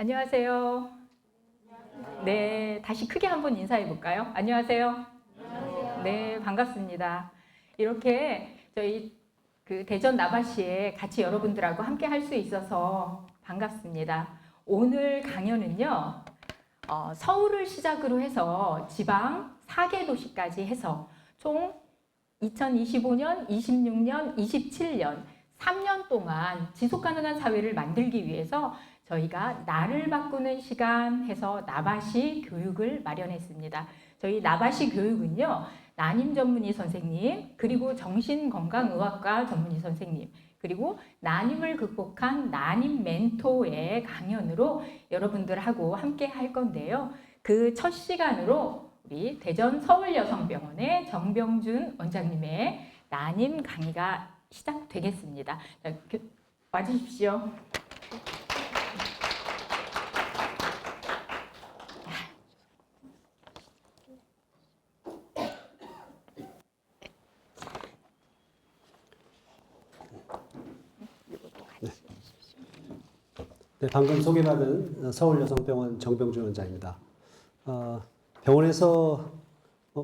안녕하세요. 네, 다시 크게 한번 인사해 볼까요? 안녕하세요. 네, 반갑습니다. 이렇게 저희 대전 나바시에 같이 여러분들하고 함께 할 수 있어서 반갑습니다. 오늘 강연은요, 서울을 시작으로 해서 지방 4개 도시까지 해서 총 2025년, 26년, 27년 3년 동안 지속가능한 사회를 만들기 위해서 저희가 나를 바꾸는 시간 해서 나바시 교육을 마련했습니다. 저희 나바시 교육은요, 난임 전문의 선생님, 그리고 정신건강의학과 전문의 선생님, 그리고 난임을 극복한 난임 멘토의 강연으로 여러분들하고 함께 할 건데요. 그 첫 시간으로 우리 대전 서울여성병원의 정병준 원장님의 난임 강의가 시작되겠습니다. 자, 와주십시오. 네, 방금 소개받은 서울여성병원 정병준 원장입니다. 병원에서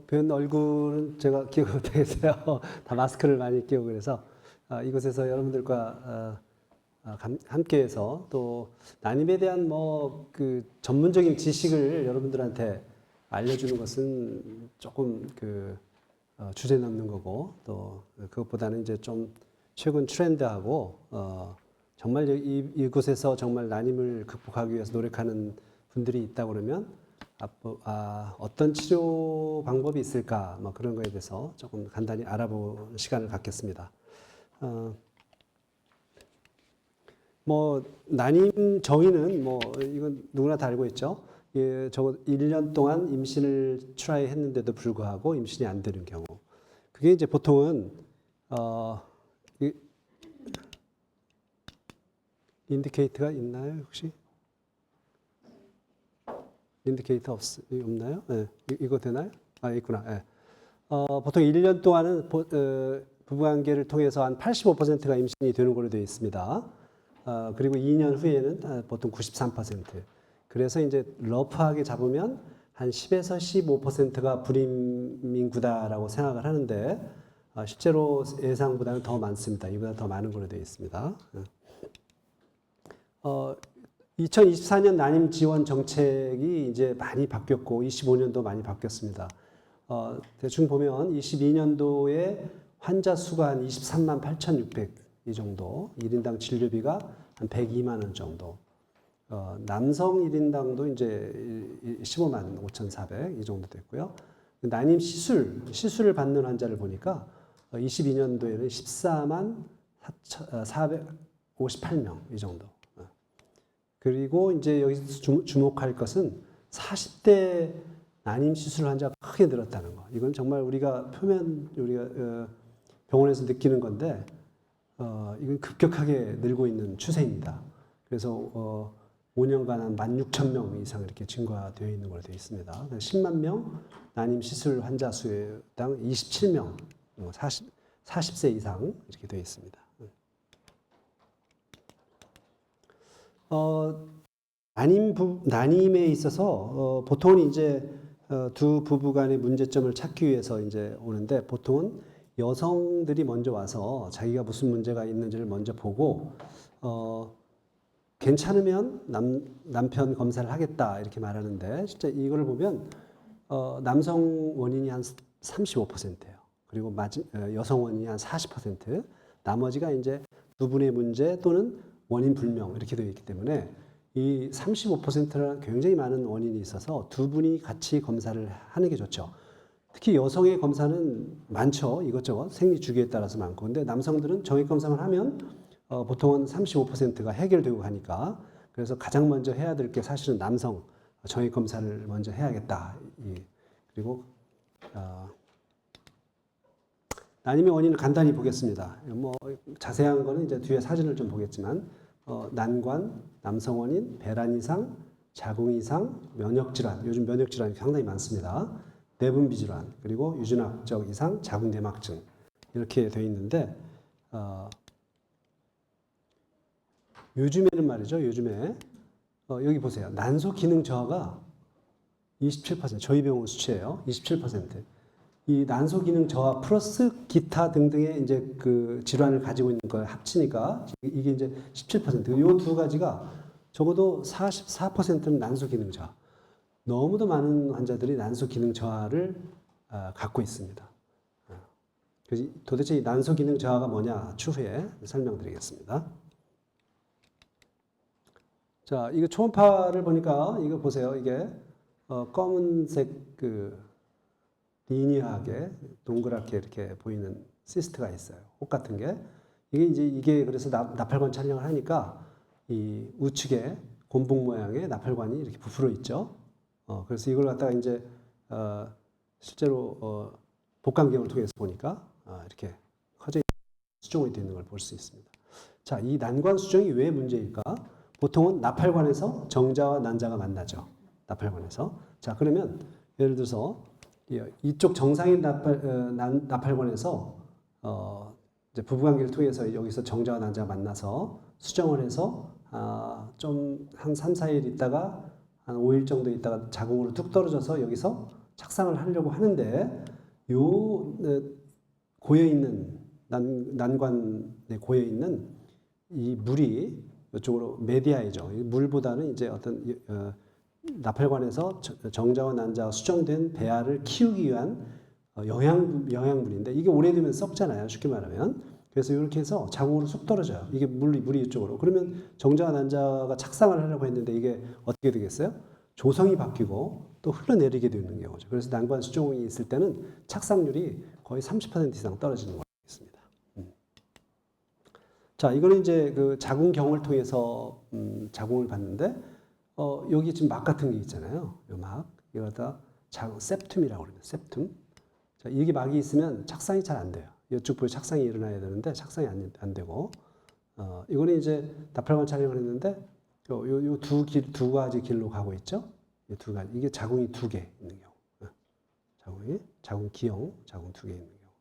뵌 얼굴은 제가 기억을 못하겠어요. 다 마스크를 많이 끼고 그래서 이곳에서 여러분들과 함께해서 또 난임에 대한 그 전문적인 지식을 여러분들한테 알려주는 것은 조금 주제 넘는 거고 또 그것보다는 이제 좀 최근 트렌드하고 정말 이곳에서 정말 난임을 극복하기 위해서 노력하는 분들이 있다고 그러면 어떤 치료 방법이 있을까 그런 거에 대해서 조금 간단히 알아보는 시간을 갖겠습니다. 난임 정의는 이건 누구나 다 알고 있죠. 예, 적어도 1년 동안 임신을 트라이 했는데도 불구하고 임신이 안 되는 경우. 그게 이제 보통은 인디케이터가 있나요, 혹시? 인디케이터 없나요? 네. 이거 되나요? 있구나. 네. 보통 1년 동안은 부부관계를 통해서 한 85%가 임신이 되는 걸로 되어 있습니다. 그리고 2년 후에는 보통 93%. 그래서 이제 러프하게 잡으면 한 10에서 15%가 불임인구다라고 생각을 하는데, 실제로 예상보다는 더 많습니다. 이보다 더 많은 걸로 되어 있습니다. 2024년 난임 지원 정책이 이제 많이 바뀌었고 25년도 많이 바뀌었습니다. 대충 보면 22년도에 환자 수가 한 23만 8,600 이 정도, 1인당 진료비가 한 102만 원 정도. 남성 1인당도 이제 15만 5,400 이 정도 됐고요. 난임 시술을 받는 환자를 보니까 22년도에는 14만 458명 이 정도. 그리고 이제 여기서 주목할 것은 40대 난임 시술 환자가 크게 늘었다는 거. 이건 정말 우리가 병원에서 느끼는 건데, 이건 급격하게 늘고 있는 추세입니다. 그래서 5년간 한 16,000명 이상 이렇게 증가되어 있는 걸로 되어 있습니다. 10만 명 난임 시술 환자 수당 27명, 40세 이상 이렇게 되어 있습니다. 난임에 있어서 보통은 이제 두 부부 간의 문제점을 찾기 위해서 이제 오는데, 보통은 여성들이 먼저 와서 자기가 무슨 문제가 있는지를 먼저 보고 괜찮으면 남편 검사를 하겠다 이렇게 말하는데, 진짜 이걸 보면 남성 원인이 한 35%예요. 그리고 여성 원인이 한 40%, 나머지가 이제 두 분의 문제 또는 원인 불명 이렇게 되어 있기 때문에 이 35%라는 굉장히 많은 원인이 있어서 두 분이 같이 검사를 하는 게 좋죠. 특히 여성의 검사는 많죠. 이것저것 생리 주기에 따라서 많고. 근데 남성들은 정액 검사만 하면 보통은 35%가 해결되고 가니까, 그래서 가장 먼저 해야 될 게 사실은 남성 정액 검사를 먼저 해야겠다. 그리고 난임의 원인을 간단히 보겠습니다. 자세한 거는 이제 뒤에 사진을 좀 보겠지만, 난관, 남성 원인, 배란 이상, 자궁 이상, 면역 질환. 요즘 면역 질환이 상당히 많습니다. 내분비 질환, 그리고 유전학적 이상, 자궁 내막증 이렇게 되어 있는데, 요즘에는 말이죠. 요즘에 여기 보세요. 난소 기능 저하가 27%, 저희 병원 수치예요. 27%. 이 난소 기능 저하 플러스 기타 등등의 이제 그 질환을 가지고 있는 걸 합치니까 이게 이제 17%. 이 두 가지가 적어도 44%는 난소 기능 저하. 너무도 많은 환자들이 난소 기능 저하를 갖고 있습니다. 그래서 도대체 이 난소 기능 저하가 뭐냐 추후에 설명드리겠습니다. 자, 이거 초음파를 보니까 이거 보세요. 이게 검은색 그 리니어하게 동그랗게 이렇게 보이는 시스트가 있어요. 혹 같은 게 이게 그래서 나팔관 촬영을 하니까 이 우측에 곤봉 모양의 나팔관이 이렇게 부풀어 있죠. 그래서 이걸 갖다가 이제 실제로 복강경을 통해서 보니까 이렇게 커져 수정이 되는 걸 볼 수 있습니다. 자, 이 난관 수정이 왜 문제일까? 보통은 나팔관에서 정자와 난자가 만나죠. 나팔관에서. 자, 그러면 예를 들어서 이쪽 정상인 나팔관에서 이제 부부관계를 통해서 여기서 정자와 난자가 만나서 수정을 해서 좀 한 3, 4일 있다가 한 5일 정도 있다가 자궁으로 뚝 떨어져서 여기서 착상을 하려고 하는데 요 고여있는 난관에 고여있는 이 물이 이쪽으로 메디아이죠. 물보다는 이제 어떤 나팔관에서 정자와 난자가 수정된 배아를 키우기 위한 영양물인데 이게 오래되면 썩잖아요. 쉽게 말하면. 그래서 이렇게 해서 자궁으로 쑥 떨어져요. 이게 물이 이쪽으로. 그러면 정자와 난자가 착상을 하려고 했는데 이게 어떻게 되겠어요? 조성이 바뀌고 또 흘러내리게 되는 경우죠. 그래서 난관 수정이 있을 때는 착상률이 거의 30% 이상 떨어지는 걸 있습니다. 자, 이거는 이제 그 자궁경을 통해서 자궁을 봤는데 여기 지금 막 같은 게 있잖아요. 이 막. 이걸 다 septum이라고 그러면 septum. 자, 이게 막이 있으면 착상이 잘 안 돼요. 이쪽 부에 착상이 일어나야 되는데 착상이 안 되고 이거는 이제 나팔관 촬영을 했는데 요 두 가지 길로 가고 있죠. 이 두 가지. 이게 자궁이 2개 있는 경우. 자궁 기형, 자궁 2개 있는 경우.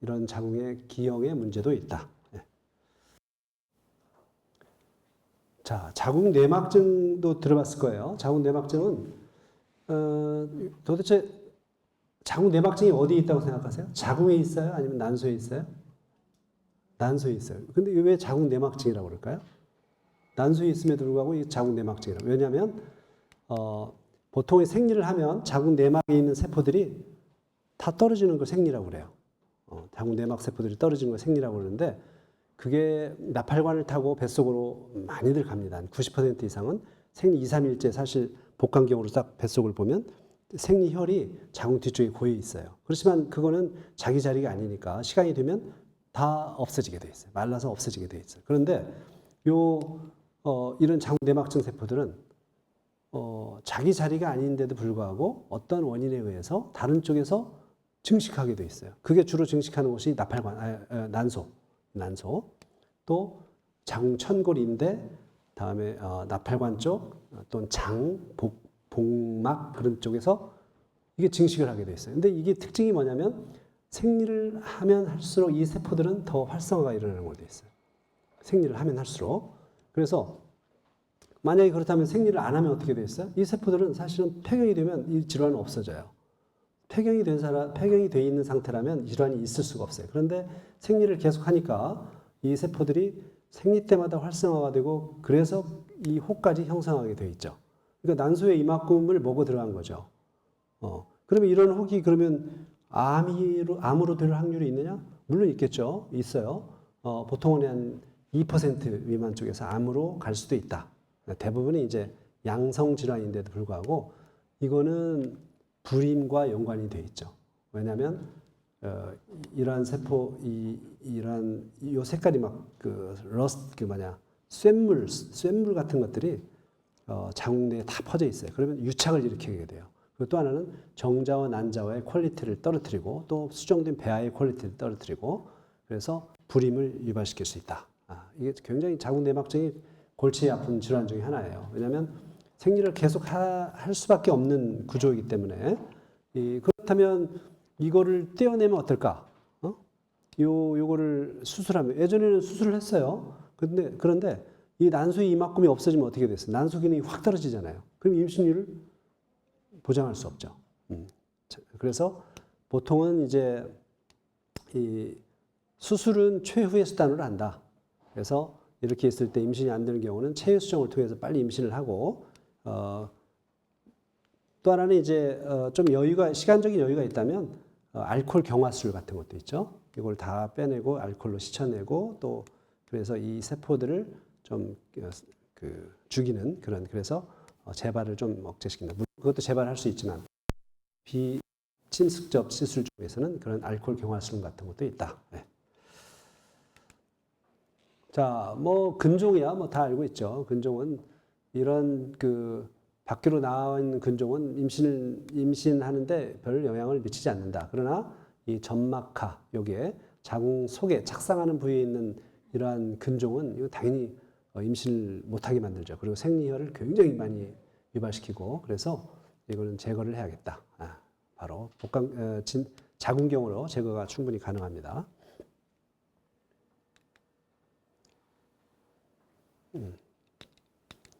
이런 자궁의 기형의 문제도 있다. 자, 자궁 내막증도 들어봤을 거예요. 자궁 내막증은 도대체 자궁 내막증이 어디에 있다고 생각하세요? 자궁에 있어요? 아니면 난소에 있어요? 난소에 있어요. 근데 왜 자궁 내막증이라고 그럴까요? 난소에 있음에도 불구하고 이 자궁 내막증이라고. 왜냐하면 보통의 생리를 하면 자궁 내막에 있는 세포들이 다 떨어지는 걸 생리라고 그래요. 자궁 내막 세포들이 떨어지는 걸 생리라고 그러는데 그게 나팔관을 타고 뱃속으로 많이들 갑니다. 90% 이상은 생리 2, 3일째 사실 복강경으로 딱 뱃속을 보면 생리혈이 자궁 뒤쪽에 고여 있어요. 그렇지만 그거는 자기 자리가 아니니까 시간이 되면 다 없어지게 돼 있어요. 말라서 없어지게 돼 있어요. 그런데 이런 자궁 내막증 세포들은 자기 자리가 아닌데도 불구하고 어떤 원인에 의해서 다른 쪽에서 증식하게 돼 있어요. 그게 주로 증식하는 곳이 나팔관, 난소, 또 자궁 천골인대, 다음에 나팔관 쪽, 또는 장, 복막 그런 쪽에서 이게 증식을 하게 돼 있어요. 근데 이게 특징이 뭐냐면 생리를 하면 할수록 이 세포들은 더 활성화가 일어나는 걸로 돼 있어요. 생리를 하면 할수록. 그래서 만약에 그렇다면 생리를 안 하면 어떻게 돼 있어요? 이 세포들은 사실은 폐경이 되면 이 질환은 없어져요. 폐경이 돼 있는 상태라면 질환이 있을 수가 없어요. 그런데 생리를 계속 하니까 이 세포들이 생리 때마다 활성화가 되고 그래서 이 혹까지 형성하게 되어 있죠. 그러니까 난소에 이만큼을 먹어 들어간 거죠. 그러면 이런 혹이 그러면 암으로 될 확률이 있느냐? 물론 있겠죠. 있어요. 보통은 한 2% 미만 쪽에서 암으로 갈 수도 있다. 대부분이 이제 양성 질환인데도 불구하고 이거는 불임과 연관이 되어 있죠. 왜냐하면 이러한 세포, 이러한 요 색깔이 막 쇳물 같은 것들이 자궁 내에 다 퍼져 있어요. 그러면 유착을 일으키게 돼요. 그리고 또 하나는 정자와 난자와의 퀄리티를 떨어뜨리고 또 수정된 배아의 퀄리티를 떨어뜨리고 그래서 불임을 유발시킬 수 있다. 이게 굉장히 자궁 내막증이 골치 아픈 질환 중에 하나예요. 왜냐하면 생리를 계속 할 수밖에 없는 구조이기 때문에 그렇다면 이거를 떼어내면 어떨까? 요거를 수술하면 예전에는 수술을 했어요. 그런데 이 난소 이막구미 없어지면 어떻게 됐어요? 난소 기능이 확 떨어지잖아요. 그럼 임신율을 보장할 수 없죠. 그래서 보통은 이제 이 수술은 최후의 수단으로 한다. 그래서 이렇게 있을 때 임신이 안 되는 경우는 체외 수정을 통해서 빨리 임신을 하고 또 하나는 이제 좀 시간적인 여유가 있다면 알코올 경화술 같은 것도 있죠. 이걸 다 빼내고 알코올로 씻어내고 또 그래서 이 세포들을 좀 죽이는 그래서 재발을 좀 억제시킨다. 그것도 재발할 수 있지만 비침습적 시술 중에서는 그런 알코올 경화술 같은 것도 있다. 네. 자, 뭐 근종이야 뭐 다 알고 있죠. 근종은 이런 밖으로 나와 있는 근종은 임신하는데 별 영향을 미치지 않는다. 그러나 이 점막하 여기에 자궁 속에 착상하는 부위에 있는 이러한 근종은 이거 당연히 임신을 못하게 만들죠. 그리고 생리혈을 굉장히 많이 유발시키고 그래서 이거는 제거를 해야겠다. 바로 자궁경으로 제거가 충분히 가능합니다.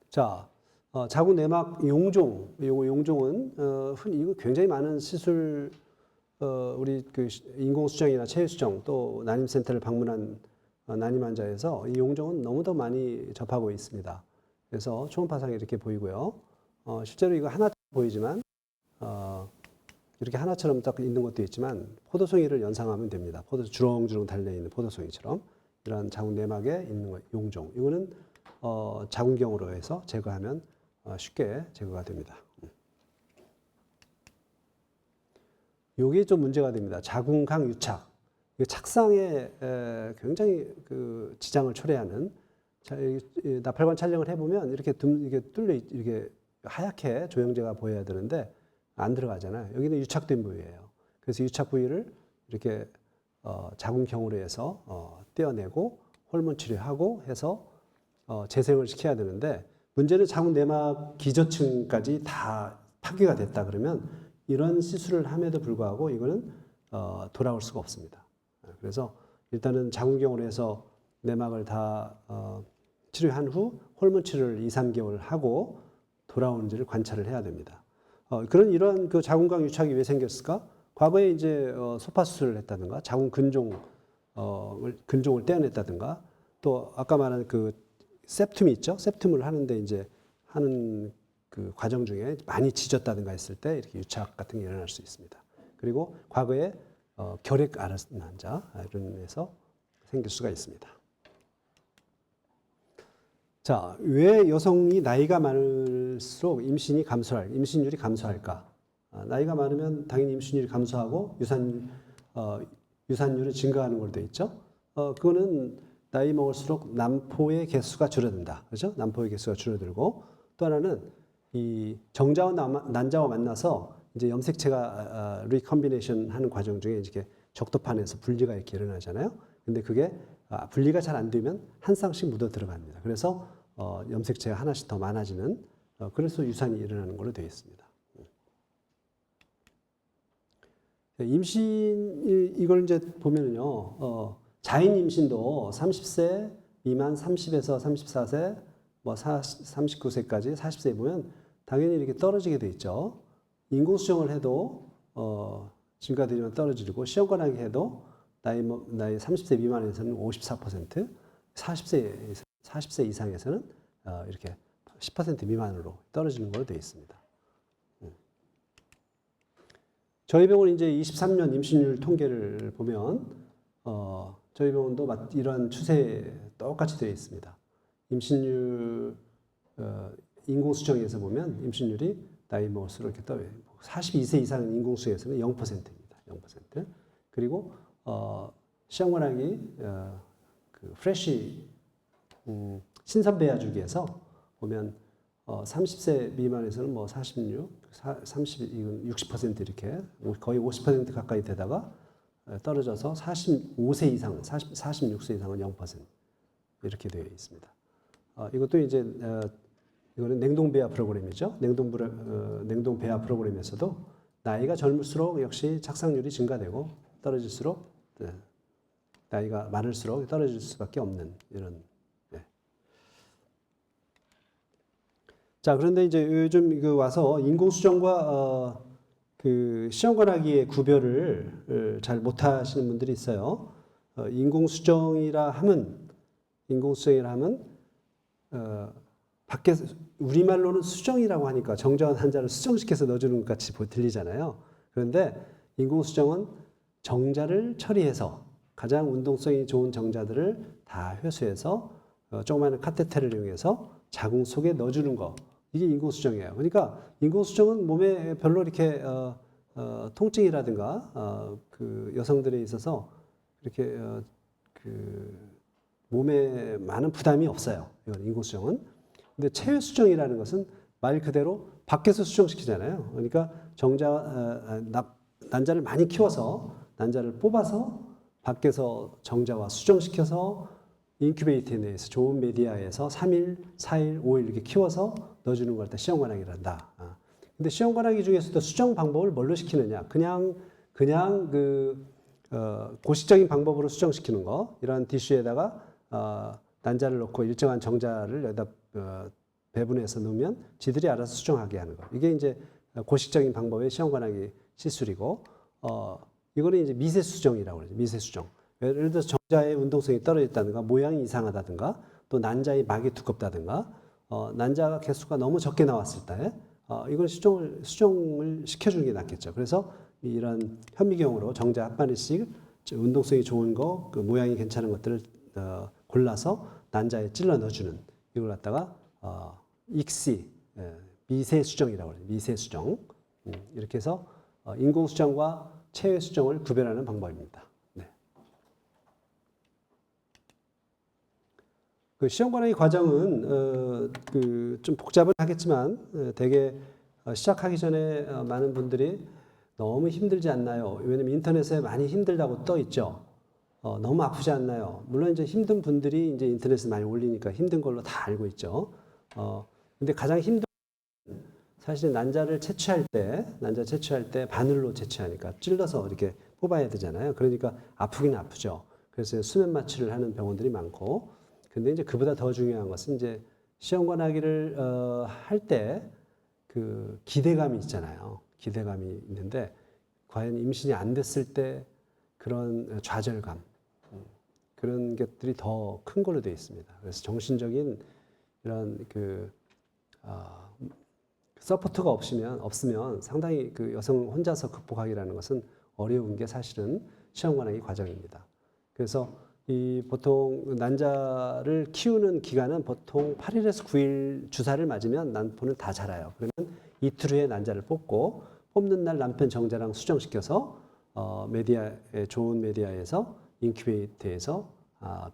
자, 자궁 내막 용종, 용종은 이거 굉장히 많은 시술, 우리 인공수정이나 체외수정 또 난임센터를 방문한 난임 환자에서 이 용종은 너무도 많이 접하고 있습니다. 그래서 초음파상에 이렇게 보이고요. 실제로 이거 하나 보이지만 이렇게 하나처럼 딱 있는 것도 있지만 포도송이를 연상하면 됩니다. 주렁주렁 달려있는 포도송이처럼 이런 자궁 내막에 있는 용종. 이거는 자궁경으로 해서 제거하면 쉽게 제거가 됩니다. 이게 좀 문제가 됩니다. 자궁강 유착. 착상에 굉장히 지장을 초래하는 나팔관 촬영을 해보면 이렇게 뚫려 이렇게 하얗게 조형제가 보여야 되는데 안 들어가잖아요. 여기는 유착된 부위예요. 그래서 유착 부위를 이렇게 자궁경으로 해서 떼어내고 호르몬 치료하고 해서 재생을 시켜야 되는데 문제는 자궁 내막 기저층까지 다 파괴가 됐다 그러면 이런 시술을 함에도 불구하고 이거는 돌아올 수가 없습니다. 그래서 일단은 자궁경으로 해서 내막을 다 치료한 후 호르몬 치료를 2, 3개월 하고 돌아오는지를 관찰을 해야 됩니다. 이런 자궁강 유착이 왜 생겼을까? 과거에 이제 소파 수술을 했다든가 자궁 근종을 떼어냈다든가 또 아까 말한 septum이 있죠. septum을 하는데 이제 하는 과정 중에 많이 짖었다든가 했을 때 이렇게 유착 같은 게 일어날 수 있습니다. 그리고 과거에 결핵 앓았던 환자 이런 데서 생길 수가 있습니다. 자, 왜 여성이 나이가 많을수록 임신율이 감소할까? 나이가 많으면 당연히 임신율이 감소하고 유산율은 증가하는 걸로 되어 있죠. 그거는 나이 먹을수록 남포의 개수가 줄어든다. 그렇죠? 남포의 개수가 줄어들고 또 하나는 이 정자와 난자와 만나서 이제 염색체가 리컴비네이션 하는 과정 중에 이렇게 적도판에서 분리가 이렇게 일어나잖아요. 근데 그게 분리가 잘 안 되면 한 쌍씩 묻어 들어갑니다. 그래서 염색체가 하나씩 더 많아지는 그래서 유산이 일어나는 걸로 되어 있습니다. 임신 이걸 이제 보면은요. 자인 임신도 30세 미만 30에서 34세 뭐 39세까지 40세에 보면 당연히 이렇게 떨어지게 돼 있죠. 인공수정을 해도 증가되면 떨어지고 시험관하게 해도 나이 30세 미만에서는 54%, 40세 이상에서는 이렇게 10% 미만으로 떨어지는 걸로 되어 있습니다. 저희 병원 이제 23년 임신율 통계를 보면 저희 병원도 이러한 추세에 똑같이 되어 있습니다. 임신율 인공수정에서 보면 임신율이 나이 먹을수록 이렇게 떨어져요. 42세 이상 인공수정에서는 0%입니다. 0%. 그리고 시험관하기 프레쉬 신선 배아 주기에서 보면 30세 미만에서는 뭐 46, 60% 이렇게 거의 50% 가까이 되다가 떨어져서 45세 이상, 46세 이상은 0% 이렇게 되어 있습니다. 이것도 이제 이거는 냉동 배아 프로그램이죠. 냉동 배아 프로그램에서도 나이가 젊을수록 역시 착상률이 증가되고 떨어질수록 나이가 많을수록 떨어질 수밖에 없는 이런. 네. 자, 그런데 이제 요즘 와서 인공수정과 그 시험관하기의 구별을 잘 못하시는 분들이 있어요. 인공수정이라 하면 밖에서 우리말로는 수정이라고 하니까 정자와 한자를 수정시켜서 넣어주는 것 같이 들리잖아요. 그런데 인공수정은 정자를 처리해서 가장 운동성이 좋은 정자들을 다 회수해서 조그마한 카테테를 이용해서 자궁 속에 넣어주는 거. 이게 인공수정이에요. 그러니까 인공수정은 몸에 별로 이렇게 통증이라든가 그 여성들에 있어서 이렇게 그 몸에 많은 부담이 없어요. 이건 인공수정은. 근데 체외수정이라는 것은 말 그대로 밖에서 수정시키잖아요. 그러니까 난자를 많이 키워서 난자를 뽑아서 밖에서 정자와 수정시켜서 인큐베이터 내에서 좋은 메디아에서 3일, 4일, 5일 이렇게 키워서 넣어주는 걸 다 시험관하기를 한다. 근데 시험관하기 중에서도 수정 방법을 뭘로 시키느냐? 그냥 고식적인 방법으로 수정시키는 거. 이러한 티슈에다가 난자를 넣고 일정한 정자를 여기다 배분해서 넣으면 지들이 알아서 수정하게 하는 거. 이게 이제 고식적인 방법의 시험관하기 시술이고, 이거는 이제 미세 수정이라고 그러죠. 미세 수정. 예를 들어서 정자의 운동성이 떨어졌다든가, 모양이 이상하다든가, 또 난자의 막이 두껍다든가, 난자가 개수가 너무 적게 나왔을 때, 이건 수정을 시켜주는 게 낫겠죠. 그래서 이런 현미경으로 정자 한 마리씩 운동성이 좋은 거, 그 모양이 괜찮은 것들을 골라서 난자에 찔러 넣어주는 이걸 갖다가 익시 미세 수정이라고 해요. 미세 수정. 이렇게 해서 인공 수정과 체외 수정을 구별하는 방법입니다. 네. 그 시험관하기 과정은 좀 복잡은 하겠지만 되게 시작하기 전에 많은 분들이 너무 힘들지 않나요? 왜냐면 인터넷에 많이 힘들다고 떠 있죠. 너무 아프지 않나요? 물론 이제 힘든 분들이 이제 인터넷에 많이 올리니까 힘든 걸로 다 알고 있죠. 근데 가장 힘든 사실 난자 채취할 때 바늘로 채취하니까 찔러서 이렇게 뽑아야 되잖아요. 그러니까 아프긴 아프죠. 그래서 수면 마취를 하는 병원들이 많고, 근데 이제 그보다 더 중요한 것은 이제 시험관하기를 할 때 그 기대감이 있잖아요. 기대감이 있는데 과연 임신이 안 됐을 때 그런 좌절감, 그런 것들이 더 큰 걸로 되어 있습니다. 그래서 정신적인 이런 서포트가 없으면 상당히 그 여성 혼자서 극복하기라는 것은 어려운 게 사실은 시험관하기 과정입니다. 그래서 이 보통 난자를 키우는 기간은 보통 8일에서 9일 주사를 맞으면 난포는 다 자라요. 그러면 이틀 후에 난자를 뽑는 날 남편 정자랑 수정시켜서 좋은 메디아에서 인큐베이터에서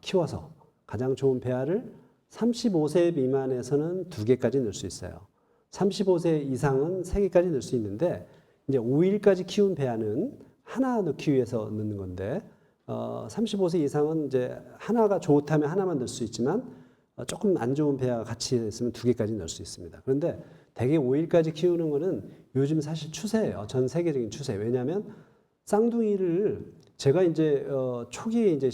키워서 가장 좋은 배아를 35세 미만에서는 2개까지 넣을 수 있어요. 35세 이상은 3개까지 넣을 수 있는데, 이제 5일까지 키운 배아는 하나 넣기 위해서 넣는 건데, 35세 이상은 이제 하나가 좋다면 하나만 넣을 수 있지만, 조금 안 좋은 배아가 같이 있으면 2개까지 넣을 수 있습니다. 그런데 대개 5일까지 키우는 거는 요즘 사실 추세예요. 전 세계적인 추세. 왜냐하면 쌍둥이를 제가 이제 초기에 이제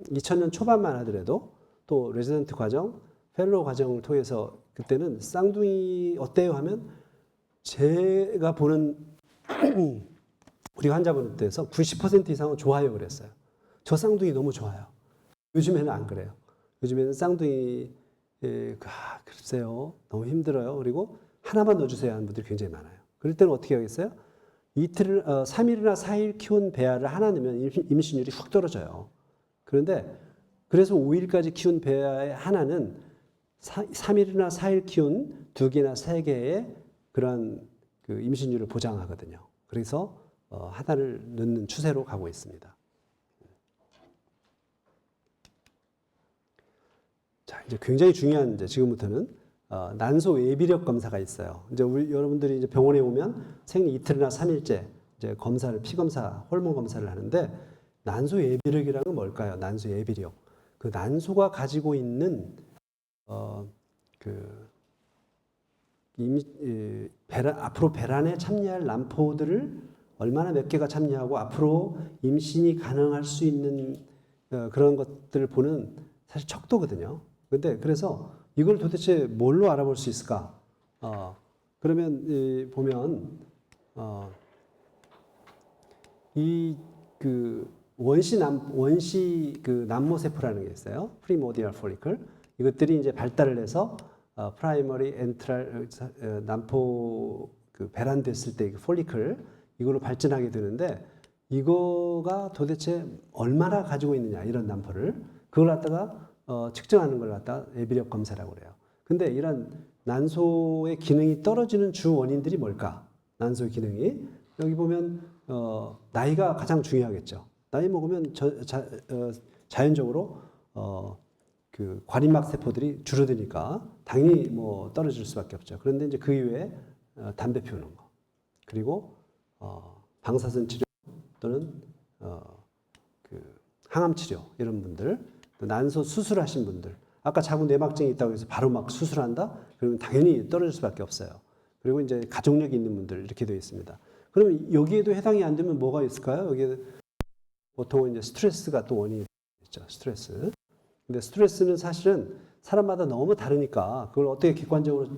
2000년 초반만 하더라도 또 레지던트 과정, 펠로우 과정을 통해서 그때는 쌍둥이 어때요 하면 제가 보는 우리 환자분들에서 90% 이상은 좋아요 그랬어요. 저 쌍둥이 너무 좋아요. 요즘에는 안 그래요. 요즘에는 쌍둥이 글쎄요 너무 힘들어요. 그리고 하나만 넣어주세요 하는 분들이 굉장히 많아요. 그럴 때는 어떻게 하겠어요? 3일이나 4일 키운 배아를 하나 넣으면 임신율이 훅 떨어져요. 그래서 5일까지 키운 배아의 하나는 3일이나 4일 키운 2개나 3개의 그런 그 임신율을 보장하거든요. 그래서 하나를 넣는 추세로 가고 있습니다. 자, 이제 굉장히 중요한 지금부터는 난소 외비력 검사가 있어요. 이제 여러분들이 이제 병원에 오면 생리 이틀이나 3일째 이제 피 검사, 호르몬 검사를 하는데 난소 외비력이라는 건 뭘까요? 난소 외비력. 그 난소가 가지고 있는 앞으로 배란에 참여할 난포들을 얼마나 몇 개가 참여하고 앞으로 임신이 가능할 수 있는 그런 것들을 보는 사실 척도거든요. 그래서 이걸 도대체 뭘로 알아볼 수 있을까? 그러면 보면 이 그 원시 그 남모세포라는 게 있어요. 프리모디얼 폴리클. 이것들이 이제 발달을 해서 프라이머리 엔트랄 남포 그 배란됐을 때 폴리클 이걸로 발전하게 되는데 이거가 도대체 얼마나 가지고 있느냐 이런 남포를 그걸 갖다가 측정하는 걸 갖다가 에비력 검사라고 그래요. 근데 이런 난소의 기능이 떨어지는 주 원인들이 뭘까? 난소의 기능이 여기 보면 나이가 가장 중요하겠죠. 나이 먹으면 자연적으로 그 관임막 세포들이 줄어드니까 당연히 뭐 떨어질 수밖에 없죠. 그런데 이제 그 이외에 담배 피우는 거 그리고 방사선 치료 또는 그 항암 치료 이런 분들 또 난소 수술하신 분들 아까 자궁 내막증이 있다고 해서 바로 막 수술한다? 그러면 당연히 떨어질 수밖에 없어요. 그리고 이제 가족력이 있는 분들 이렇게 되어 있습니다. 그러면 여기에도 해당이 안 되면 뭐가 있을까요? 여기에 보통은 이제 스트레스가 또 원인이 있죠. 스트레스. 근데 스트레스는 사실은 사람마다 너무 다르니까 그걸 어떻게 객관적으로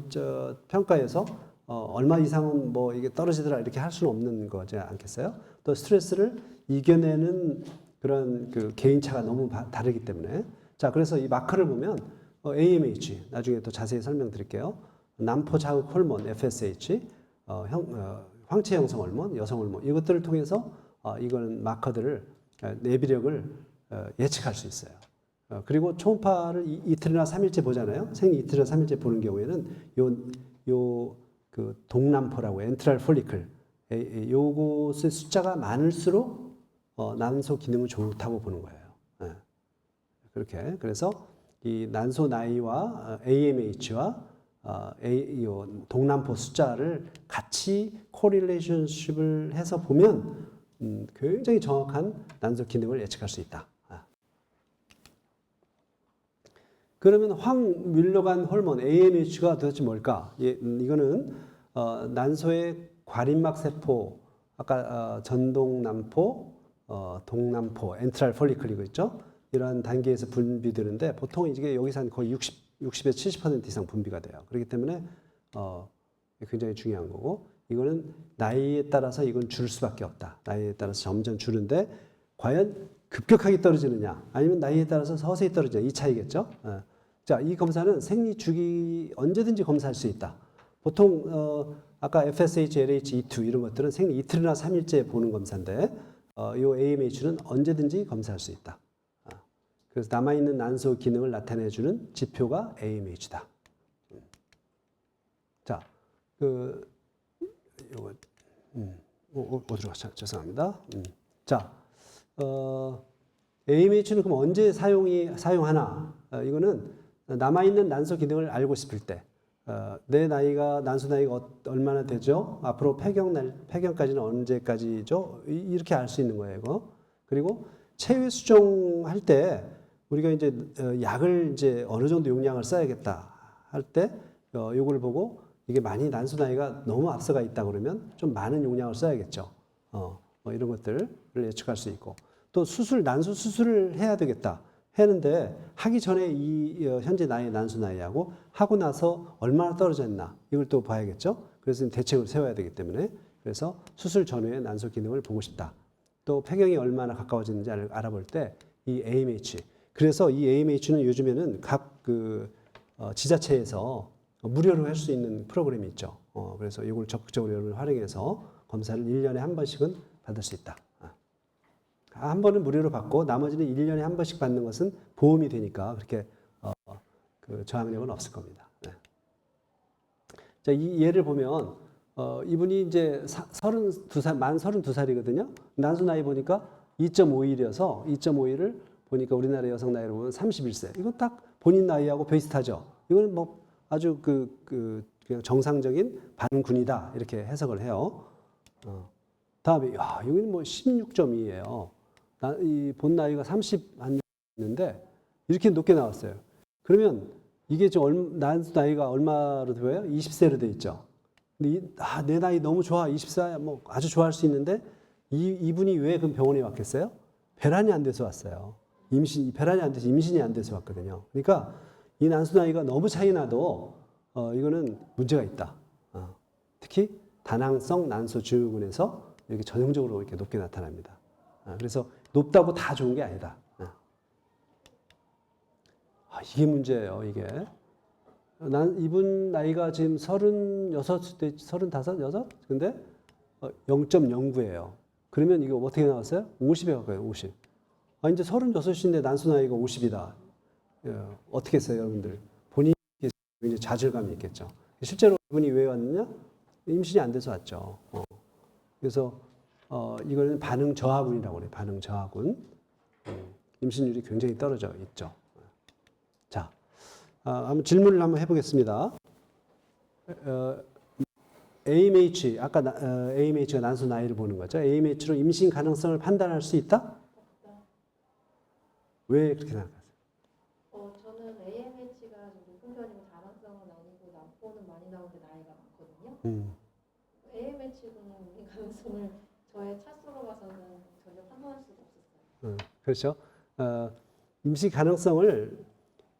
평가해서 얼마 이상은 뭐 이게 떨어지더라 이렇게 할 수는 없는 거지 않겠어요? 또 스트레스를 이겨내는 그런 그 개인차가 너무 다르기 때문에 자 그래서 이 마커를 보면 AMH 나중에 또 자세히 설명드릴게요. 남포 자극 호르몬 FSH, 황체 형성 호르몬, 여성 호르몬 이것들을 통해서 이거는 마커들을 내비력을 예측할 수 있어요. 그리고 초음파를 이틀이나 3일째 보잖아요. 생리 이틀이나 3일째 보는 경우에는 그 동남포라고 엔트랄 폴리클 요것의 숫자가 많을수록 난소 기능은 좋다고 보는 거예요. 그렇게 그래서 이 난소 나이와 AMH와 동남포 숫자를 같이 코릴레이션십을 해서 보면 굉장히 정확한 난소 기능을 예측할 수 있다. 그러면 황밀로간 호르몬 AMH가 도대체 뭘까? 이거는 난소의 과림막 세포, 아까 전동남포, 동남포, 엔트랄 폴리클이고 있죠. 이러한 단계에서 분비되는데 보통 이게 여기서 한 거의 60에서 70% 이상 분비가 돼요. 그렇기 때문에 굉장히 중요한 거고 이거는 나이에 따라서 이건 줄 수밖에 없다. 나이에 따라서 점점 주는데 과연 급격하게 떨어지느냐 아니면 나이에 따라서 서서히 떨어지느냐 이 차이겠죠. 자, 이 검사는 생리 주기 언제든지 검사할 수 있다. 보통 아까 FSH, LH, E2 이런 것들은 생리 이틀이나 3일째 보는 검사인데 이 AMH는 언제든지 검사할 수 있다. 그래서 남아있는 난소 기능을 나타내주는 지표가 AMH다. 자, 어디로 갔죠? 죄송합니다. 자, AMH는 그럼 언제 사용하나? 이거는 남아있는 난소 기능을 알고 싶을 때, 내 나이가, 난소 나이가 얼마나 되죠? 앞으로 폐경까지는 언제까지죠? 이렇게 알 수 있는 거예요, 이거. 그리고 체외 수정할 때, 우리가 이제 약을 이제 어느 정도 용량을 써야겠다 할 때, 요걸 보고 이게 많이 난소 나이가 너무 앞서가 있다 그러면 좀 많은 용량을 써야겠죠. 뭐 이런 것들을 예측할 수 있고. 또 난소 수술을 해야 되겠다. 했는데 하기 전에 이 현재 나이 난소 나이하고 하고 나서 얼마나 떨어졌나 이걸 또 봐야겠죠. 그래서 대책을 세워야 되기 때문에 그래서 수술 전후의 난소 기능을 보고 싶다. 또 폐경이 얼마나 가까워졌는지 알아볼 때 이 AMH 그래서 이 AMH는 요즘에는 각 지자체에서 무료로 할 수 있는 프로그램이 있죠. 그래서 이걸 적극적으로 여러분 활용해서 검사를 1년에 한 번씩은 받을 수 있다. 한 번은 무료로 받고 나머지는 1년에 한 번씩 받는 것은 보험이 되니까 그렇게 저항력은 없을 겁니다. 네. 자, 이 예를 보면 이분이 이제 만 32살이거든요. 난소 나이 보니까 2.5일이어서 2.5일을 보니까 우리나라 여성 나이로 보면 31세. 이건 딱 본인 나이하고 비슷하죠. 이거는 뭐 아주 그냥 정상적인 반군이다 이렇게 해석을 해요. 다음에 여기는 뭐 16.2예요. 이 본 나이가 30 있는데 이렇게 높게 나왔어요. 그러면 이게 난소 나이가 얼마로 보여요? 20세로 돼 있죠. 근데 내 나이 너무 좋아. 24, 뭐 아주 좋아할 수 있는데 이분이 왜 그럼 병원에 왔겠어요? 배란이 안 돼서 왔어요. 배란이 안 돼서 임신이 안 돼서 왔거든요. 그러니까 이 난소 나이가 너무 차이 나도 이거는 문제가 있다. 특히 다낭성 난소 증후군에서 이렇게 전형적으로 이렇게 높게 나타납니다. 그래서 높다고 다 좋은 게 아니다. 이게 문제예요, 이게. 이분 나이가 지금 36대, 35, 6? 근데 0.09예요. 그러면 이거 어떻게 나왔어요? 50에 가까워요, 50. 이제 36인데 난소 나이가 50이다. 어떻게 했어요, 여러분들? 본인이 굉장히 좌절감이 있겠죠. 실제로 이분이 왜 왔느냐? 임신이 안 돼서 왔죠. 그래서 이거는 반응 저하군이라고 그래요. 반응 저하군. 임신율이 굉장히 떨어져 있죠. 자, 한번 질문을 한번 해보겠습니다. AMH, 아까 AMH가 난소 나이를 보는 거죠. AMH로 임신 가능성을 판단할 수 있다? 왜 그렇게 생각하세요? 저는 AMH가 좀 높은 편이고 다낭성은 아니고 남포는 많이 나오는데 나이가 많거든요. AMH군의 임신 가능성을 저의 차수로 봐서는 전혀 판단할 수가 없었어요. 그렇죠. 임신 가능성을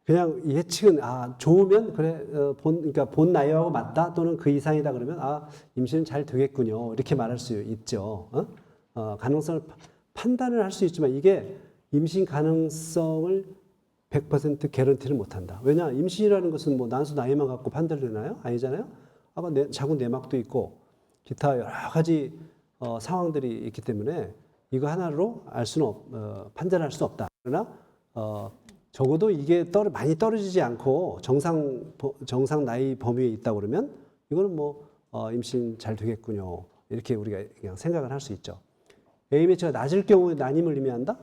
그냥 예측은 좋으면 그래 그러니까 본 나이하고 맞다 또는 그 이상이다 그러면 임신은 잘 되겠군요 이렇게 말할 수 있죠. 가능성을 판단을 할 수 있지만 이게 임신 가능성을 100% 개런티를 못한다. 왜냐 임신이라는 것은 뭐 난소 나이만 갖고 판단되나요? 아니잖아요. 자궁 내막도 있고 기타 여러 가지 상황들이 있기 때문에 이거 하나로 판단할 수는 없다. 그러나 적어도 이게 많이 떨어지지 않고 정상 나이 범위에 있다 그러면 이거는 뭐 임신 잘 되겠군요. 이렇게 우리가 그냥 생각을 할 수 있죠. AMH가 낮을 경우에 난임을 의미한다?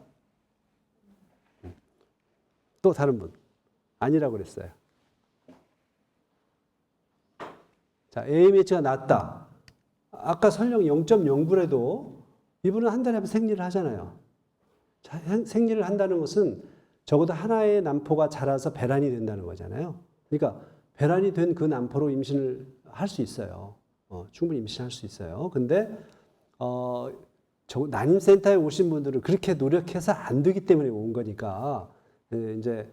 또 다른 분 아니라고 그랬어요. 자, AMH가 낮다. 아까 설령 0.09라도 이분은 한 달에 한 번 생리를 하잖아요. 자, 생리를 한다는 것은 적어도 하나의 남포가 자라서 배란이 된다는 거잖아요. 그러니까 배란이 된 그 남포로 임신을 할 수 있어요. 충분히 임신할 수 있어요. 근데 난임센터에 오신 분들은 그렇게 노력해서 안 되기 때문에 온 거니까 이제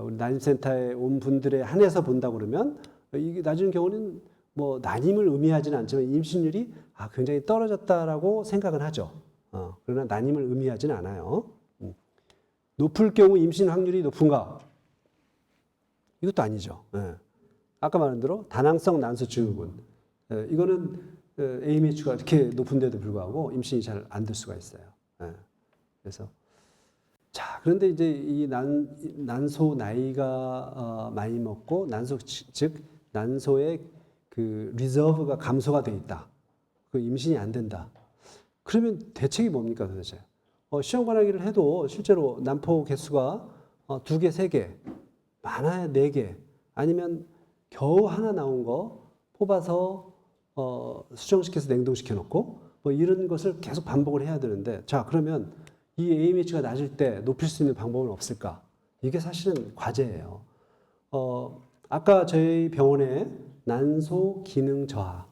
우리 난임센터에 온 분들에 한해서 본다 그러면 이게 낮은 경우는 뭐 난임을 의미하지는 않지만 임신율이 굉장히 떨어졌다라고 생각은 하죠. 그러나 난임을 의미하지는 않아요. 높을 경우 임신 확률이 높은가? 이것도 아니죠. 아까 말한 대로 다낭성 난소 증후군. 이거는 AMH가 이렇게 높은데도 불구하고 임신이 잘 안 될 수가 있어요. 그래서 자, 그런데 이제 이 난소 나이가 많이 먹고 즉 난소의 그 리저브가 감소가 돼 있다. 그 임신이 안 된다. 그러면 대책이 뭡니까 도대체? 시험 관하기를 해도 실제로 난포 개수가 2개, 3개, 많아야 4개, 아니면 겨우 하나 나온 거 뽑아서 수정시켜서 냉동시켜 놓고 뭐 이런 것을 계속 반복을 해야 되는데 자, 그러면 이 AMH가 낮을 때 높일 수 있는 방법은 없을까? 이게 사실은 과제예요. 아까 저희 병원에 난소 기능 저하,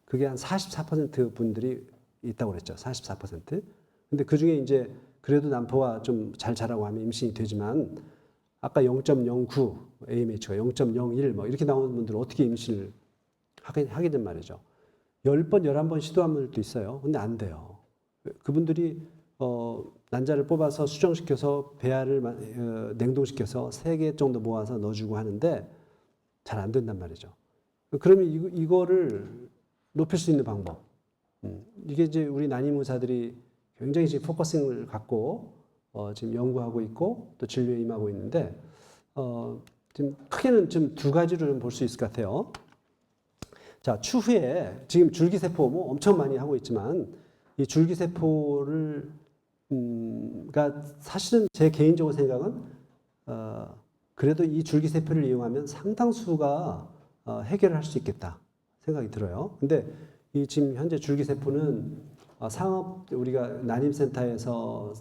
그게 한 44% 분들이 있다고 그랬죠. 44%. 근데 그 중에 이제 그래도 남포가 좀 잘 자라고 하면 임신이 되지만 아까 0.09 AMH가 0.01 뭐 이렇게 나오는 분들은 어떻게 임신을 하게 된 말이죠. 10번, 11번 시도한 분들도 있어요. 근데 안 돼요. 그분들이 난자를 뽑아서 수정시켜서 배아를 냉동시켜서 3개 정도 모아서 넣어주고 하는데 잘 안 된단 말이죠. 그러면 이거를 높일 수 있는 방법. 이게 이제 우리 난임 의사들이 굉장히 지금 포커싱을 갖고 지금 연구하고 있고 또 진료에 임하고 있는데 지금 크게는 좀 2가지로 볼 수 있을 것 같아요. 자, 추후에 지금 줄기세포 뭐 엄청 많이 하고 있지만 이 줄기세포를 그러니까 사실은 제 개인적으로 생각은 그래도 이 줄기세포를 이용하면 상당수가 해결을 할 수 있겠다 생각이 들어요. 근데 이 지금 현재 줄기세포는 우리가 난임센터에서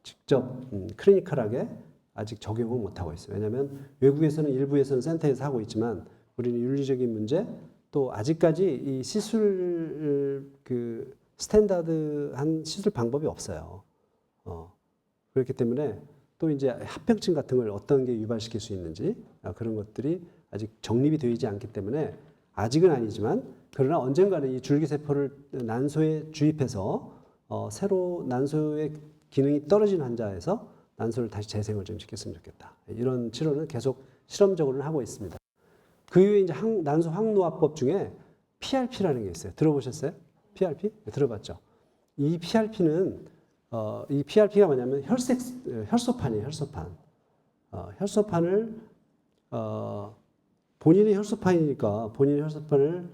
직접 클리니컬하게 아직 적용을 못하고 있어요. 왜냐하면 외국에서는 일부에서는 센터에서 하고 있지만 우리는 윤리적인 문제 또 아직까지 이 시술 스탠다드한 시술 방법이 없어요. 그렇기 때문에 또 이제 합병증 같은 걸 어떤 게 유발시킬 수 있는지 그런 것들이 아직 정립이 되지 않기 때문에 아직은 아니지만 그러나 언젠가는 이 줄기세포를 난소에 주입해서 새로 난소의 기능이 떨어진 환자에서 난소를 다시 재생을 좀 시켰으면 좋겠다. 이런 치료는 계속 실험적으로는 하고 있습니다. 그 이후에 이제 난소 항노화법 중에 PRP라는 게 있어요. 들어보셨어요? PRP? 네, 들어봤죠? 이 PRP는 이 PRP가 뭐냐면 혈소판이에요. 혈소판. 혈소판을 본인이 혈소판이니까 본인의 혈소판을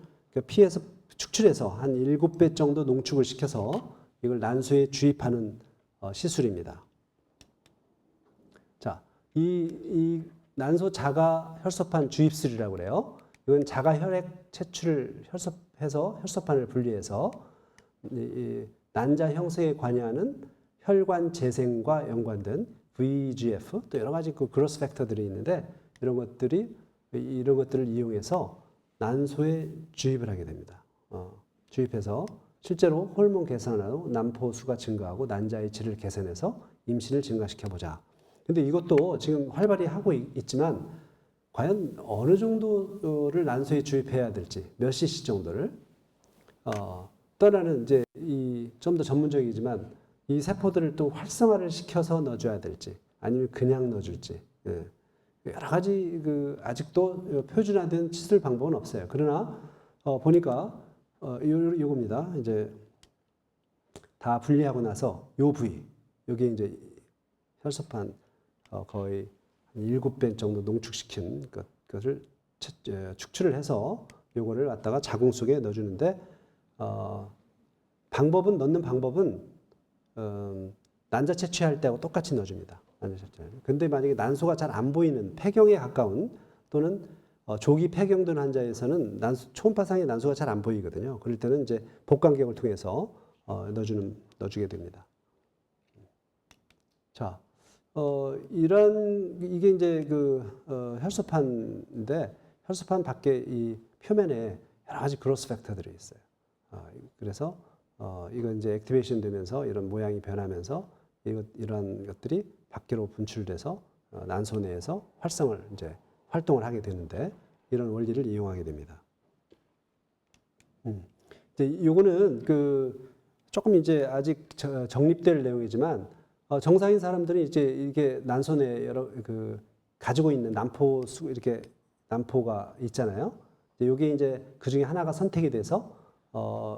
피해서 축출해서 한 7배 정도 농축을 시켜서 이걸 난소에 주입하는 시술입니다. 자, 이 난소 자가 혈소판 주입술이라고 그래요. 이건 자가 혈액 채출을 해서 혈소판을 분리해서 이 난자 형성에 관여하는 혈관 재생과 연관된 VEGF 또 여러 가지 그 그로스 팩터들이 있는데 이런 것들을 이용해서 난소에 주입을 하게 됩니다. 주입해서 실제로 호르몬 개선하고 난포 수가 증가하고 난자의 질을 개선해서 임신을 증가시켜 보자. 근데 이것도 지금 활발히 하고 있지만 과연 어느 정도를 난소에 주입해야 될지 몇 cc 정도를 또 하나는 이제 좀 더 전문적이지만 이 세포들을 또 활성화를 시켜서 넣어줘야 될지 아니면 그냥 넣어줄지 여러 가지 아직도 표준화된 시술 방법은 없어요. 그러나 보니까 요겁니다. 이제 다 분리하고 나서 요 부위 여기 이제 혈소판 거의 한 7배 정도 농축시킨 것을 축출을 해서 요거를 갖다가 자궁 속에 넣어주는데 넣는 방법은 난자 채취할 때하고 똑같이 넣어줍니다. 난자 채취할 때. 근데 만약에 난소가 잘 안 보이는 폐경에 가까운 또는 조기 폐경된 환자에서는 초음파상의 난소가 잘 안 보이거든요. 그럴 때는 이제 복강경을 통해서 넣어주게 됩니다. 자, 이게 이제 혈소판인데 혈소판 밖에 이 표면에 여러 가지 그로스 팩터들이 있어요. 그래서 이건 이제 액티베이션 되면서 이런 모양이 변하면서 이런 것들이 밖으로 분출돼서 난소 내에서 활동을 하게 되는데 이런 원리를 이용하게 됩니다. 이제 요거는 조금 이제 아직 정립될 내용이지만 정상인 사람들이 이제 이게 난소 내에 여러 가지고 있는 이렇게 난포가 있잖아요. 이게 이제 그 중에 하나가 선택이 돼서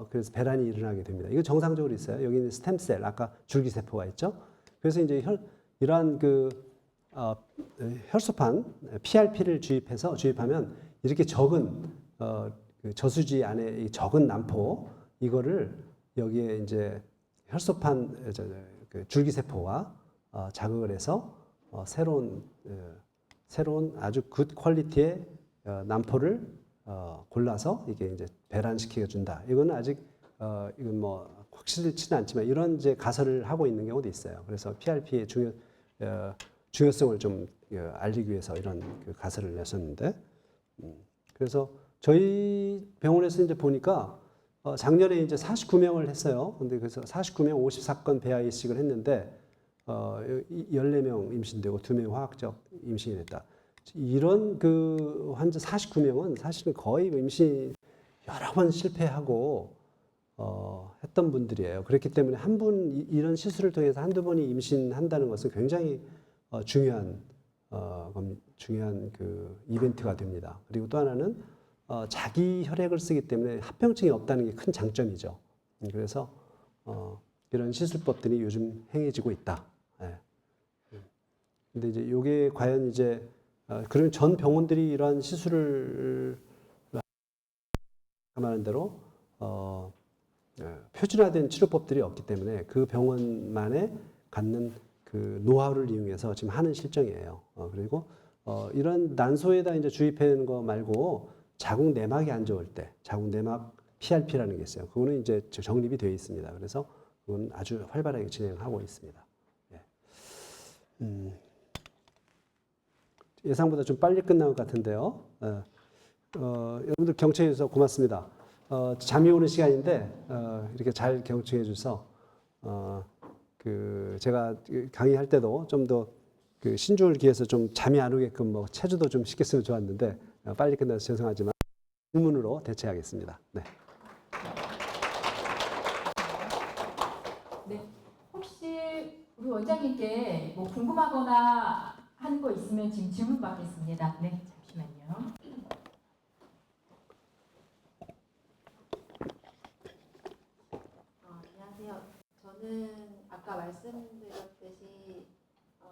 그래서 배란이 일어나게 됩니다. 이거 정상적으로 있어요. 여기는 스템셀, 아까 줄기세포가 있죠. 그래서 이제 이러한 혈소판 PRP를 주입하면 이렇게 적은 저수지 안에 이 적은 난포 이거를 여기에 이제 혈소판 줄기세포가 자극을 해서 새로운 아주 굿 퀄리티의 난포를 골라서 이게 이제 배란시켜 준다. 이건 아직 이건 뭐 확실치는 않지만 이런 이제 가설을 하고 있는 경우도 있어요. 그래서 PRP의 중요성을 좀 알리기 위해서 이런 가설을 냈었는데, 그래서 저희 병원에서 이제 보니까 작년에 이제 49명을 했어요. 근데 그래서 49명 54건 배아 이식을 했는데 14명 임신되고 2명 화학적 임신이 됐다. 이런 환자 49명은 사실은 거의 임신 여러 번 실패하고 했던 분들이에요. 그렇기 때문에 이런 시술을 통해서 한두 번이 임신한다는 것은 굉장히 중요한 이벤트가 됩니다. 그리고 또 하나는 자기 혈액을 쓰기 때문에 합병증이 없다는 게 큰 장점이죠. 그래서 이런 시술법들이 요즘 행해지고 있다. 근데 이제 이게 과연 이제 그러면 전 병원들이 이러한 시술을 말한 대로 표준화된 치료법들이 없기 때문에 그 병원만에 갖는 노하우를 이용해서 지금 하는 실정이에요. 그리고 이런 난소에다 이제 주입하는 거 말고 자궁 내막이 안 좋을 때 자궁 내막 PRP라는 게 있어요. 그거는 이제 정립이 되어 있습니다. 그래서 그건 아주 활발하게 진행하고 있습니다. 예상보다 좀 빨리 끝난 것 같은데요. 여러분들 경청해 주셔서 고맙습니다. 잠이 오는 시간인데 이렇게 잘 경청해 주셔서 제가 강의할 때도 좀 더 그 신중을 기해서 좀 잠이 안 오게끔 뭐 체조도 좀 시켰으면 좋았는데 빨리 끝나서 죄송하지만 질문으로 대체하겠습니다. 네. 네. 혹시 우리 원장님께 뭐 궁금하거나 하는 거 있으면 지금 질문 받겠습니다. 네, 잠시만요. 안녕하세요. 저는 아까 말씀드렸듯이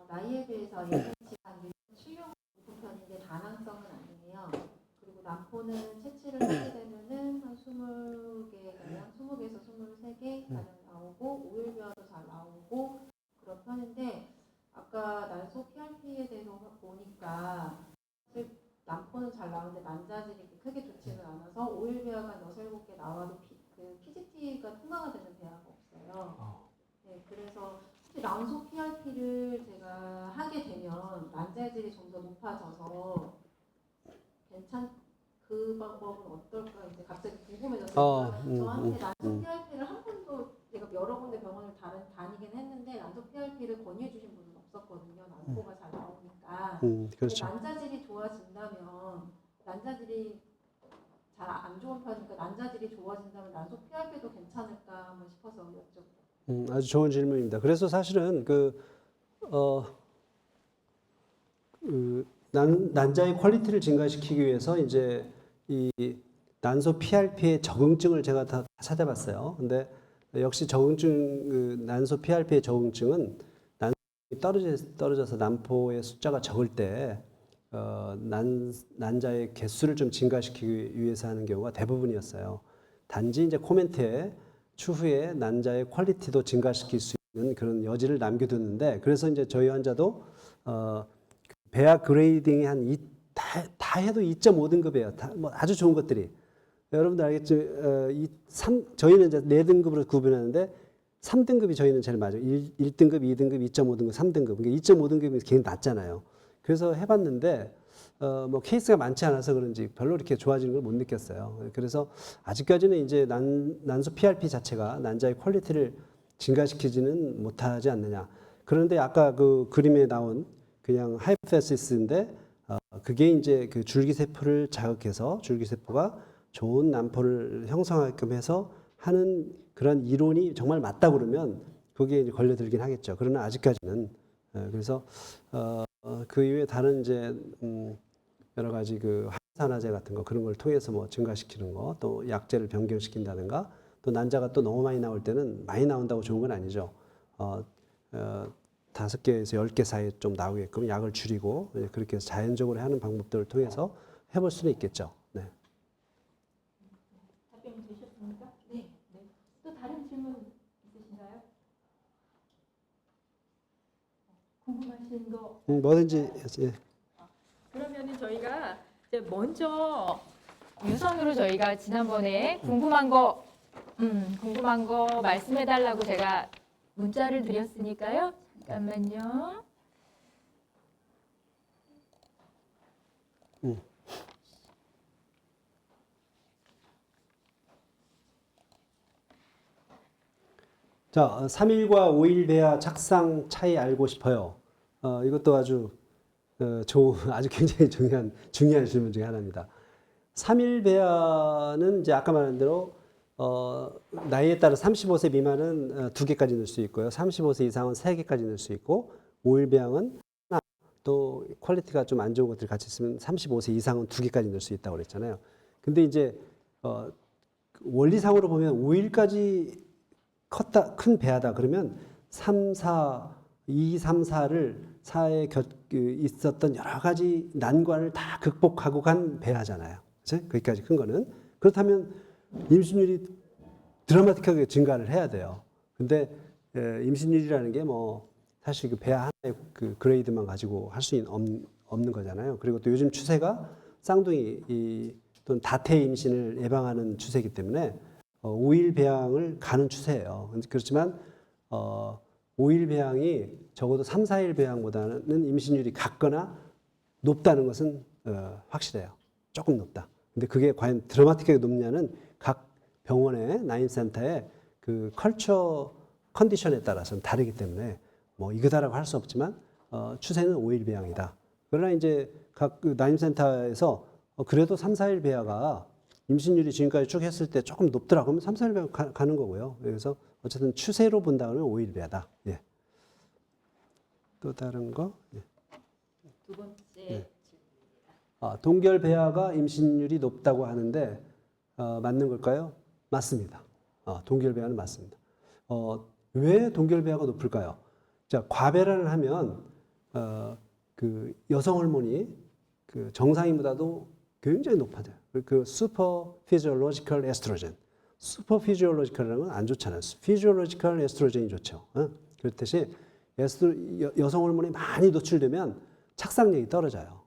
나이에 비해서 AMH가 출력 높은 편인데 다낭성은 아니에요. 그리고 남포는 채취를 하게 되면은 한 20개 가량, 20개에서 23개 가량 나오고 오일배화도 잘 나오고 그런 편인데 아까 난소 PRP에 대해서 보니까 사실 남포는 잘 나오는데 난자질이 크게 좋지는 않아서 오일배화가 6-7개 나와도 PGT가 통과가 되는 배화가 없어요. 네, 그래서 혹시 난소 PRP를 제가 하게 되면 난자질이 좀 더 높아져서 그 방법은 어떨까 이제 갑자기 궁금해졌어요. 저한테 난소 PRP를 한 번도 제가 여러 군데 병원을 다니긴 했는데 난소 PRP를 권유해 주신 분은 없었거든요. 난소가 잘 나오니까. 그렇죠. 난자질이 좋아진다면 난자질이 잘 안 좋은 편이니까 난자질이 좋아진다면 난소 PRP도 괜찮을까 한번 싶어서 여쭤볼게요. 아주 좋은 질문입니다. 그래서 사실은 난자의 퀄리티를 증가시키기 위해서 이제 이 난소 PRP의 적응증을 제가 다 찾아봤어요. 근데 역시 난소 PRP의 적응증은 난소가 떨어져서 난포의 숫자가 적을 때 난자의 개수를 좀 증가시키기 위해서 하는 경우가 대부분이었어요. 단지 이제 코멘트에 추후에 난자의 퀄리티도 증가시킬 수 있는 그런 여지를 남겨두는데 그래서 이제 저희 환자도 배아 그레이딩이 다 해도 2.5등급이에요. 뭐 아주 좋은 것들이. 여러분들 알겠죠? 저희는 이제 4등급으로 구분하는데 3등급이 저희는 제일 맞아요. 1등급, 2등급, 2.5등급, 3등급. 그러니까 2.5등급이 굉장히 낮잖아요. 그래서 해봤는데 뭐 케이스가 많지 않아서 그런지 별로 이렇게 좋아지는 걸 못 느꼈어요. 그래서 아직까지는 이제 난소 PRP 자체가 난자의 퀄리티를 증가시키지는 못하지 않느냐. 그런데 아까 그 그림에 나온 그냥 하이포테시스인데 그게 이제 그 줄기세포를 자극해서 줄기세포가 좋은 난포를 형성하게끔 해서 하는 그런 이론이 정말 맞다 그러면 거기에 이제 걸려들긴 하겠죠. 그러나 아직까지는 그래서 그 이외에 다른 이제 여러 가지 그 항산화제 같은 거 그런 걸 통해서 뭐 증가시키는 거 또 약제를 변경시킨다든가 또 난자가 또 너무 많이 나올 때는 많이 나온다고 좋은 건 아니죠. 5개에서 10개 사이에 좀 나오게끔 약을 줄이고 그렇게 해서 자연적으로 하는 방법들을 통해서 해볼 수는 있겠죠. 네. 답변이 되셨습니까? 네. 또 다른 질문 있으신가요? 궁금하신 거? 뭐든지 예. 그러면은 저희가 이제 먼저 유선으로 저희가 지난번에 궁금한 거 말씀해달라고 제가 문자를 드렸으니까요. 잠깐만요. 자, 3일과 5일 배아 착상 차이 알고 싶어요. 이것도 아주 아주 굉장히 중요한 질문 중에 하나입니다. 3일 배아는 이제 아까 말한 대로 나이에 따라 35세 미만은 2개까지 넣을 수 있고요. 35세 이상은 3개까지 넣을 수 있고 5일 배양은 하나 또 퀄리티가 좀 안 좋은 것들 같이 있으면 35세 이상은 2개까지 넣을 수 있다고 그랬잖아요. 근데 이제 원리상으로 보면 5일까지 큰 배하다 그러면 3, 4를 사에 있었던 여러 가지 난관을 다 극복하고 간 배하잖아요. 그렇죠? 거기까지 큰 거는. 그렇다면 임신율이 드라마틱하게 증가를 해야 돼요. 근데 임신율이라는 게 뭐 사실 그 배아 하나의 그 그레이드만 가지고 할 수 없는 거잖아요. 그리고 또 요즘 추세가 쌍둥이 또는 다태 임신을 예방하는 추세이기 때문에 5일 배양을 가는 추세예요. 그렇지만 5일 배양이 적어도 3, 4일 배양보다는 임신율이 같거나 높다는 것은 확실해요. 조금 높다. 근데 그게 과연 드라마틱하게 높냐는 각 병원의 나인센터의 그 컬처 컨디션에 따라서는 다르기 때문에 뭐 이거다라고 할 수 없지만 추세는 5일 배양이다. 그러나 이제 각 그 난임센터에서 그래도 3, 4일 배아가 임신율이 지금까지 쭉 했을 때 조금 높더라. 그러면 3, 4일 배아 가는 거고요. 그래서 어쨌든 추세로 본다 그러면 5일 배아다. 예. 또 다른 거? 예. 두 번째 네. 질문입니다. 동결 배아가 임신율이 높다고 하는데 맞는 걸까요? 맞습니다. 동결 배아는 맞습니다. 왜 동결 배아가 높을까요? 자, 과배란을 하면 그 여성 호르몬이 그 정상인보다도 굉장히 높아져요. 그 슈퍼 피지올로지컬 에스트로겐. 슈퍼 피지올로지컬이라는 건 안 좋잖아요. 피지올로지컬 에스트로겐이 좋죠. 그렇듯이 여성 호르몬이 많이 노출되면 착상력이 떨어져요.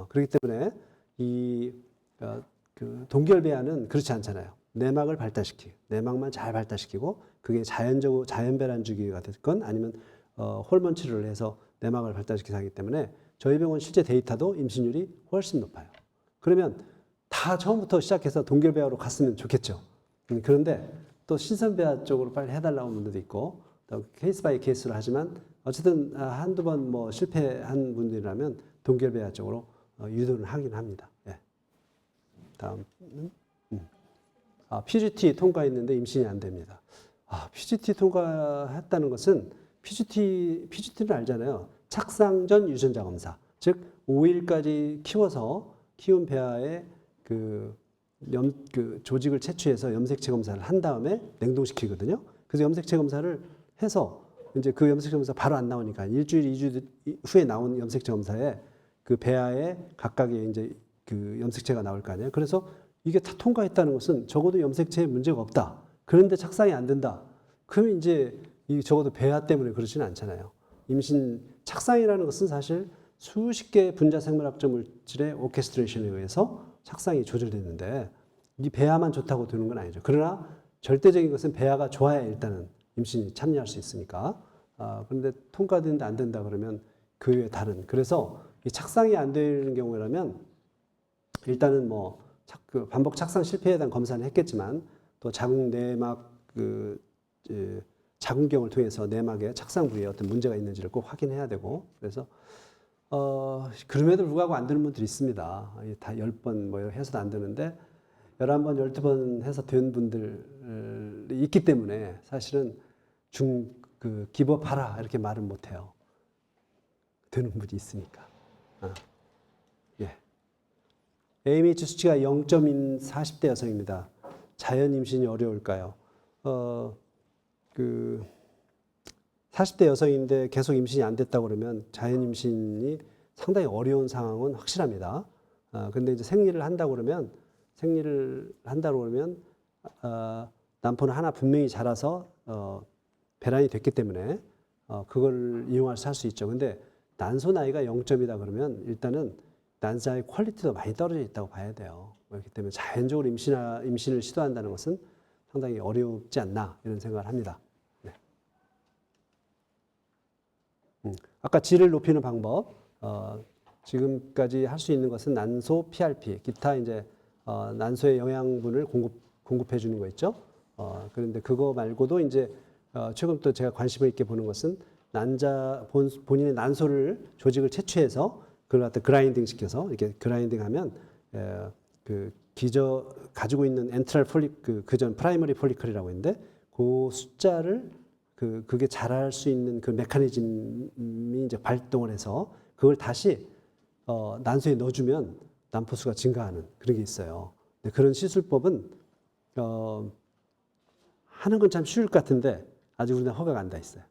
그렇기 때문에 그 동결 배아는 그렇지 않잖아요. 내막을 발달시키고, 내막만 잘 발달시키고, 그게 자연 배란 주기가 됐건 아니면 호르몬 치료를 해서 내막을 발달시키기 하기 때문에 저희 병원 실제 데이터도 임신율이 훨씬 높아요. 그러면 다 처음부터 시작해서 동결 배아로 갔으면 좋겠죠. 그런데 또 신선 배아 쪽으로 빨리 해달라는 분들도 있고, 또 케이스 바이 케이스로 하지만 어쨌든 한두 번 뭐 실패한 분들이라면 동결 배아 쪽으로 유도를 하긴 합니다. 예. 다음은 PGT 통과했는데 임신이 안 됩니다. PGT 통과했다는 것은 PGT를 알잖아요. 착상 전 유전자 검사. 즉 5일까지 키워서 키운 배아에 그 조직을 채취해서 염색체 검사를 한 다음에 냉동시키거든요. 그래서 염색체 검사를 해서 이제 그 염색체 검사 바로 안 나오니까 일주일, 2주 후에 나온 염색체 검사에 그 배아에 각각의 이제 그 염색체가 나올 거 아니에요. 그래서 이게 다 통과했다는 것은 적어도 염색체에 문제가 없다. 그런데 착상이 안 된다. 그러면 이제 적어도 배아 때문에 그렇지는 않잖아요. 임신 착상이라는 것은 사실 수십 개의 분자 생물학적 물질의 오케스트레이션에 의해서 착상이 조절됐는데 이 배아만 좋다고 되는 건 아니죠. 그러나 절대적인 것은 배아가 좋아야 일단은 임신이 참여할 수 있으니까. 그런데 통과되는데 안 된다 그러면 그 외에 다른. 그래서 이 착상이 안 되는 경우라면 일단은 뭐 그 반복 착상 실패에 대한 검사는 했겠지만 또 자궁 내막 자궁경을 통해서 내막의 착상 부위에 어떤 문제가 있는지를 꼭 확인해야 되고 그래서 그럼에도 불구하고 안 되는 분들이 있습니다. 다 10번 뭐 해서도 안 되는데 11번, 12번 해서 된 분들이 있기 때문에 사실은 기법하라 이렇게 말은 못 해요. 되는 분이 있으니까. 예. AMH 수치가 0점인 40대 여성입니다. 자연 임신이 어려울까요? 40대 여성인데 계속 임신이 안 됐다고 그러면 자연 임신이 상당히 어려운 상황은 확실합니다. 근데 이제 생리를 한다고 그러면 남포는 하나 분명히 자라서 배란이 됐기 때문에 그걸 이용해서 할 수 있죠. 근데 난소 나이가 0점이다 그러면 일단은 난자의 퀄리티도 많이 떨어져 있다고 봐야 돼요. 그렇기 때문에 자연적으로 임신을 시도한다는 것은 상당히 어렵지 않나 이런 생각을 합니다. 네. 아까 질을 높이는 방법, 지금까지 할 수 있는 것은 난소 PRP, 기타 이제 난소의 영양분을 공급해 주는 거 있죠. 그런데 그거 말고도 이제 최근 또 제가 관심을 있게 보는 것은 본인의 난소를 조직을 채취해서 그걸 갖다 그라인딩 시켜서 이렇게 그라인딩 하면 가지고 있는 엔트랄 그전 프라이머리 폴리클이라고 있는데 그 숫자를 그게 자랄 수 있는 그 메커니즘이 이제 발동을 해서 그걸 다시 난소에 넣어주면 난포수가 증가하는 그런 게 있어요. 근데 그런 시술법은 하는 건 참 쉬울 것 같은데 아직 우리나라 허가가 안 돼 있어요.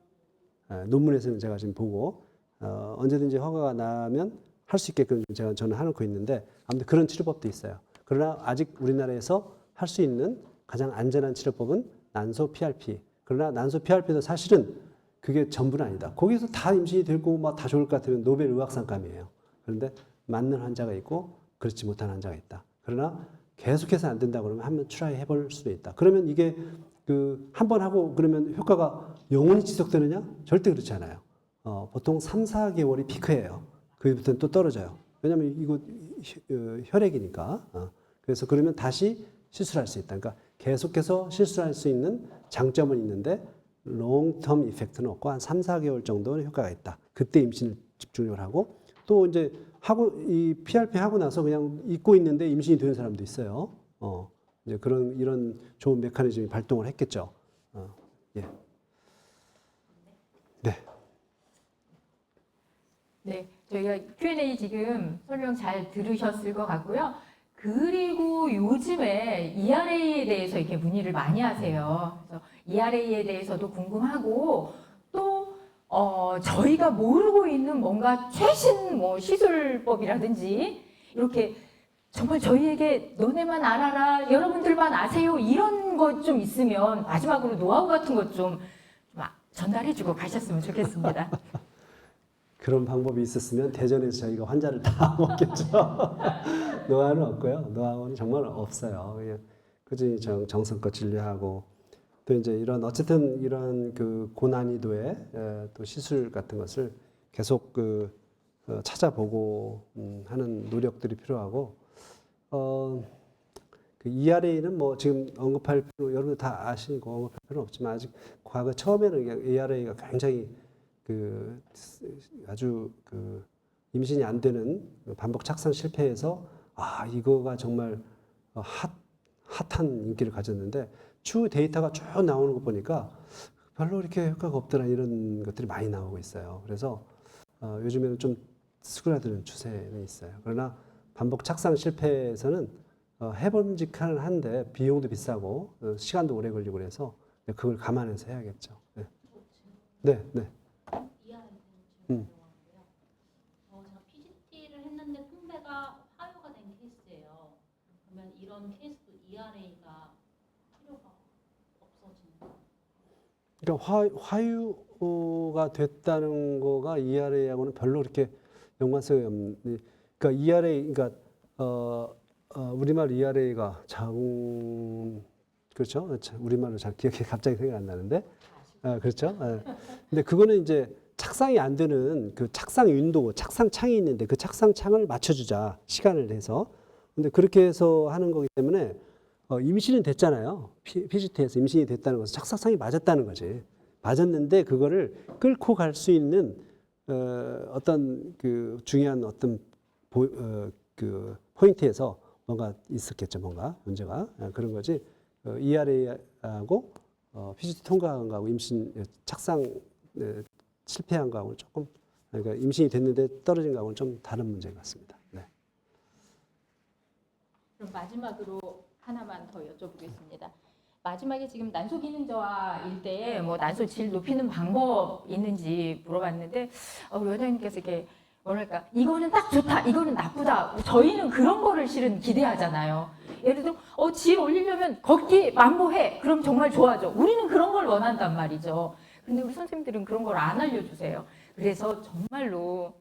논문에서는 제가 지금 보고 언제든지 허가가 나면 할 수 있게끔 저는 해놓고 있는데 아무튼 그런 치료법도 있어요. 그러나 아직 우리나라에서 할 수 있는 가장 안전한 치료법은 난소 PRP. 그러나 난소 PRP도 사실은 그게 전부는 아니다. 거기서 다 임신이 되고 막 다 좋을 것 같으면 노벨 의학상감이에요. 그런데 맞는 환자가 있고 그렇지 못한 환자가 있다. 그러나 계속해서 안 된다 그러면 한번 트라이 해볼 수도 있다. 그러면 이게 한 번 하고 그러면 효과가 영원히 지속되느냐? 절대 그렇지 않아요. 보통 3, 4개월이 피크예요. 그 이후부터는 또 떨어져요. 왜냐하면 이거 혈액이니까. 그래서 그러면 다시 실수할 수 있다. 그러니까 계속해서 실수할 수 있는 장점은 있는데 롱텀 이펙트는 없고 한 3, 4개월 정도는 효과가 있다. 그때 임신을 집중력을 하고 또 이제 이 PRP 하고 나서 그냥 잊고 있는데 임신이 되는 사람도 있어요. 이제 이런 좋은 메커니즘이 발동을 했겠죠. 예. 네. 네, 저희가 Q&A 지금 설명 잘 들으셨을 것 같고요. 그리고 요즘에 ERA에 대해서 이렇게 문의를 많이 하세요. 그래서 ERA에 대해서도 궁금하고 또 저희가 모르고 있는 뭔가 최신 뭐 시술법이라든지 이렇게 정말 저희에게 너네만 알아라, 여러분들만 아세요 이런 것 좀 있으면 마지막으로 노하우 같은 것 좀 전달해주고 가셨으면 좋겠습니다. 그런 방법이 있었으면 대전에서 저희가 환자를 다 먹겠죠. 노하우는 없고요. 노하우는 정말 없어요. 그냥 꾸준히 정성껏 진료하고 또 이제 어쨌든 이런 그 고난이도의 또 시술 같은 것을 계속 찾아보고 하는 노력들이 필요하고 그 ERA는 뭐 지금 언급할 필요 여러분 다 아시고 언급할 필요는 없지만 아직 과거 처음에는 ERA가 굉장히 아주 임신이 안 되는 반복 착상 실패에서 이거가 정말 핫한 인기를 가졌는데 추후 데이터가 쭉 나오는 거 보니까 별로 이렇게 효과가 없더라 이런 것들이 많이 나오고 있어요. 그래서 요즘에는 좀 수그라드는 추세는 있어요. 그러나 반복 착상 실패에서는 해봄직한 한데 비용도 비싸고 시간도 오래 걸리고 그래서 그걸 감안해서 해야겠죠. 네. 네, 네. 제가 PGT를 했는데 통배가 화요가 된 케이스예요. 그러면 이런 케이스도 ERA가 필요가 없어지나요? 그러니까 화유가 됐다는 거가 ERA하고는 별로 그렇게 연관성이 없는. 그러니까 ERA, 그러니까 우리말 ERA가 그렇죠? 우리말로 잘 기억이 갑자기 생각 안 나는데, 그렇죠? 근데 그거는 이제 착상이 안 되는 그 착상 윈도우, 착상 창이 있는데 그 착상 창을 맞춰주자 시간을 내서. 근데 그렇게 해서 하는 거기 때문에 임신은 됐잖아요. PGT에서 임신이 됐다는 것은 착상창이 맞았다는 거지. 맞았는데 그거를 끌고 갈 수 있는 어떤 그 중요한 어떤 그 포인트에서 뭔가 있었겠죠, 뭔가 문제가 그런 거지. ERA하고 PGT 통과한 거하고 임신 착상 실패한 거하고는 조금 그러니까 임신이 됐는데 떨어진 거하고는 좀 다른 문제인 것 같습니다. 네. 그럼 마지막으로 하나만 더 여쭤보겠습니다. 마지막에 지금 난소 기능 저하일 때 뭐 난소 질 높이는 방법 있는지 물어봤는데 우리 원장님께서 이렇게 뭐랄까 이거는 딱 좋다, 이거는 나쁘다. 저희는 그런 거를 실은 기대하잖아요. 예를 들어 질 올리려면 걷기 만보해. 그럼 정말 좋아져. 우리는 그런 걸 원한단 말이죠. 근데 우리 선생님들은 그런 걸 안 알려주세요. 그래서 정말로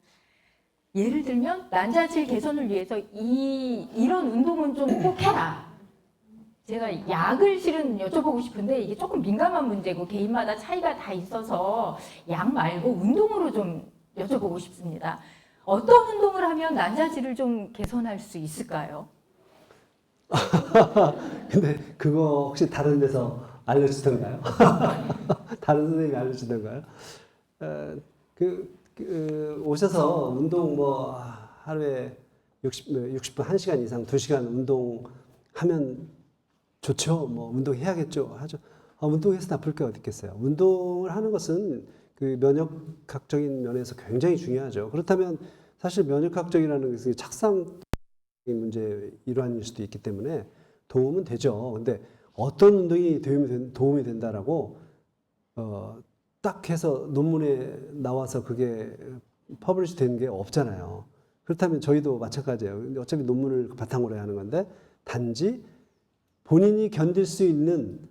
예를 들면 난자질 개선을 위해서 이런 운동은 좀 꼭 해라. 제가 약을 실은 여쭤보고 싶은데 이게 조금 민감한 문제고 개인마다 차이가 다 있어서 약 말고 운동으로 좀 여쭤보고 싶습니다. 어떤 운동을 하면 난자질을 좀 개선할 수 있을까요? 근데 그거 혹시 다른 데서 알려주던가요? 다른 선생님이 알려주던가요? 오셔서 운동 뭐 하루에 60분, 1시간 이상, 2시간 운동하면 좋죠. 뭐 운동해야겠죠. 하죠. 운동해서 나쁠 게 어디 있겠어요. 운동을 하는 것은 그 면역학적인 면에서 굉장히 중요하죠. 그렇다면 사실 면역학적이라는 것은 착상 문제의 일환일 수도 있기 때문에 도움은 되죠. 근데 어떤 운동이 도움이 된다라고 딱 해서 논문에 나와서 그게 퍼블리시 되는 게 없잖아요. 그렇다면 저희도 마찬가지예요. 어차피 논문을 바탕으로 해야 하는 건데 단지 본인이 견딜 수 있는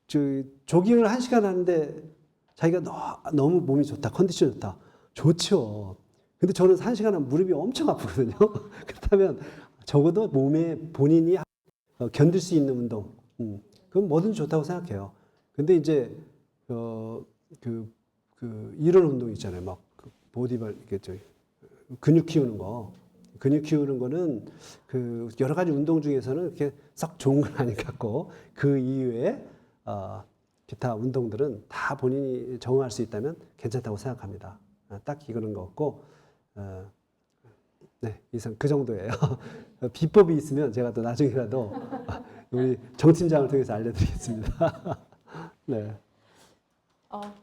조깅을 1시간 하는데 자기가 너무 몸이 좋다, 컨디션이 좋다. 좋죠. 근데 저는 1시간 하면 무릎이 엄청 아프거든요. 그렇다면 적어도 몸에 본인이 견딜 수 있는 운동, 그건 뭐든지 좋다고 생각해요. 근데 이제 이런 운동 있잖아요. 막 보디빌 근육 키우는 거. 근육 키우는 거는 그 여러 가지 운동 중에서는 이렇게 썩 좋은 건 아닌 것 같고 그 이외에 기타 운동들은 다 본인이 적응할 수 있다면 괜찮다고 생각합니다. 딱히 그런 거 없고, 네, 이상 그 정도예요. 비법이 있으면 제가 또 나중에라도 우리 정 팀장을 통해서 알려드리겠습니다. 네.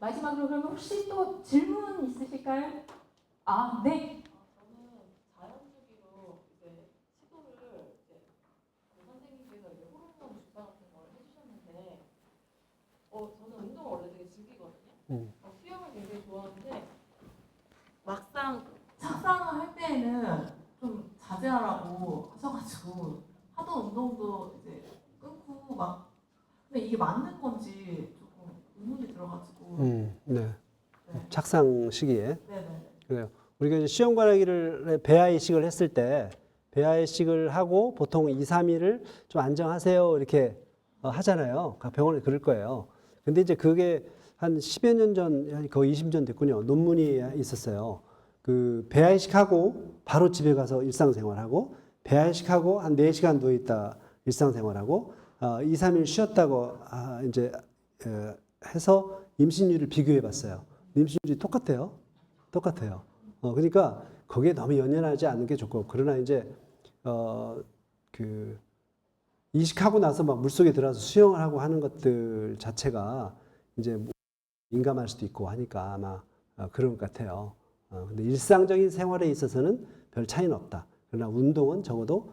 마지막으로 그러면 혹시 또 질문 있으실까요? 아, 네. 저는 자연주기로 이제 시도를 이제 선생님께서 이제 호르몬 주사 같은 걸 해주셨는데, 저는 운동을 원래 되게 즐기거든요. 수영을 굉장히 좋아하는데 막상 착상을 할 때에는 좀 자제하라고 하셔가지고 하던 운동도 이제 끊고 막 근데 이게 맞는 건지 조금 의문이 들어가지고. 네. 착상 시기에. 네네. 그래요. 우리가 이제 시험관리를 배아 이식을 했을 때 배아 이식을 하고 보통 2, 3일을 좀 안정하세요 이렇게 하잖아요. 병원에 그럴 거예요. 근데 이제 그게 한 10여 년 전, 거의 20년 됐군요. 논문이 있었어요. 그 배아 이식하고 바로 집에 가서 일상생활하고 배아 이식하고 한 4시간 누워 있다 일상생활하고 2, 3일 쉬었다고 이제 해서 임신율을 비교해 봤어요. 임신율이 똑같아요. 똑같아요. 그러니까 거기에 너무 연연하지 않는 게 좋고, 그러나 이제 그 이식하고 나서 막 물속에 들어가서 수영을 하고 하는 것들 자체가 이제 민감할 수도 있고 하니까 아마 그런 것 같아요. 근데 일상적인 생활에 있어서는 별 차이는 없다. 그러나 운동은 적어도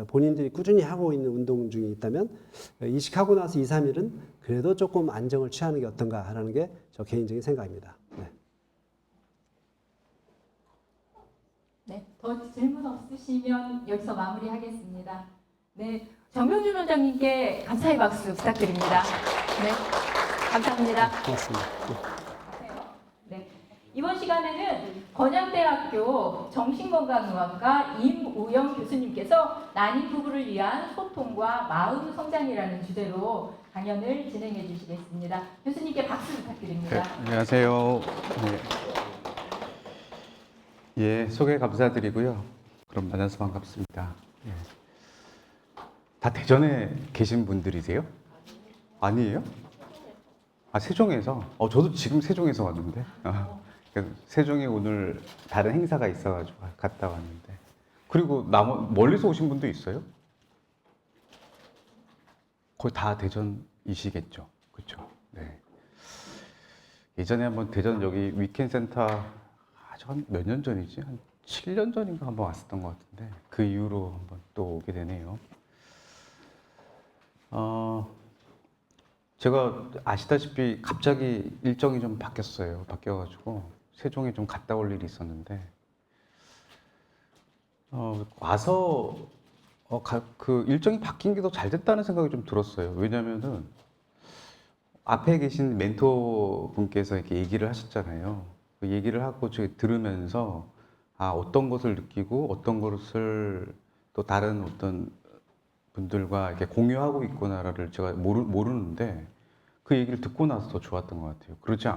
본인들이 꾸준히 하고 있는 운동 중에 있다면 이식하고 나서 2, 3일은 그래도 조금 안정을 취하는 게 어떤가 하는 게 저 개인적인 생각입니다. 네. 네, 더 질문 없으시면 여기서 마무리하겠습니다. 네, 정병준 원장님께 감사의 박수 부탁드립니다. 네, 감사합니다. 고맙습니다. 네, 이번 시간에는 건양대학교 정신건강의학과 임우영 교수님께서 난임 부부를 위한 소통과 마음 성장이라는 주제로 강연을 진행해 주시겠습니다. 교수님께 박수 부탁드립니다. 네, 안녕하세요. 네. 예, 소개 감사드리고요. 그럼 만나서 반갑습니다. 예. 다 대전에 계신 분들이세요? 아니에요? 세종에서? 저도 지금 세종에서 왔는데. 세종에 오늘 다른 행사가 있어가지고 갔다 왔는데. 그리고 멀리서 오신 분도 있어요? 거의 다 대전이시겠죠? 그렇죠? 네. 예전에 한번 대전 여기 위켄 센터 한 몇 년 전이지? 한 7년 전인가 한번 왔었던 것 같은데 그 이후로 한번 또 오게 되네요. 제가 아시다시피 갑자기 일정이 좀 바뀌었어요. 바뀌어가지고 세종에 좀 갔다 올 일이 있었는데 와서 그 일정이 바뀐 게 더 잘 됐다는 생각이 좀 들었어요. 왜냐면은 앞에 계신 멘토 분께서 이렇게 얘기를 하셨잖아요. 그 얘기를 하고 제가 들으면서 어떤 것을 느끼고 어떤 것을 또 다른 어떤 분들과 이렇게 공유하고 있구나를 제가 모르는데 그 얘기를 듣고 나서 더 좋았던 것 같아요. 그러지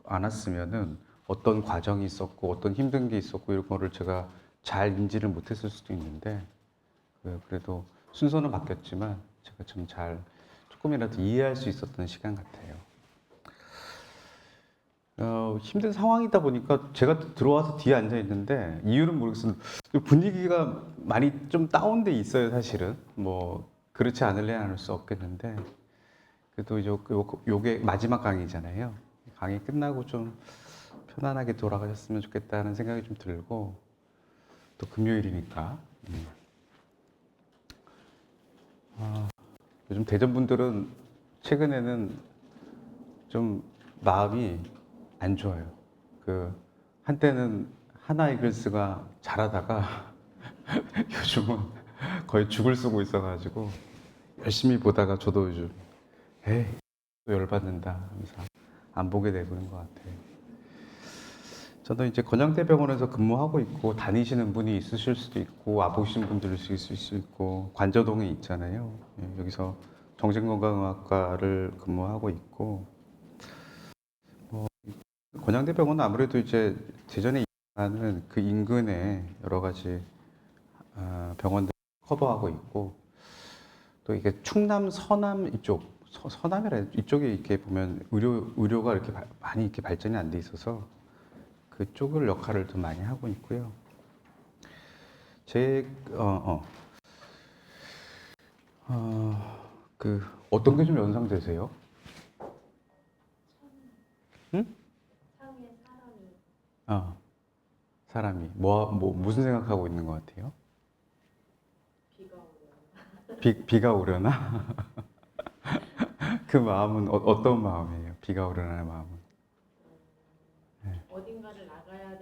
않았으면은 어떤 과정이 있었고 어떤 힘든 게 있었고 이런 거를 제가 잘 인지를 못했을 수도 있는데 그래도 순서는 바뀌었지만 제가 좀 조금이라도 이해할 수 있었던 시간 같아요. 힘든 상황이다 보니까 제가 들어와서 뒤에 앉아 있는데 이유는 모르겠어요. 분위기가 많이 좀 다운돼 있어요, 사실은. 뭐 그렇지 않을래야 할 수 없겠는데 그래도 요게 마지막 강의잖아요. 강의 끝나고 좀 편안하게 돌아가셨으면 좋겠다는 생각이 좀 들고 또 금요일이니까. 요즘 대전 분들은 최근에는 좀 마음이 안 좋아요. 한때는 하나 이글스가 잘하다가 요즘은 거의 죽을 쓰고 있어가지고 열심히 보다가 저도 요즘 또 열받는다 하면서 안 보게 되고 있는 것 같아요. 저도 이제 건양대병원에서 근무하고 있고 다니시는 분이 있으실 수도 있고 아프신 분들 있을 수 있고 관저동에 있잖아요. 여기서 정신건강의학과를 근무하고 있고 건양대병원은 아무래도 이제 대전에 있는 그 인근에 여러 가지 병원들 커버하고 있고 또 이게 충남 서남 이쪽 서남이라 이쪽에 이렇게 보면 의료가 이렇게 많이 이렇게 발전이 안 돼 있어서 그쪽을 역할을 좀 많이 하고 있고요. 그 어떤 게 좀 연상되세요? 응? 창에 사람이 사람이 무슨 생각하고 있는 것 같아요? 비가 오면 비가 오려나? 그 마음은 어떤 마음이에요? 비가 오려는 마음은 어딘가를 나가야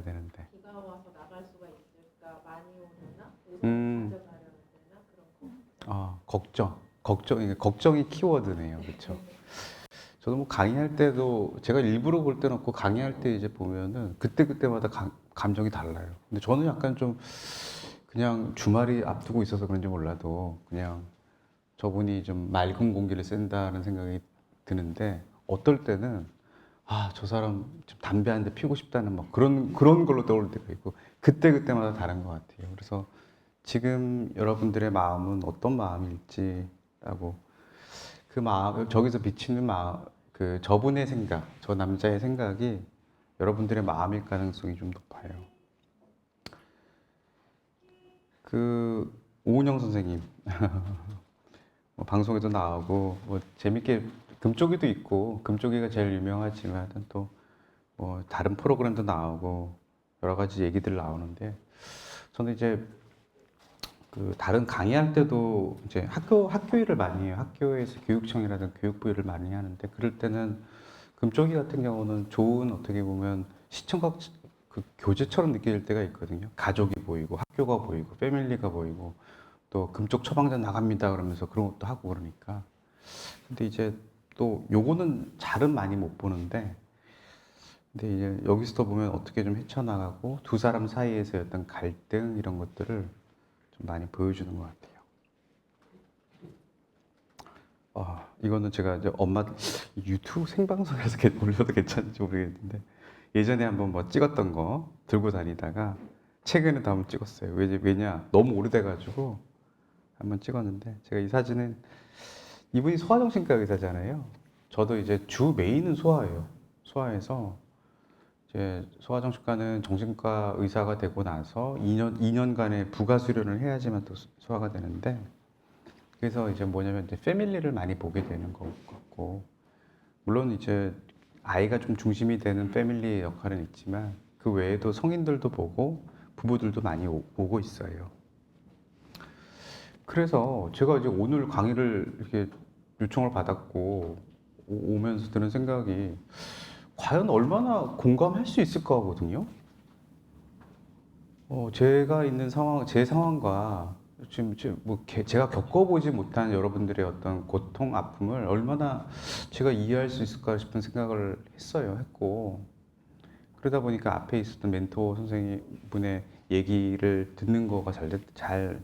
되는데. 비가 와서 나갈 수가 있을까? 많이 오거나 음. 의사를 가져가려야 되나? 그런 거. 걱정이 키워드네요, 그렇죠? 저도 뭐 강의할 때도 제가 일부러 볼 때는 없고 강의할 때 이제 보면은 그때마다 감정이 달라요. 근데 저는 약간 좀 그냥 주말이 앞두고 있어서 그런지 몰라도 그냥 저분이 좀 맑은 공기를 쐰다는 생각이 드는데 어떨 때는 저 사람 좀 담배 한 대 피우고 싶다는 막 그런 걸로 떠올 때가 있고 그때마다 다른 것 같아요. 그래서 지금 여러분들의 마음은 어떤 마음일지라고 그 마음 저기서 비치는 마음 그 저분의 생각 저 남자의 생각이 여러분들의 마음일 가능성이 좀 높아요. 그 오은영 선생님 뭐 방송에도 나오고 뭐 재밌게 금쪽이도 있고 금쪽이가 제일 유명하지만 또 뭐 다른 프로그램도 나오고 여러 가지 얘기들 나오는데 저는 이제 그 다른 강의할 때도 이제 학교 일을 많이 해요. 학교에서 교육청이라든가 교육부 일을 많이 하는데 그럴 때는 금쪽이 같은 경우는 좋은 어떻게 보면 시청각 그 교재처럼 느껴질 때가 있거든요. 가족이 보이고 학교가 보이고 패밀리가 보이고 또 금쪽 처방전 나갑니다 그러면서 그런 것도 하고 그러니까 근데 이제 또 요거는 잘은 많이 못 보는데 근데 이제 여기서 보면 어떻게 좀 헤쳐나가고 두 사람 사이에서 어떤 갈등 이런 것들을 좀 많이 보여주는 것 같아요. 이거는 제가 이제 엄마 유튜브 생방송에서 올려도 괜찮을지 모르겠는데 예전에 한번 뭐 찍었던 거 들고 다니다가 최근에도 한번 찍었어요. 왜냐 너무 오래돼가지고 한번 찍었는데 제가 이 사진은 이분이 소아정신과 의사잖아요. 저도 이제 주 메인은 소아예요. 소아에서 이제 소아정신과는 정신과 의사가 되고 나서 2년간의 부가 수련을 해야지만 또 소아가 되는데 그래서 이제 뭐냐면 이제 패밀리를 많이 보게 되는 것 같고 물론 이제 아이가 좀 중심이 되는 패밀리의 역할은 있지만 그 외에도 성인들도 보고 부부들도 많이 오고 있어요. 그래서 제가 이제 오늘 강의를 이렇게 요청을 받았고 오면서 드는 생각이 과연 얼마나 공감할 수 있을까 하거든요. 제가 있는 상황, 제 상황과 지금 뭐 제가 겪어보지 못한 여러분들의 어떤 고통, 아픔을 얼마나 제가 이해할 수 있을까 싶은 생각을 했고 그러다 보니까 앞에 있었던 멘토 선생님분의 얘기를 듣는 거가 잘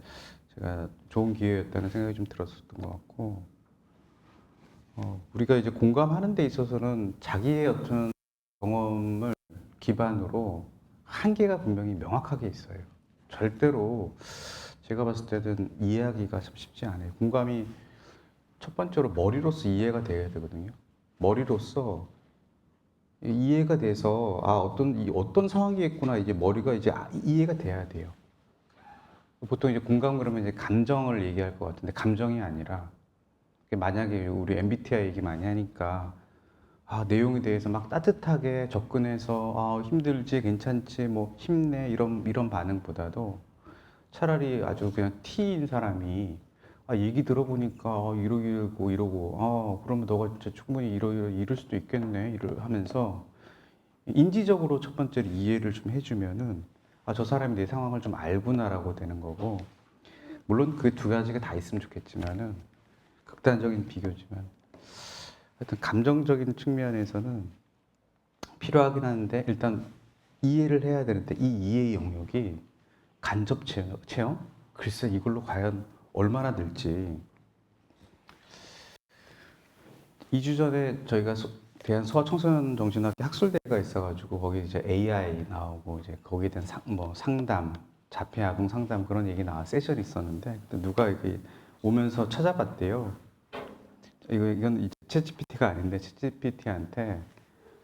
제가 좋은 기회였다는 생각이 좀 들었었던 것 같고 우리가 이제 공감하는 데 있어서는 자기의 어떤 경험을 기반으로 한계가 분명히 명확하게 있어요. 절대로 제가 봤을 때는 이해하기가 참 쉽지 않아요. 공감이 첫 번째로 머리로서 이해가 돼야 되거든요. 머리로서 이해가 돼서 어떤 상황이겠구나 이제 머리가 이제 이해가 돼야 돼요. 보통 이제 공감 그러면 이제 감정을 얘기할 것 같은데 감정이 아니라 만약에 우리 MBTI 얘기 많이 하니까 내용에 대해서 막 따뜻하게 접근해서 힘들지 괜찮지 뭐 힘내 이런 반응보다도 차라리 아주 그냥 T인 사람이 얘기 들어보니까 이러고 그러면 너가 진짜 충분히 이럴 수도 있겠네 하면서 인지적으로 첫 번째로 이해를 좀 해주면은 저 사람이 내 상황을 좀 알구나라고 되는 거고 물론 그 두 가지가 다 있으면 좋겠지만은 극단적인 비교지만 하여튼 감정적인 측면에서는 필요하긴 한데 일단 이해를 해야 되는데 이 이해의 영역이 간접 체험? 글쎄 이걸로 과연 얼마나 늘지 2주 전에 저희가 대한 소아청소년 정신학회 학술대회가 있어가지고 거기 이제 AI 나오고 이제 거기에 대한 상담 자폐 아동 상담 그런 얘기 세션이 있었는데 누가 이렇게 오면서 찾아봤대요. 이건 챗GPT가 아닌데 챗GPT한테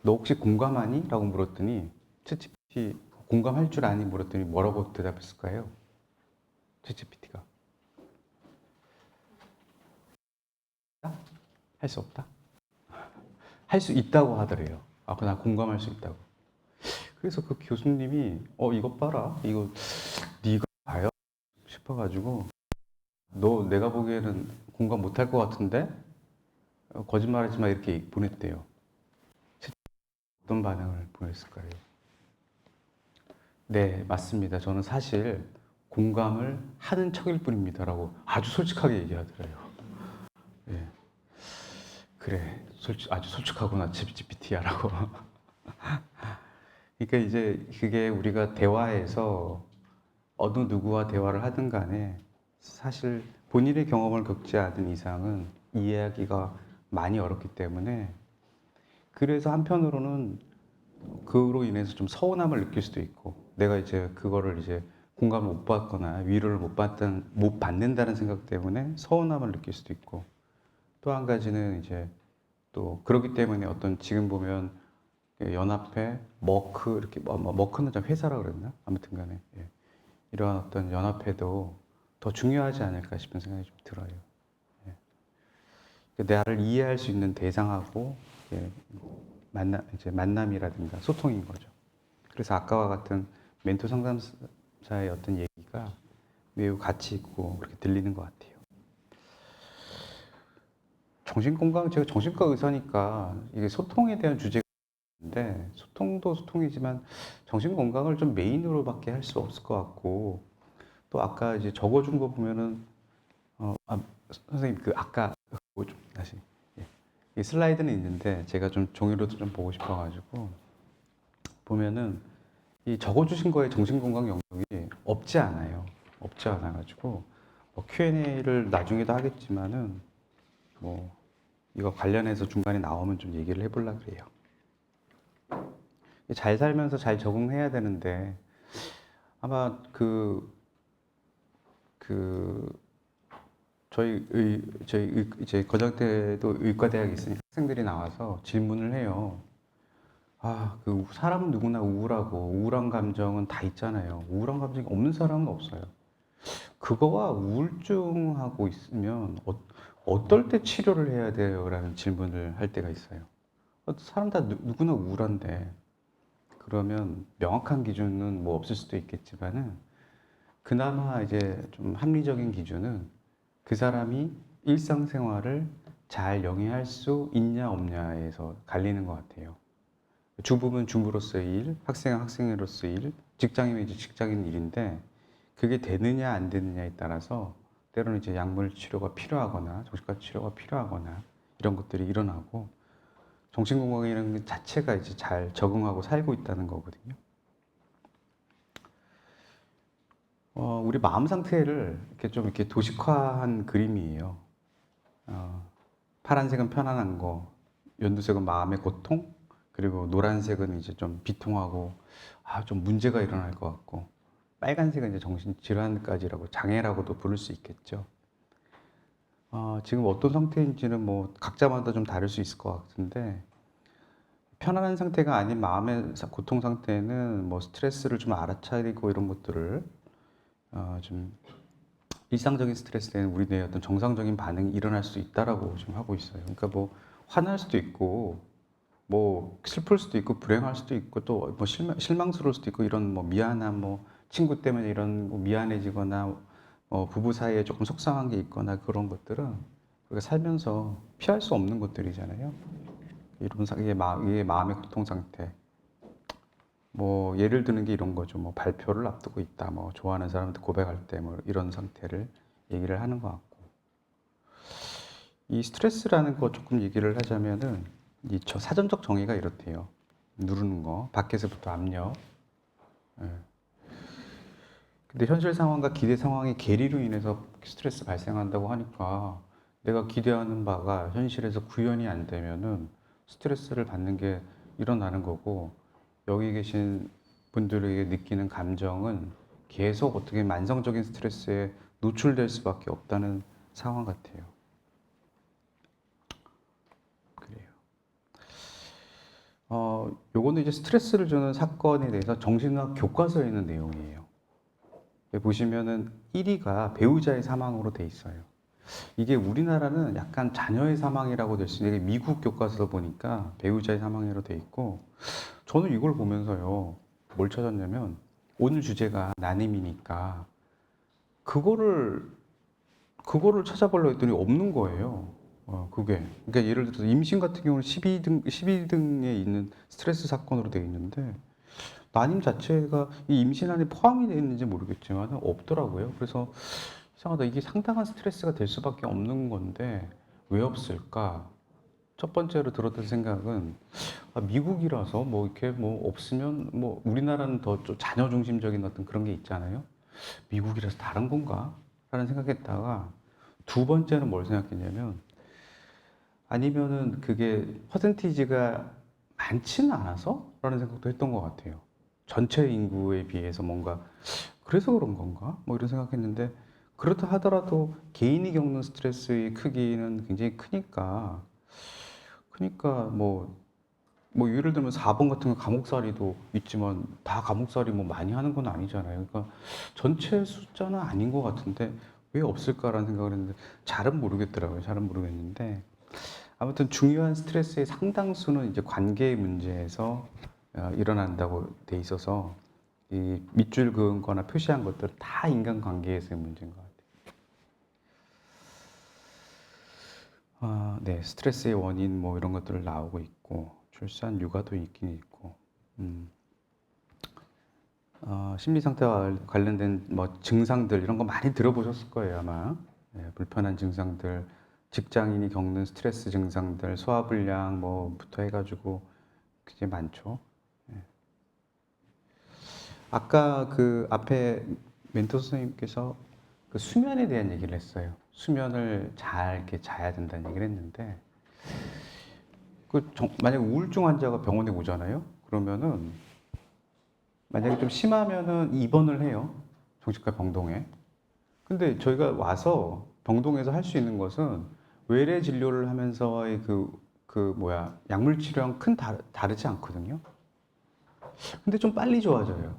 너 혹시 공감하니? 라고 물었더니 챗GPT 공감할 줄 아니? 물었더니 뭐라고 대답했을까요? 챗GPT가 할 수 없다? 할 수 있다고 하더래요. 아, 나 공감할 수 있다고. 그래서 그 교수님이 이것 봐라. 이거 네가 봐요? 싶어가지고 너 내가 보기에는 공감 못할 것 같은데? 거짓말하지 마 이렇게 보냈대요. 어떤 반응을 보냈을까요? 네, 맞습니다. 저는 사실 공감을 하는 척일 뿐입니다라고 아주 솔직하게 얘기하더래요. 예. 그래, 아주 솔직하구나, GPT야라고. 그러니까 이제 그게 우리가 대화에서 어느 누구와 대화를 하든 간에 사실 본인의 경험을 겪지 않은 이상은 이해하기가 많이 어렵기 때문에 그래서 한편으로는 그로 인해서 좀 서운함을 느낄 수도 있고 내가 이제 그거를 이제 공감을 못 받거나 위로를 못 받는다는 생각 때문에 서운함을 느낄 수도 있고 또 한 가지는 이제 또 그렇기 때문에 어떤 지금 보면 연합회, 머크 이렇게 머크는 좀 회사라 그랬나? 아무튼 간에 이러한 어떤 연합회도 더 중요하지 않을까 싶은 생각이 좀 들어요. 나를 이해할 수 있는 대상하고 만남이라든가 소통인 거죠. 그래서 아까와 같은 멘토 상담사의 어떤 얘기가 매우 가치 있고 그렇게 들리는 것 같아요. 제가 정신과 의사니까 이게 소통에 대한 주제가 있는데 소통도 소통이지만 정신건강을 좀 메인으로밖에 할 수 없을 것 같고 또 아까 이제 적어준 거 보면은 선생님 그 아까 좀 다시 이 슬라이드는 있는데 제가 좀 종이로도 좀 보고 싶어가지고 보면은 이 적어주신 거에 정신건강 영역이 없지 않아요. 없지 않아가지고 뭐 Q&A를 나중에도 하겠지만은 뭐 이거 관련해서 중간에 나오면 좀 얘기를 해보려고 그래요. 잘 살면서 잘 적응해야 되는데 아마 저희 이제 거장대도 의과대학이 있으니까 학생들이 나와서 질문을 해요. 그 사람은 누구나 우울하고 우울한 감정은 다 있잖아요. 우울한 감정이 없는 사람은 없어요. 그거와 우울증하고 있으면 어떨 때 치료를 해야 돼요? 라는 질문을 할 때가 있어요. 사람 다 누구나 우울한데 그러면 명확한 기준은 뭐 없을 수도 있겠지만은 그나마 이제 좀 합리적인 기준은 그 사람이 일상생활을 잘 영위할 수 있냐 없냐에서 갈리는 것 같아요. 주부면 주부로서의 일, 학생은 학생으로서의 일, 직장인은 이제 직장인 일인데 그게 되느냐 안 되느냐에 따라서 때로는 이제 약물 치료가 필요하거나 정신과 치료가 필요하거나 이런 것들이 일어나고 정신건강이라는 것 자체가 이제 잘 적응하고 살고 있다는 거거든요. 우리 마음 상태를 이렇게 도식화한 그림이에요. 파란색은 편안한 거, 연두색은 마음의 고통, 그리고 노란색은 이제 좀 비통하고 좀 문제가 일어날 것 같고, 빨간색은 이제 정신질환까지라고 장애라고도 부를 수 있겠죠. 지금 어떤 상태인지는 뭐 각자마다 좀 다를 수 있을 것 같은데 편안한 상태가 아닌 마음의 고통 상태는 뭐 스트레스를 좀 알아차리고 이런 것들을 좀 일상적인 스트레스에는 우리 뇌의 어떤 정상적인 반응이 일어날 수 있다라고 지금 하고 있어요. 그러니까 뭐 화날 수도 있고 뭐 슬플 수도 있고 불행할 수도 있고 또 뭐 실망스러울 수도 있고 이런 뭐 미안함 뭐 친구 때문에 이런 뭐 미안해지거나 부부 사이에 조금 속상한 게 있거나 그런 것들은 우리가 살면서 피할 수 없는 것들이잖아요. 이게 마음의 고통 상태. 뭐 예를 드는 게 이런 거죠. 뭐 발표를 앞두고 있다. 뭐 좋아하는 사람한테 고백할 때 뭐 이런 상태를 얘기를 하는 것 같고. 이 스트레스라는 거 조금 얘기를 하자면은 사전적 정의가 이렇대요. 누르는 거, 밖에서부터 압력. 예. 근데 현실 상황과 기대 상황의 괴리로 인해서 스트레스 발생한다고 하니까 내가 기대하는 바가 현실에서 구현이 안 되면은 스트레스를 받는 게 일어나는 거고 여기 계신 분들에게 느끼는 감정은 계속 어떻게 만성적인 스트레스에 노출될 수밖에 없다는 상황 같아요. 요거는 이제 스트레스를 주는 사건에 대해서 정신의학 교과서에 있는 내용이에요. 여기 보시면은 1위가 배우자의 사망으로 돼 있어요. 이게 우리나라는 약간 자녀의 사망이라고 될 수 있는데 미국 교과서 보니까 배우자의 사망으로 돼 있고 저는 이걸 보면서요. 뭘 찾았냐면 오늘 주제가 난임이니까 그거를 찾아보려고 했더니 없는 거예요. 그게. 그러니까 예를 들어서 임신 같은 경우는 12등에 있는 스트레스 사건으로 되어 있는데 난임 자체가 이 임신 안에 포함이 되어 있는지 모르겠지만 없더라고요. 그래서 이상하다. 이게 상당한 스트레스가 될 수밖에 없는 건데 왜 없을까? 첫 번째로 들었던 생각은 미국이라서 뭐 이렇게 뭐 없으면 뭐 우리나라는 더 좀 자녀 중심적인 어떤 그런 게 있잖아요. 미국이라서 다른 건가? 라는 생각했다가 두 번째는 뭘 생각했냐면 아니면은 그게 퍼센티지가 많지는 않아서? 라는 생각도 했던 것 같아요. 전체 인구에 비해서 뭔가 그래서 그런 건가? 뭐 이런 생각했는데 그렇다 하더라도 개인이 겪는 스트레스의 크기는 굉장히 크니까 뭐 예를 들면 4번 같은 거 감옥살이도 있지만 다 감옥살이 뭐 많이 하는 건 아니잖아요. 그러니까 전체 숫자는 아닌 것 같은데 왜 없을까라는 생각을 했는데 잘은 모르겠더라고요. 잘은 모르겠는데 아무튼 중요한 스트레스의 상당수는 이제 관계의 문제에서 일어난다고 돼 있어서 이 밑줄 그은 거나 표시한 것들은 다 인간관계에서의 문제인 것 같아요. 네, 스트레스의 원인 뭐 이런 것들을 나오고 있고 출산, 육아도 있긴 있고 심리 상태와 관련된 뭐 증상들 이런 거 많이 들어보셨을 거예요 아마. 네, 불편한 증상들, 직장인이 겪는 스트레스 증상들, 소화불량 뭐부터 해가지고 굉장히 많죠. 네. 아까 그 앞에 멘토 선생님께서 그 수면에 대한 얘기를 했어요. 수면을 잘 이렇게 자야 된다는 얘기를 했는데 만약에 우울증 환자가 병원에 오잖아요. 그러면은 만약에 좀 심하면은 입원을 해요. 정신과 병동에. 근데 저희가 와서 병동에서 할 수 있는 것은 외래 진료를 하면서의 약물 치료랑 큰 다르지 않거든요. 근데 좀 빨리 좋아져요.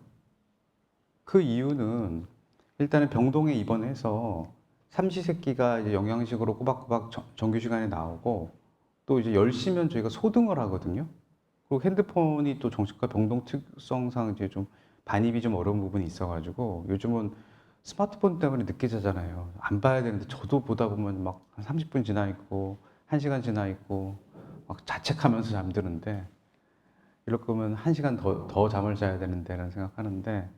그 이유는 일단은 병동에 입원해서 삼시세끼가 이제 영양식으로 꼬박꼬박 정규 시간에 나오고 또 이제 10시면 저희가 소등을 하거든요. 그리고 핸드폰이 또 정신과 병동 특성상 이제 좀 반입이 좀 어려운 부분이 있어가지고 요즘은 스마트폰 때문에 늦게 자잖아요. 안 봐야 되는데 저도 보다 보면 막 한 30분 지나 있고 1시간 지나 있고 막 자책하면서 잠드는데 이럴 거면 1시간 더 잠을 자야 되는데 라는 생각하는데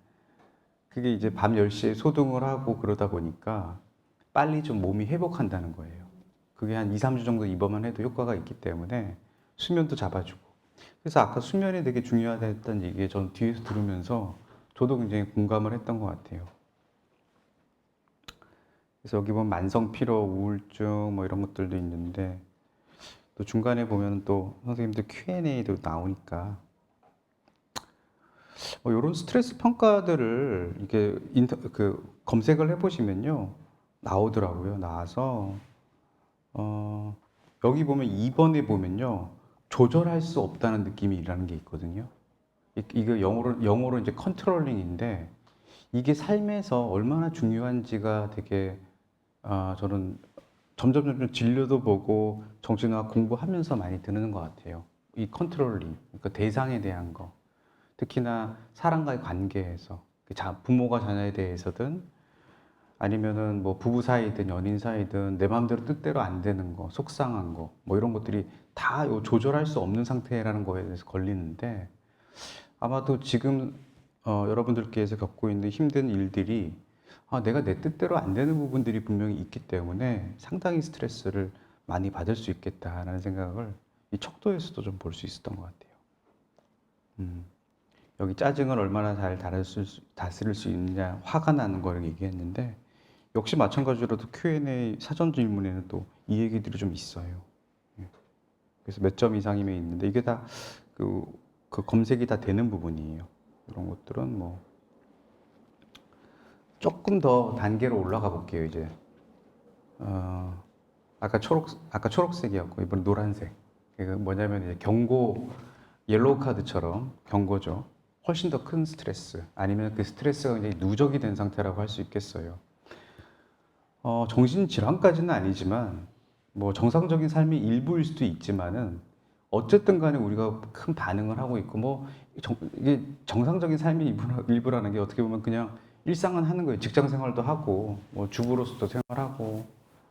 그게 이제 밤 10시에 소등을 하고 그러다 보니까 빨리 좀 몸이 회복한다는 거예요. 그게 한 2, 3주 정도 입원만 해도 효과가 있기 때문에 수면도 잡아주고. 그래서 아까 수면이 되게 중요하다 했던 얘기 전 뒤에서 들으면서 저도 굉장히 공감을 했던 것 같아요. 그래서 여기 보면 만성 피로, 우울증 뭐 이런 것들도 있는데 또 중간에 보면 또 선생님들 Q&A도 나오니까 이런 스트레스 평가들을 이렇게 검색을 해보시면요 나오더라고요. 나와서 여기 보면 2번에 보면요 조절할 수 없다는 느낌이라는 게 있거든요. 이거 영어로 이제 컨트롤링인데 이게 삶에서 얼마나 중요한지가 되게 저는 점점 진료도 보고 정신의학 공부하면서 많이 드는 것 같아요. 이 컨트롤링, 그러니까 대상에 대한 거. 특히나 사람과의 관계에서 부모가 자녀에 대해서든 아니면은 뭐 부부 사이든 연인 사이든 내 마음대로 뜻대로 안 되는 거, 속상한 거, 뭐 이런 것들이 다 조절할 수 없는 상태라는 거에 대해서 걸리는데 아마도 지금 여러분들께서 겪고 있는 힘든 일들이 내가 내 뜻대로 안 되는 부분들이 분명히 있기 때문에 상당히 스트레스를 많이 받을 수 있겠다라는 생각을 이 척도에서도 좀 볼 수 있었던 것 같아요. 여기 짜증을 얼마나 잘 다스릴 수 있느냐, 화가 나는 거를 얘기했는데 역시 마찬가지로도 Q&A 사전 질문에는 또 이 얘기들이 좀 있어요. 그래서 몇 점 이상이면 있는데 이게 다 그 검색이 다 되는 부분이에요. 이런 것들은 뭐 조금 더 단계로 올라가 볼게요. 이제 아까 초록색이었고 이번 노란색. 이거 뭐냐면 이제 옐로우 카드처럼 경고죠. 훨씬 더 큰 스트레스 아니면 그 스트레스가 굉장히 누적이 된 상태라고 할 수 있겠어요. 정신질환까지는 아니지만 뭐 정상적인 삶의 일부일 수도 있지만은 어쨌든 간에 우리가 큰 반응을 하고 있고 뭐 이게 정상적인 삶의 일부라는 게 어떻게 보면 그냥 일상은 하는 거예요. 직장 생활도 하고 뭐 주부로서도 생활하고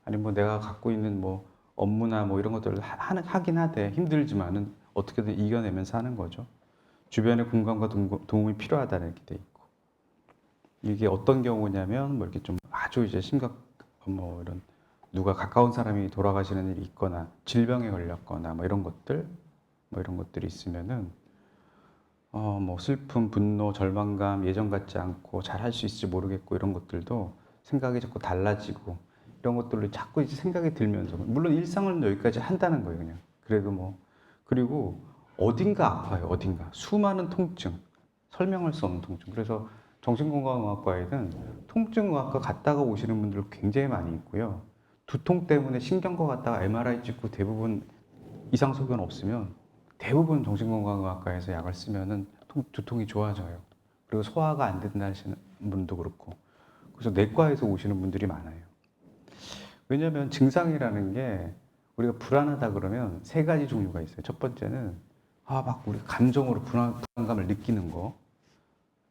아니면 뭐 내가 갖고 있는 뭐 업무나 뭐 이런 것들을 하긴 하되 힘들지만은 어떻게든 이겨내면서 하는 거죠. 주변의 공감과 도움이 필요하다는 게 돼 있고 이게 어떤 경우냐면 뭐 이렇게 좀 아주 이제 뭐 이런 누가 가까운 사람이 돌아가시는 일이 있거나 질병에 걸렸거나 뭐 이런 것들이 있으면은 뭐 슬픔, 분노, 절망감, 예전 같지 않고 잘 할 수 있을지 모르겠고 이런 것들도 생각이 자꾸 달라지고 이런 것들로 자꾸 이제 생각이 들면서 물론 일상은 여기까지 한다는 거예요, 그냥. 그래도 뭐 그리고 어딘가 아파요, 어딘가 수많은 통증, 설명할 수 없는 통증. 그래서 정신건강의학과에는 통증의학과 갔다가 오시는 분들 굉장히 많이 있고요. 두통 때문에 신경과 갔다가 MRI 찍고 대부분 이상 소견 없으면 대부분 정신건강의학과에서 약을 쓰면은 두통이 좋아져요. 그리고 소화가 안 된다 하시는 분도 그렇고. 그래서 내과에서 오시는 분들이 많아요. 왜냐하면 증상이라는 게 우리가 불안하다 그러면 세 가지 종류가 있어요. 첫 번째는 막 우리 감정으로 불안감을 느끼는 거.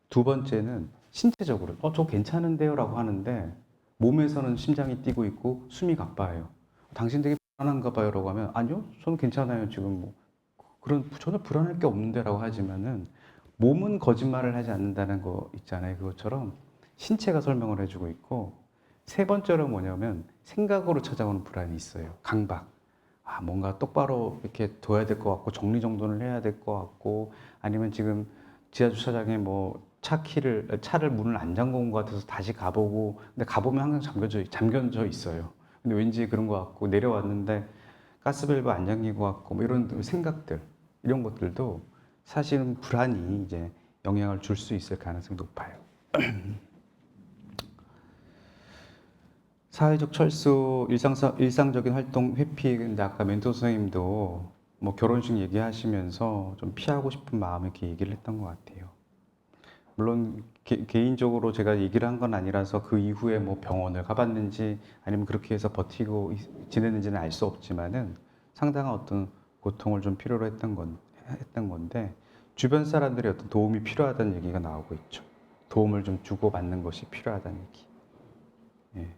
두 번째는 신체적으로 저 괜찮은데요 라고 하는데 몸에서는 심장이 뛰고 있고 숨이 가빠요. 당신 되게 불안한가 봐요 라고 하면 아니요 저는 괜찮아요 지금 뭐 전혀 불안할 게 없는데 라고 하지만은 몸은 거짓말을 하지 않는다는 거 있잖아요. 그것처럼 신체가 설명을 해주고 있고 세 번째로 뭐냐면 생각으로 찾아오는 불안이 있어요. 강박. 뭔가 똑바로 이렇게 둬야 될 것 같고 정리정돈을 해야 될 것 같고 아니면 지금 지하 주차장에 뭐 차를 문을 안 잠궈온 것 같아서 다시 가보고 근데 가보면 항상 잠겨져 있어요. 근데 왠지 그런 것 같고 내려왔는데 가스밸브 안 잠긴 것 같고 뭐 이런 생각들 이런 것들도 사실은 불안이 이제 영향을 줄 수 있을 가능성이 높아요. 사회적 철수, 일상적인 활동 회피. 근데 아까 멘토 선생님도 뭐 결혼식 얘기하시면서 좀 피하고 싶은 마음에 이렇게 얘기를 했던 것 같아요. 물론 개인적으로 제가 얘기를 한 건 아니라서 그 이후에 뭐 병원을 가봤는지 아니면 그렇게 해서 버티고 지냈는지는 알 수 없지만은 상당한 어떤 고통을 좀 필요로 했던 건데 주변 사람들이 어떤 도움이 필요하다는 얘기가 나오고 있죠. 도움을 좀 주고받는 것이 필요하다는 얘기. 예.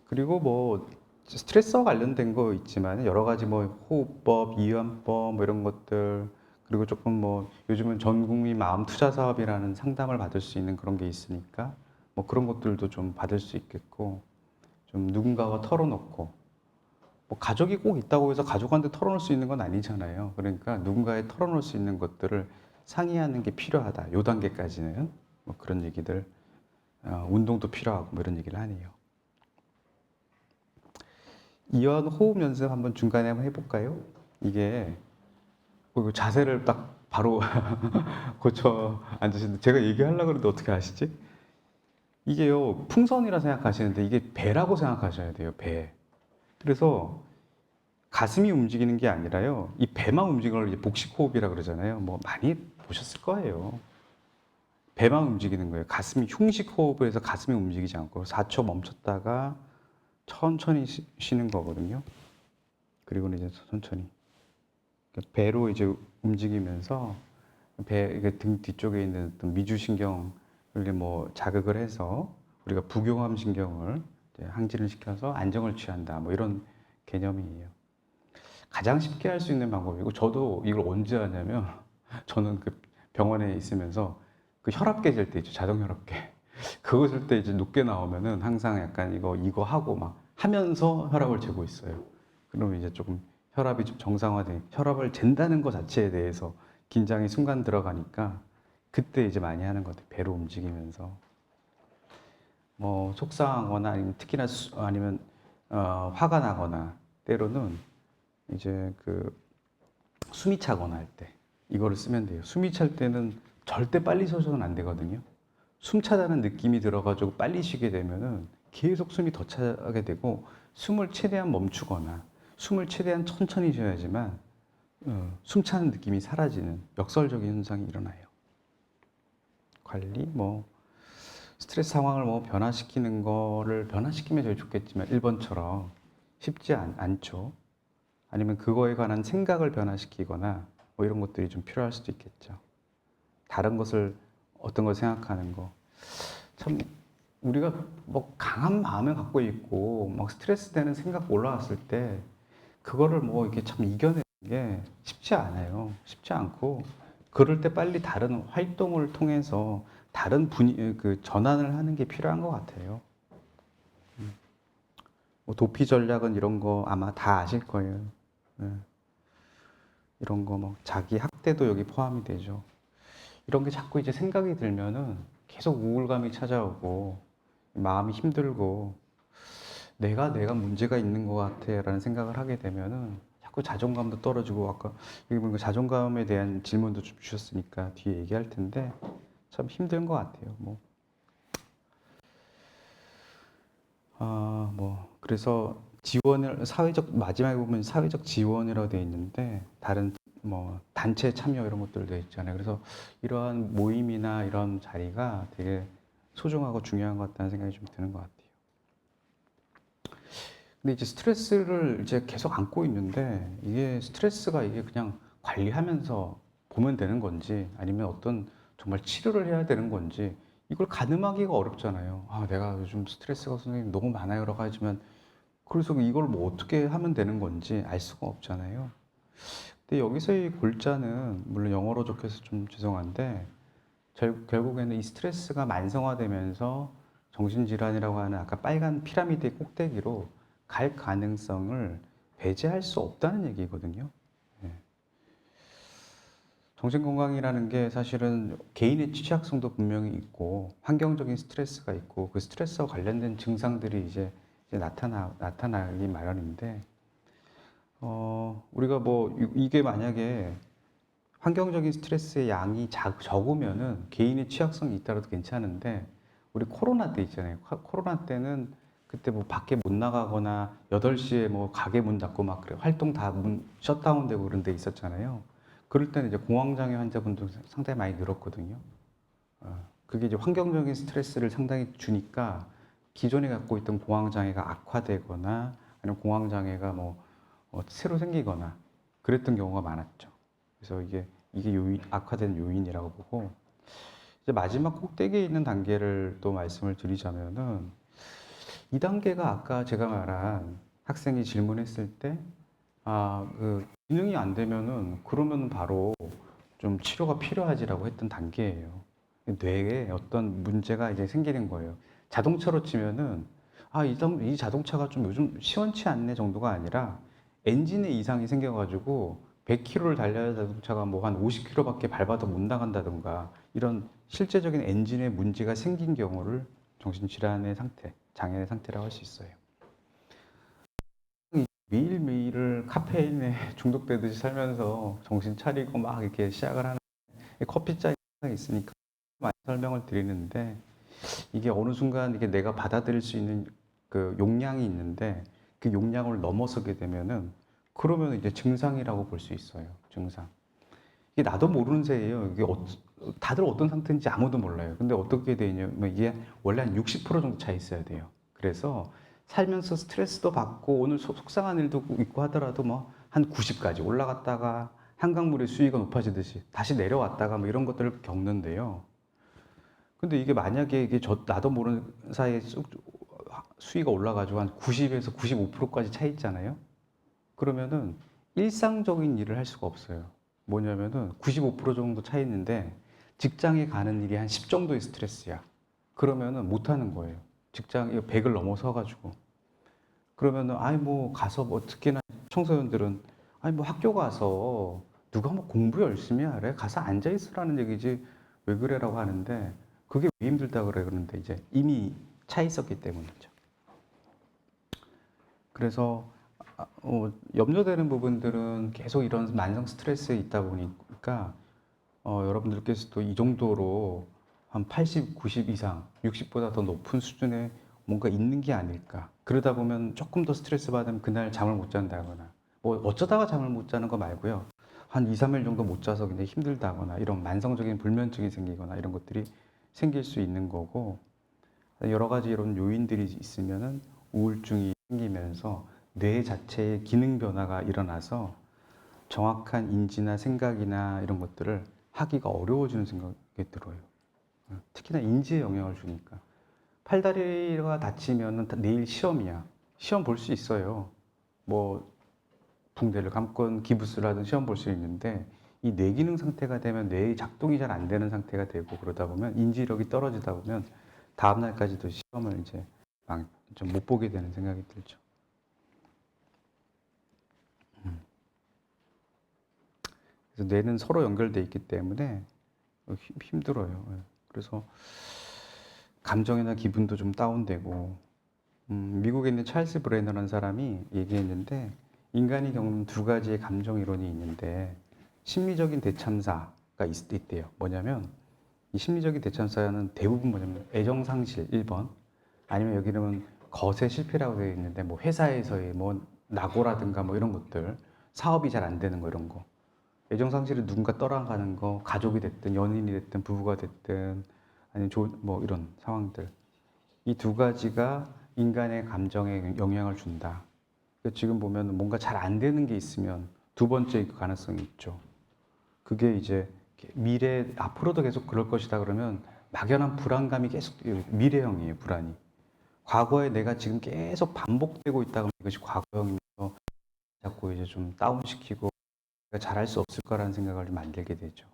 그리고 뭐 스트레스와 관련된 거 있지만 여러 가지 뭐 호흡법, 이완법 뭐 이런 것들 그리고 조금 뭐 요즘은 전국민 마음 투자 사업이라는 상담을 받을 수 있는 그런 게 있으니까 뭐 그런 것들도 좀 받을 수 있겠고 좀 누군가와 털어놓고 뭐 가족이 꼭 있다고 해서 가족한테 털어놓을 수 있는 건 아니잖아요. 그러니까 누군가에 털어놓을 수 있는 것들을 상의하는 게 필요하다. 요 단계까지는 뭐 그런 얘기들 운동도 필요하고 뭐 이런 얘기를 하네요. 이완 호흡 연습 한번 중간에 한번 해볼까요? 이게 자세를 딱 바로 고쳐 앉으시는데 제가 얘기하려고 그러는데 어떻게 아시지? 이게요 풍선이라 생각하시는데 이게 배라고 생각하셔야 돼요. 배. 그래서 가슴이 움직이는 게 아니라요 이 배만 움직이는 걸 이제 복식 호흡이라 그러잖아요. 뭐 많이 보셨을 거예요. 배만 움직이는 거예요. 가슴이 흉식 호흡을 해서 가슴이 움직이지 않고 4초 멈췄다가 천천히 쉬는 거거든요. 그리고는 이제 천천히 배로 이제 움직이면서 등 뒤쪽에 있는 어떤 미주신경을 뭐 자극을 해서 우리가 부교감 신경을 항진을 시켜서 안정을 취한다. 뭐 이런 개념이에요. 가장 쉽게 할 수 있는 방법이고 저도 이걸 언제 하냐면 저는 그 병원에 있으면서 그 혈압계 잴 때 있죠. 자동 혈압계. 그거 쓸 때 이제 높게 나오면은 항상 약간 이거 하고 막 하면서 혈압을 재고 있어요. 그러면 이제 조금 혈압이 좀 정상화돼. 혈압을 잰다는 것 자체에 대해서 긴장이 순간 들어가니까 그때 이제 많이 하는 것 같아요. 배로 움직이면서. 뭐 속상하거나 아니면 특히나 아니면 화가 나거나 때로는 이제 그 숨이 차거나 할 때 이거를 쓰면 돼요. 숨이 찰 때는 절대 빨리 쉬어서는 안 되거든요. 숨 차다는 느낌이 들어가지고 빨리 쉬게 되면은 계속 숨이 더 차게 되고 숨을 최대한 멈추거나 숨을 최대한 천천히 쉬어야지만 숨차는 느낌이 사라지는 역설적인 현상이 일어나요. 관리, 뭐 스트레스 상황을 뭐 변화시키는 거를 변화시키면 제일 좋겠지만 1번처럼 쉽지 않죠. 아니면 그거에 관한 생각을 변화시키거나 뭐 이런 것들이 좀 필요할 수도 있겠죠. 다른 것을 어떤 걸 생각하는 거. 참 우리가 뭐 강한 마음을 갖고 있고 막 스트레스 되는 생각 올라왔을 때 그거를 뭐 이렇게 참 이겨내는 게 쉽지 않아요. 쉽지 않고 그럴 때 빨리 다른 활동을 통해서 다른 그 전환을 하는 게 필요한 것 같아요. 뭐 도피 전략은 이런 거 아마 다 아실 거예요. 이런 거 뭐 자기 학대도 여기 포함이 되죠. 이런 게 자꾸 이제 생각이 들면은 계속 우울감이 찾아오고 마음이 힘들고 내가 문제가 있는 것 같아라는 생각을 하게 되면은 자꾸 자존감도 떨어지고 아까 여기 보니까 자존감에 대한 질문도 좀 주셨으니까 뒤에 얘기할 텐데 참 힘든 것 같아요. 뭐 그래서 지원을 사회적 마지막에 보면 사회적 지원이라고 되어 있는데 다른 뭐 단체 참여 이런 것들도 있잖아요. 그래서 이러한 모임이나 이런 자리가 되게 소중하고 중요한 것 같다는 생각이 좀 드는 것 같아요. 근데 이제 스트레스를 이제 계속 안고 있는데 이게 스트레스가 이게 그냥 관리하면서 보면 되는 건지 아니면 어떤 정말 치료를 해야 되는 건지 이걸 가늠하기가 어렵잖아요. 아, 내가 요즘 스트레스가 선생님 너무 많아요. 여러 가지만 그래서 이걸 뭐 어떻게 하면 되는 건지 알 수가 없잖아요. 근데 여기서의 골자는 물론 영어로 적혀서 좀 죄송한데 결국에는 이 스트레스가 만성화되면서 정신질환이라고 하는 아까 빨간 피라미드의 꼭대기로 갈 가능성을 배제할 수 없다는 얘기거든요. 예. 정신건강이라는 게 사실은 개인의 취약성도 분명히 있고 환경적인 스트레스가 있고 그 스트레스와 관련된 증상들이 이제 나타나기 마련인데 우리가 뭐 이게 만약에 환경적인 스트레스의 양이 적으면은 개인의 취약성이 있더라도 괜찮은데 우리 코로나 때 있잖아요. 코로나 때는 그때 뭐 밖에 못 나가거나 8시에 뭐 가게 문 닫고 막 그래 활동 다 문 셧다운되고 그런 데 있었잖아요. 그럴 때는 이제 공황장애 환자분들 상당히 많이 늘었거든요. 그게 이제 환경적인 스트레스를 상당히 주니까 기존에 갖고 있던 공황장애가 악화되거나 아니면 공황장애가 새로 생기거나 그랬던 경우가 많았죠. 그래서 이게 악화된 요인이라고 보고 이제 마지막 꼭대기에 있는 단계를 또 말씀을 드리자면은 이 단계가 아까 제가 말한 학생이 질문했을 때 그 기능이 안 되면은 그러면 바로 좀 치료가 필요하지라고 했던 단계예요. 뇌에 어떤 문제가 이제 생기는 거예요. 자동차로 치면은 이 자동차가 좀 요즘 시원치 않네 정도가 아니라 엔진에 이상이 생겨가지고 100km를 달려야 자동차가 뭐 한 50km밖에 밟아도 못 나간다든가 이런 실제적인 엔진에 문제가 생긴 경우를 정신질환의 상태, 장애의 상태라고 할 수 있어요. 매일매일을 카페인에 중독되듯이 살면서 정신 차리고 막 이렇게 시작을 하는 커피잔이 있으니까 많이 설명을 드리는데 이게 어느 순간 이게 내가 받아들일 수 있는 그 용량이 있는데 그 용량을 넘어서게 되면은 그러면 이제 증상이라고 볼 수 있어요. 증상. 이게 나도 모르는 새예요. 이게 다들 어떤 상태인지 아무도 몰라요. 근데 어떻게 되냐면 이게 원래 한 60% 정도 차 있어야 돼요. 그래서 살면서 스트레스도 받고 오늘 속상한 일도 있고 하더라도 뭐 한 90까지 올라갔다가 한강물의 수위가 높아지듯이 다시 내려왔다가 뭐 이런 것들을 겪는데요. 근데 이게 만약에 이게 나도 모르는 사이에 수위가 올라가지고 한 90에서 95%까지 차 있잖아요. 그러면은 일상적인 일을 할 수가 없어요. 뭐냐면은 95% 정도 차 있는데 직장에 가는 일이 한 10 정도의 스트레스야. 그러면은 못 하는 거예요. 직장 100을 넘어서 가지고. 그러면은 뭐 가서 뭐 특히나 청소년들은 뭐 학교 가서 누가 뭐 공부 열심히 하래? 가서 앉아 있으라는 얘기지 왜 그래라고 하는데 그게 왜 힘들다 그러는데 이제 이미 차 있었기 때문이죠. 그래서 염려되는 부분들은 계속 이런 만성 스트레스에 있다 보니까 여러분들께서도 이 정도로 한 80, 90 이상, 60보다 더 높은 수준의 뭔가 있는 게 아닐까. 그러다 보면 조금 더 스트레스 받으면 그날 잠을 못 잔다거나 뭐 어쩌다가 잠을 못 자는 거 말고요. 한 2, 3일 정도 못 자서 굉장히 힘들다거나 이런 만성적인 불면증이 생기거나 이런 것들이 생길 수 있는 거고, 여러 가지 이런 요인들이 있으면은 우울증이 생기면서 뇌 자체의 기능 변화가 일어나서 정확한 인지나 생각이나 이런 것들을 하기가 어려워지는 생각이 들어요. 특히나 인지에 영향을 주니까. 팔다리가 다치면은 내일 시험이야. 시험 볼 수 있어요. 뭐 붕대를 감건 기부스를 하든 시험 볼 수 있는데, 이 뇌기능 상태가 되면 뇌의 작동이 잘 안 되는 상태가 되고, 그러다 보면 인지력이 떨어지다 보면 다음 날까지도 시험을 이제 좀 못 보게 되는 생각이 들죠. 그래서 뇌는 서로 연결돼 있기 때문에 힘들어요. 그래서 감정이나 기분도 좀 다운되고, 미국에 있는 찰스 브레너라는 사람이 얘기했는데, 인간이 겪는 두 가지의 감정 이론이 있는데 심리적인 대참사가 있대요. 뭐냐면 이 심리적인 대참사는 대부분 뭐냐면 애정상실 1번, 아니면 여기는 거세 실패라고 되어 있는데 뭐 회사에서의 뭐 낙오라든가 뭐 이런 것들, 사업이 잘 안 되는 거 이런 거. 애정상실은 누군가 떠나가는 거, 가족이 됐든 연인이 됐든 부부가 됐든 아니면 뭐 이런 상황들. 이 두 가지가 인간의 감정에 영향을 준다. 지금 보면 뭔가 잘 안 되는 게 있으면 두 번째 그 가능성이 있죠. 그게 이제 미래, 앞으로도 계속 그럴 것이다 그러면 막연한 불안감이 계속, 미래형이에요, 불안이. 과거에 내가 지금 계속 반복되고 있다 그러면 이것이 과거형이면서 자꾸 이제 좀 다운시키고 내가 잘할 수 없을 거라는 생각을 만들게 되죠.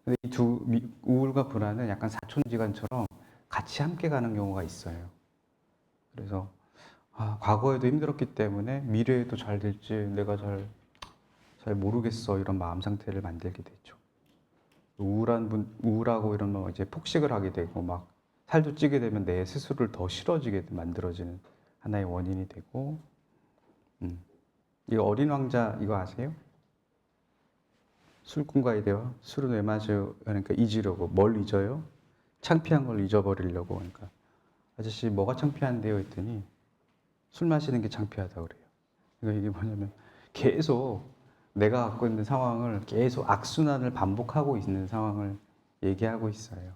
근데 이 우울과 불안은 약간 사촌지간처럼 같이 함께 가는 경우가 있어요. 그래서 과거에도 힘들었기 때문에 미래에도 잘 될지 내가 잘 모르겠어, 이런 마음 상태를 만들게 되죠. 우울하고 이러면 이제 폭식을 하게 되고 막 살도 찌게 되면 내 스스로를 더 싫어지게 만들어지는 하나의 원인이 되고. 이거 어린 왕자 이거 아세요? 술꾼과의 대화. 술은 왜 마셔요? 그러니까 잊으려고. 뭘 잊어요? 창피한 걸 잊어버리려고. 그러니까 아저씨 뭐가 창피한데요? 했더니 술 마시는 게 창피하다 그래요. 그러니까 이게 뭐냐면 계속 내가 갖고 있는 상황을 계속 악순환을 반복하고 있는 상황을 얘기하고 있어요.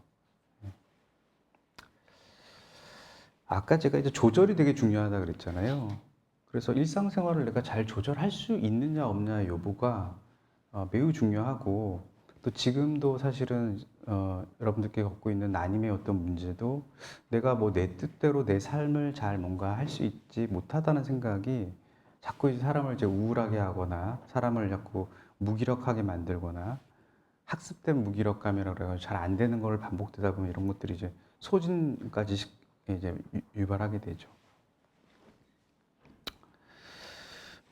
아까 제가 이제 조절이 되게 중요하다 그랬잖아요. 그래서 일상생활을 내가 잘 조절할 수 있느냐 없느냐 여부가 매우 중요하고, 또 지금도 사실은 여러분들께 겪고 있는 난임의 어떤 문제도 내가 뭐 내 뜻대로 내 삶을 잘 뭔가 할 수 있지 못하다는 생각이 자꾸 이제 사람을 이제 우울하게 하거나 사람을 자꾸 무기력하게 만들거나, 학습된 무기력감이라고 그래가지고 잘 안 되는 걸 반복되다 보면 이런 것들이 이제 소진까지 이제 유발하게 되죠.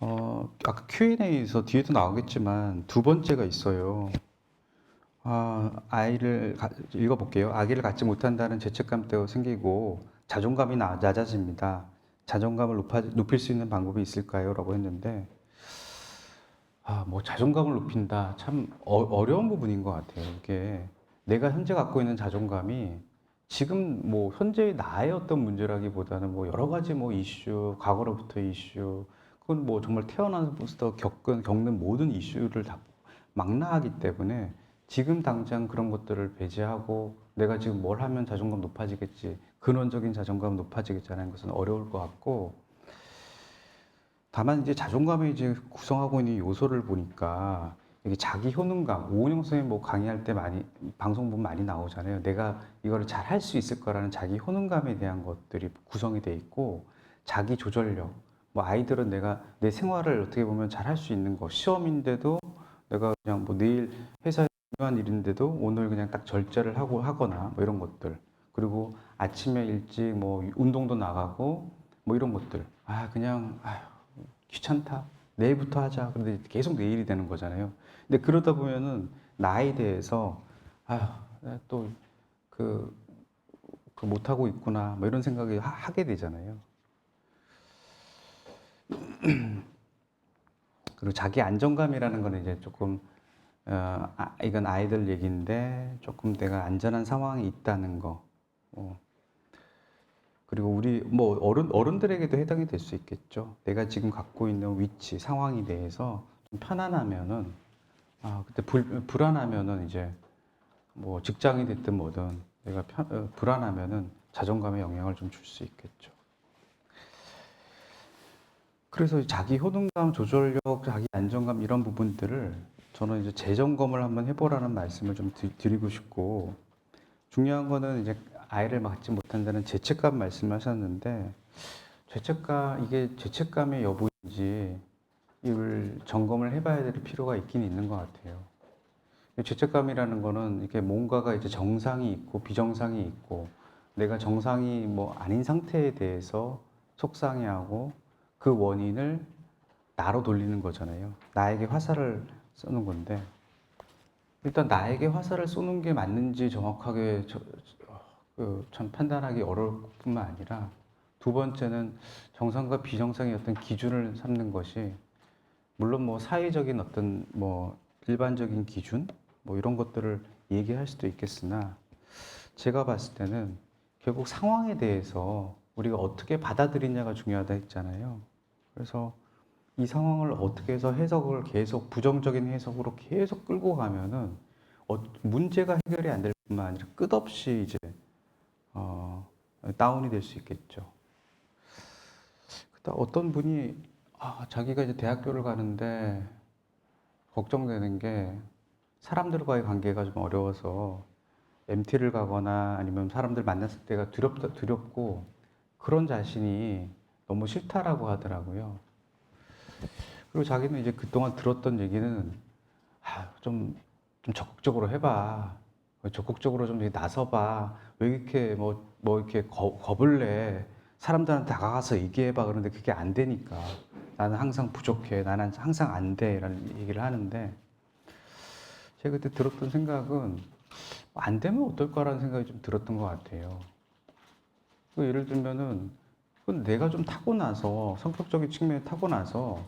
아까 Q&A에서 뒤에도 나오겠지만 두 번째가 있어요. 읽어볼게요. 아기를 갖지 못한다는 죄책감 때문에 생기고 자존감이 낮아집니다. 자존감을 높일 수 있는 방법이 있을까요? 라고 했는데, 뭐 자존감을 높인다. 참 어려운 부분인 것 같아요. 이게 내가 현재 갖고 있는 자존감이 지금 뭐 현재의 나의 어떤 문제라기보다는 뭐 여러 가지 뭐 이슈, 과거로부터 이슈, 그건 뭐 정말 태어나서부터 겪는 모든 이슈를 다 망라하기 때문에 지금 당장 그런 것들을 배제하고 내가 지금 뭘 하면 자존감 높아지겠지, 근원적인 자존감 높아지겠지라는 것은 어려울 것 같고, 다만 이제 자존감을 이제 구성하고 있는 요소를 보니까 이게 자기 효능감, 오은영 선생님 뭐 강의할 때 많이 방송 보면 많이 나오잖아요. 내가 이거를 잘 할 수 있을 거라는 자기 효능감에 대한 것들이 구성이 돼 있고, 자기 조절력, 뭐 아이들은 내가 내 생활을 어떻게 보면 잘 할 수 있는 거, 시험인데도 내가 그냥 뭐 내일 회사에 중요한 일인데도 오늘 그냥 딱 절제를 하거나 뭐 이런 것들, 그리고 아침에 일찍 뭐 운동도 나가고 뭐 이런 것들, 그냥 귀찮다, 내일부터 하자. 근데 계속 내일이 되는 거잖아요. 근데 그러다 보면은 나에 대해서 또 그 못하고 있구나 뭐 이런 생각이 하게 되잖아요. 그리고 자기 안정감이라는 거는 이제 조금 이건 아이들 얘기인데 조금 내가 안전한 상황에 있다는 거. 그리고 우리 뭐 어른들에게도 해당이 될 수 있겠죠. 내가 지금 갖고 있는 위치, 상황에 대해서 좀 편안하면은 그때 불안하면은 이제 뭐 직장이 됐든 뭐든 내가 불안하면은 자존감에 영향을 좀 줄 수 있겠죠. 그래서 자기 효능감, 조절력, 자기 안정감 이런 부분들을 저는 이제 재점검을 한번 해보라는 말씀을 좀 드리고 싶고, 중요한 거는 이제 아이를 맡지 못한다는 죄책감 말씀하셨는데, 이게 죄책감의 여부인지 이걸 점검을 해봐야 될 필요가 있긴 있는 것 같아요. 죄책감이라는 거는 이게 뭔가가 이제 정상이 있고 비정상이 있고, 내가 정상이 뭐 아닌 상태에 대해서 속상해하고 그 원인을 나로 돌리는 거잖아요. 나에게 화살을 쏘는 건데, 일단 나에게 화살을 쏘는 게 맞는지 정확하게 참 판단하기 어려울 뿐만 아니라, 두 번째는 정상과 비정상의 어떤 기준을 삼는 것이, 물론 뭐 사회적인 어떤 뭐 일반적인 기준 뭐 이런 것들을 얘기할 수도 있겠으나, 제가 봤을 때는 결국 상황에 대해서 우리가 어떻게 받아들이냐가 중요하다 했잖아요. 그래서 이 상황을 어떻게 해서 해석을 계속 부정적인 해석으로 계속 끌고 가면은 문제가 해결이 안 될 뿐만 아니라 끝없이 이제 다운이 될 수 있겠죠. 어떤 분이 자기가 이제 대학교를 가는데 걱정되는 게, 사람들과의 관계가 좀 어려워서 MT를 가거나 아니면 사람들 만났을 때가 두렵고 그런 자신이 너무 싫다라고 하더라고요. 그리고 자기는 이제 그동안 들었던 얘기는 좀 적극적으로 해봐. 적극적으로 좀 나서봐. 왜 이렇게 뭐 이렇게 겁을 내. 사람들한테 다가가서 얘기해봐. 그런데 그게 안 되니까. 나는 항상 부족해. 나는 항상 안 돼. 라는 얘기를 하는데, 제가 그때 들었던 생각은 안 되면 어떨까라는 생각이 좀 들었던 것 같아요. 예를 들면은, 그건 내가 좀 타고나서, 성격적인 측면에 타고나서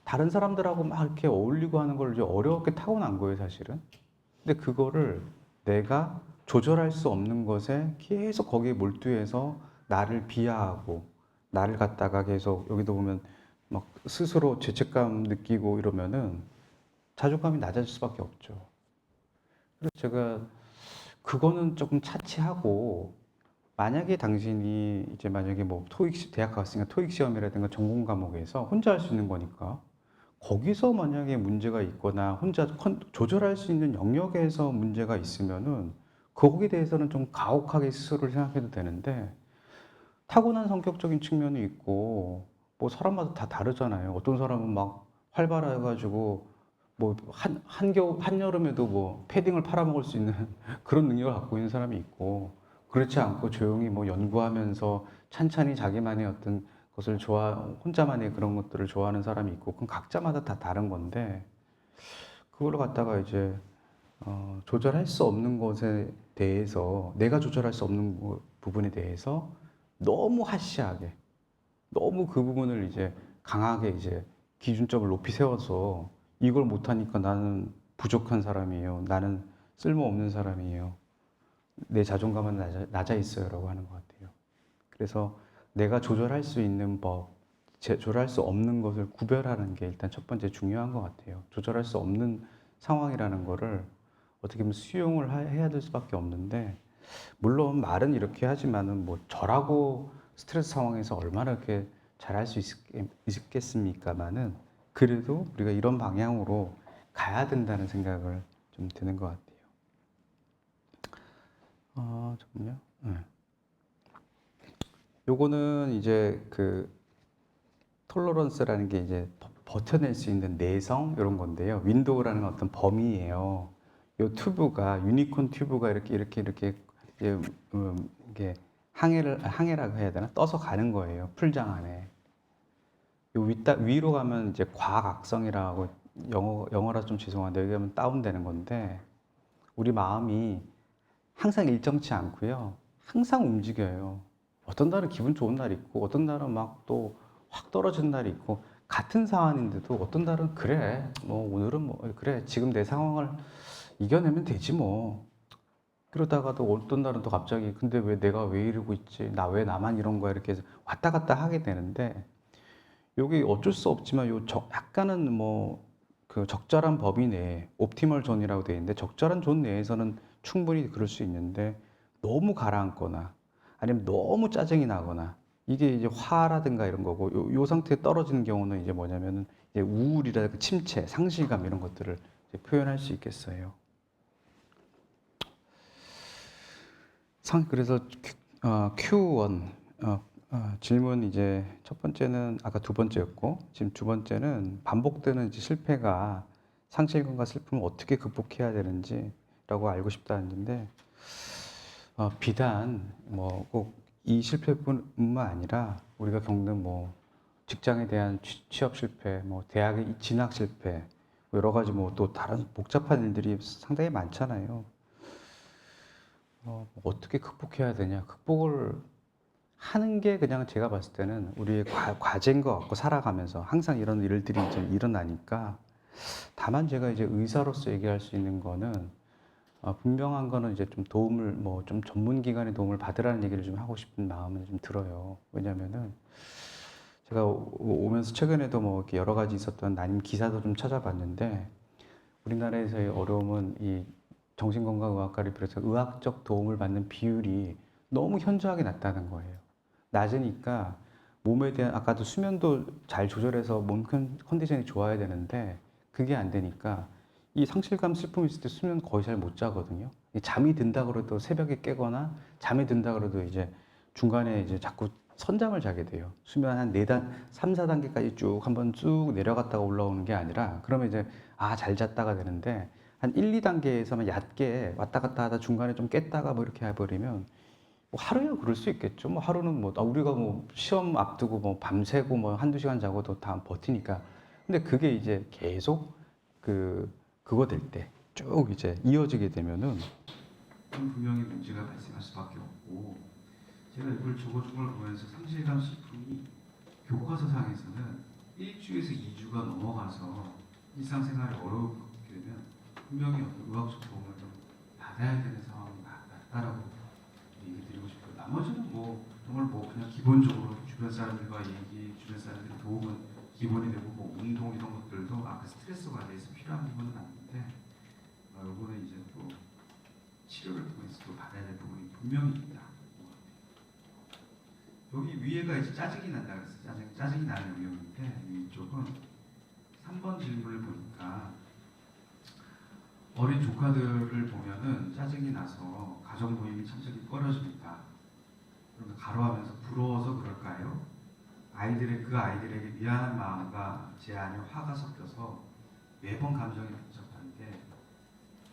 다른 사람들하고 막 이렇게 어울리고 하는 걸 이제 어렵게 타고난 거예요, 사실은. 근데 그거를 내가 조절할 수 없는 것에 계속 거기에 몰두해서 나를 비하하고, 나를 갖다가 계속 여기도 보면 막 스스로 죄책감 느끼고 이러면은 자존감이 낮아질 수밖에 없죠. 그래서 제가 그거는 조금 차치하고, 만약에 당신이 이제 만약에 뭐 대학 갔으니까 토익 시험이라든가 전공 과목에서 혼자 할 수 있는 거니까, 거기서 만약에 문제가 있거나 혼자 조절할 수 있는 영역에서 문제가 있으면은 거기에 대해서는 좀 가혹하게 스스로를 생각해도 되는데, 타고난 성격적인 측면이 있고 뭐 사람마다 다 다르잖아요. 어떤 사람은 막 활발해가지고 뭐 한여름에도 뭐 패딩을 팔아먹을 수 있는 그런 능력을 갖고 있는 사람이 있고, 그렇지 않고 조용히 뭐 연구하면서 찬찬히 자기만의 어떤 것을 혼자만의 그런 것들을 좋아하는 사람이 있고, 그건 각자마다 다 다른 건데, 그걸 갖다가 이제 조절할 수 없는 것에 대해서, 내가 조절할 수 없는 부분에 대해서 너무 하시하게, 너무 그 부분을 이제 강하게 이제 기준점을 높이 세워서, 이걸 못하니까 나는 부족한 사람이에요. 나는 쓸모없는 사람이에요. 내 자존감은 낮아 있어요라고 하는 것 같아요. 그래서 내가 조절할 수 있는 법, 조절할 수 없는 것을 구별하는 게 일단 첫 번째 중요한 것 같아요. 조절할 수 없는 상황이라는 거를 어떻게 보면 수용을 해야 될 수밖에 없는데, 물론 말은 이렇게 하지만은 뭐 저라고 스트레스 상황에서 얼마나 이렇게 잘할 수 있겠습니까만은, 그래도 우리가 이런 방향으로 가야 된다는 생각을 좀 드는 것 같아요. 잠깐만요. 네. 요거는 이제 그 톨러런스라는 게 이제 버텨낼 수 있는 내성 이런 건데요. 윈도우라는 어떤 범위예요. 요 튜브가, 유니콘 튜브가 이렇게 이제 이게 항해라고 해야 되나? 떠서 가는 거예요. 풀장 안에. 요 위로 가면 이제 과각성이라고, 영어라 좀 죄송한데 여기 가면 다운되는 건데, 우리 마음이 항상 일정치 않고요. 항상 움직여요. 어떤 날은 기분 좋은 날이 있고, 어떤 날은 막 또 확 떨어진 날이 있고, 같은 사안인데도 어떤 날은 그래, 뭐 오늘은 뭐 그래, 지금 내 상황을 이겨내면 되지 뭐. 그러다가도 어떤 날은 또 갑자기 근데 내가 왜 이러고 있지? 왜 나만 이런 거야? 이렇게 해서 왔다 갔다 하게 되는데, 여기 어쩔 수 없지만 약간은 뭐 그 적절한 범위 내에 옵티멀 존이라고 되어 있는데 적절한 존 내에서는 충분히 그럴 수 있는데 너무 가라앉거나 아니면 너무 짜증이 나거나 이게 이제 화라든가 이런 거고 요 상태에 떨어지는 경우는 이제 뭐냐면은 이제 우울이라든가 침체, 상실감 이런 것들을 이제 표현할 수 있겠어요. 그래서 Q1 질문 이제 첫 번째는 아까 두 번째였고 지금 두 번째는 반복되는 이제 실패가 상실감과 슬픔을 어떻게 극복해야 되는지라고 알고 싶다는 건데 비단 뭐 꼭 이 실패뿐만 아니라 우리가 겪는 뭐 직장에 대한 취업 실패, 뭐 대학의 진학 실패, 뭐 여러 가지 뭐 또 다른 복잡한 일들이 상당히 많잖아요. 어떻게 극복해야 되냐? 극복을 하는 게 그냥 제가 봤을 때는 우리의 과제인 것 같고 살아가면서 항상 이런 일들이 이제 일어나니까 다만 제가 이제 의사로서 얘기할 수 있는 거는 분명한 거는 이제 좀 도움을 뭐 좀 전문 기관의 도움을 받으라는 얘기를 좀 하고 싶은 마음은 좀 들어요. 왜냐면은 제가 오면서 최근에도 뭐 이렇게 여러 가지 있었던 난임 기사도 좀 찾아봤는데 우리나라에서의 어려움은 이 정신건강의학과를 비롯해서 의학적 도움을 받는 비율이 너무 현저하게 낮다는 거예요. 낮으니까 몸에 대한 아까도 수면도 잘 조절해서 몸 컨디션이 좋아야 되는데 그게 안 되니까 이 상실감, 슬픔이 있을 때 수면 거의 잘 못 자거든요. 잠이 든다 그래도 새벽에 깨거나 잠이 든다 그래도 이제 중간에 이제 자꾸 선잠을 자게 돼요. 수면 한 3, 4단계까지 쭉 한번 쭉 내려갔다가 올라오는 게 아니라 그러면 이제 잘 잤다가 되는데 한 1, 2단계에서만 얕게 왔다 갔다 하다 중간에 좀 깼다가 뭐 이렇게 해버리면 뭐 하루야 그럴 수 있겠죠. 뭐 하루는 뭐 우리가 뭐 시험 앞두고 뭐 밤새고 뭐 한두 시간 자고도 다 버티니까. 근데 그게 이제 계속 그거 될 때 쭉 이제 이어지게 되면은 분명히 문제가 발생할 수밖에 없고 제가 이걸 적어준 걸 보면서 상실감 슬픔이 교과서상에서는 1주에서 2주가 넘어가서 일상생활이 어려우게 되면 분명히 어떤 의학적 도움을 좀 받아야 되는 상황이 맞다라고 얘기 드리고 싶어요. 나머지는 뭐 정말 뭐 그냥 기본적으로 주변 사람들과 얘기, 주변 사람들의 도움은 기본이 되고 뭐 운동 이런 것들도 아까 스트레스 관리에서 필요한 부분은 맞는데 이거는 이제 또 치료를 통해서 또 받아야 될 부분이 분명히 있다. 여기 위에가 이제 짜증이 난다 그랬어요. 짜증이 나는 유형인데 이쪽은 3번 질문을 보니까 어린 조카들을 보면은 짜증이 나서 가족 모임이 참석이 꺼려집니다. 그러면 가로하면서 부러워서 그럴까요? 아이들에게 미안한 마음과 제 안에 화가 섞여서 매번 감정이 복잡한데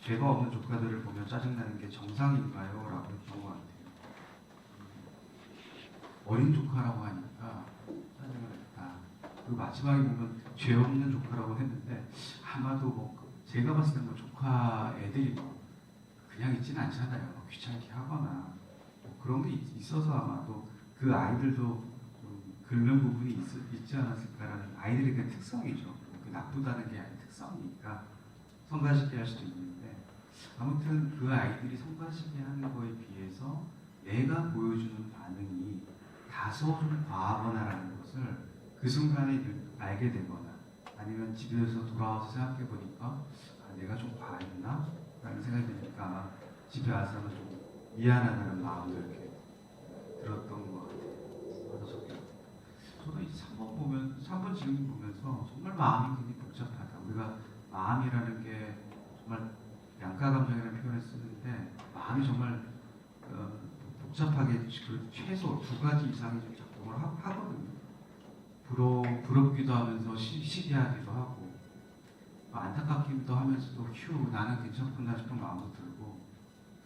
죄가 없는 조카들을 보면 짜증나는 게 정상인가요? 라고 했던 것 같아요. 어린 조카라고 하니까 짜증을 냈다. 그리고 마지막에 보면 죄 없는 조카라고 했는데 아마도 뭐 제가 봤을 때 뭐 조카 애들이 뭐 그냥 있지는 않잖아요. 뭐 귀찮게 하거나 뭐 그런 게 있어서 아마도 그 아이들도 좀 긁는 부분이 있지 않았을까라는 아이들의 그 특성이죠. 그 나쁘다는 게 아닌 특성이니까 성가시게 할 수도 있는데 아무튼 그 아이들이 성가시게 하는 거에 비해서 내가 보여주는 반응이 다소 좀 과하거나라는 것을 그 순간에 알게 되거나 아니면 집에서 돌아와서 생각해 보니까 내가 좀 과했나? 라는 생각이 드니까 아마 집에 와서는 좀 미안하다는 마음도 이렇게 들었던 것 같아요. 저도 이 3번 질문 보면서 정말 마음이 굉장히 복잡하다. 우리가 마음이라는 게 정말 양가 감정이라는 표현을 쓰는데 마음이 정말 복잡하게 최소 2가지 이상이 좀 작동을 하거든요. 부럽기도 하면서 시기하기도 하고 안타깝기도 하면서도 휴 나는 괜찮구나 싶은 마음도 들고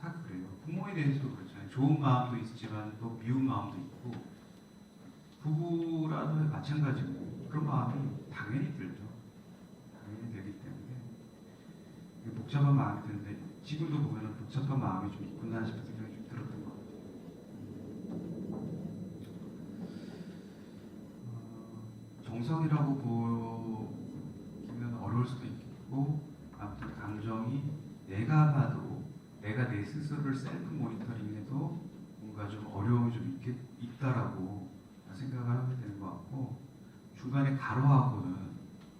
다 그래요. 부모에 대해서도 그렇잖아요. 좋은 마음도 있지만 또 미운 마음도 있고 부부라도 마찬가지고 그런 마음이 당연히 들죠. 당연히 되기 때문에 복잡한 마음이 드는데 지금도 보면 복잡한 마음이 좀 있구나 싶은 생각이 좀 들었던 것 같아요. 정성이라고 보기는 어려울 수도 있겠고 아무튼 감정이 내가 봐도 내가 내 스스로를 셀프 모니터링해도 뭔가 좀 어려움이 좀 있다라고 생각을 하게 되는 것 같고 중간에 가로하고는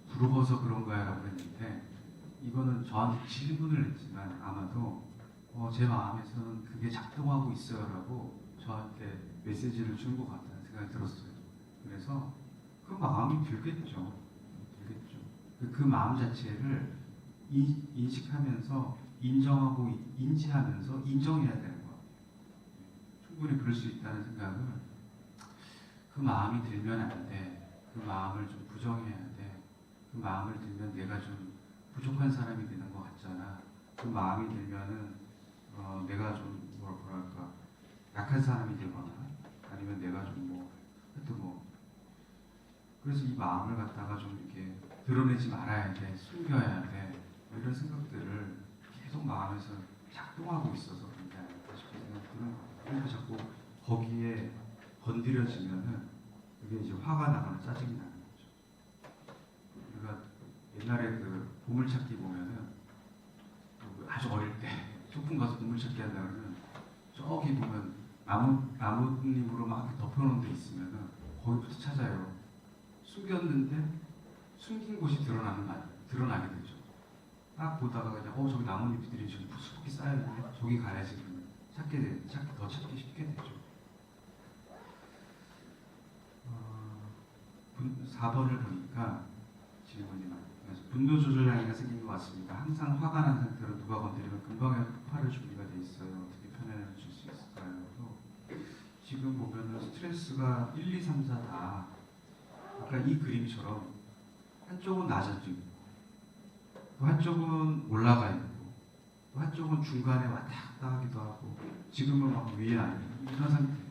부러워서 그런가요라고 했는데 이거는 저한테 질문을 했지만 아마도 제 마음에서는 그게 작동하고 있어요라고 저한테 메시지를 준 것 같다는 생각이 들었어요. 그래서 그 마음이 들겠죠. 그 마음 자체를 인식하면서 인정하고 인지하면서 인정해야 되는 것 같아요. 충분히 그럴 수 있다는 생각을 그 마음이 들면 안 돼. 그 마음을 좀 부정해야 돼. 그 마음을 들면 내가 좀 부족한 사람이 되는 것 같잖아. 그 마음이 들면은 내가 좀 뭐랄까 약한 사람이 되거나 아니면 내가 좀 하여튼 그래서 이 마음을 갖다가 좀 이렇게 드러내지 말아야 돼, 숨겨야 돼 이런 생각들을 계속 마음에서 작동하고 있어서 그런 게 아닐까 싶은 생각이 드는 거예요. 그러니까 자꾸 거기에 건드려지면은 그게 이제 화가 나거나 짜증이 나는 거죠. 우리가 옛날에 그 보물찾기 보면은 아주 어릴 때 소풍 가서 보물찾기 한다 그러면 저기 보면 나뭇잎으로 막 이렇게 덮여놓은 데 있으면은 거기부터 찾아요. 숨겼는데 숨긴 곳이 드러나게 되죠. 딱 보다가 그냥 저기 나뭇잎들이 지금 수북히 쌓여있네. 저기 가야지 그러면 찾기 쉽게 되죠. 4번을 보니까 질문이 많아요. 분노 조절 장애가 생긴 것 같습니다. 항상 화가 난 상태로 누가 건드리면 금방 폭발할 준비가 돼 있어요. 어떻게 편안해 줄 수 있을까요? 지금 보면은 스트레스가 1, 2, 3, 4 다 아까 이 그림처럼 한쪽은 낮아지고 또 한쪽은 올라가 있고 또 한쪽은 중간에 왔다 갔다 하기도 하고 지금은 막 위에 아니고 이런 상태예요.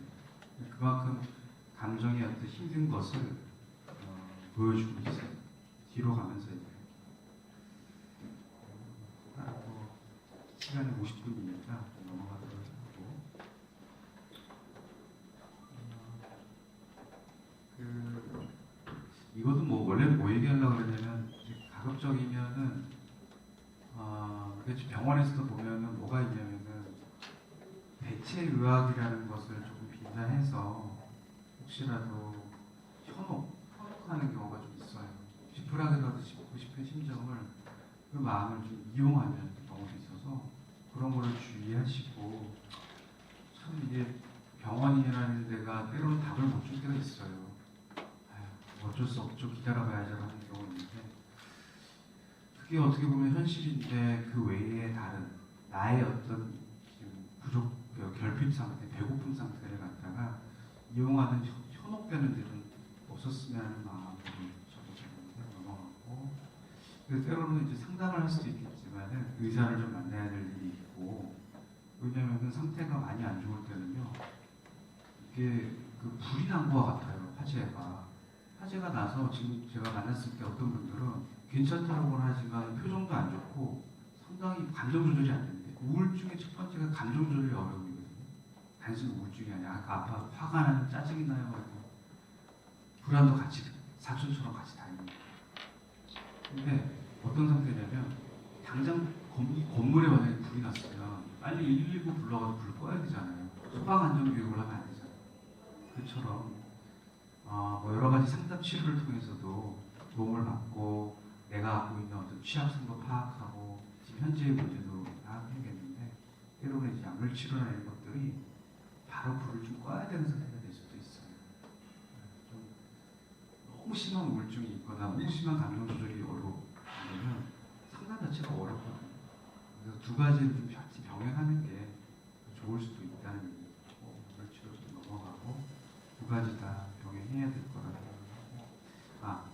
그만큼 감정의 어떤 힘든 것을 보여주고 있어요. 뒤로 가면서 이제 시간이 50분이니까 넘어가도록 하고 이것도 원래 얘기하려고 그러냐면 가급적이면은 병원에서도 보면은 뭐가 있냐면은 대체의학이라는 것을 조금 빙자해서 혹시라도 현혹하는 경우가 좀 있어요. 혹시 불안이라도 짚고 싶은 심정을 그 마음을 좀 이용하는 경우도 있어서 그런 거를 주의하시고 참 이게 병원이라는 데가 때로는 답을 못 줄 때가 있어요. 어쩔 수 없죠. 기다려봐야죠 하는 경우가 있는데 그게 어떻게 보면 현실인데 그 외에 다른 나의 어떤 부족, 결핍 상태, 배고픔 상태를 갖다가 이용하는 현혹되는 일은 없었으면 하는 마음으로 적어졌는데 넘어가고 그래서 때로는 이제 상담을 할 수도 있겠지만 의사를 좀 만나야 될 일이 있고 왜냐하면 상태가 많이 안 좋을 때는요 이게 불이 난 것 같아요. 화재가 나서 지금 제가 만났을 때 어떤 분들은 괜찮다고는 하지만 표정도 안 좋고 상당히 감정 조절이 안 되는데 우울증의 첫 번째가 감정 조절이 어려움이거든요. 단순히 우울증이 아니라 아까 화가 나요, 짜증이 나요, 불안도 같이 사촌처럼 같이 다닙니다. 근데 어떤 상태냐면 당장 건물에 만약에 불이 났으면 빨리 119 불러가지고 불 꺼야 되잖아요. 소방안전교육을 하면 안 되잖아요. 그처럼 여러 가지 상담 치료를 통해서도 도움을 받고 내가 갖고 있는 어떤 취약성도 파악하고 지금 현재의 문제도 파악해야겠는데 때로는 이제 약물 치료나 이런 것들이 바로 불을 좀 꺼야 되는 상태가 될 수도 있어요. 좀 너무 심한 우울증이 있거나 너무 심한 감정 조절이 어려우면 상담 자체가 어렵거든요. 그래서 두 가지를 좀 같이 병행하는 게 좋을 수도 있다는 얘기고 약물 치료 좀 넘어가고 두 가지 다 병행해야 될 거라고 생각하고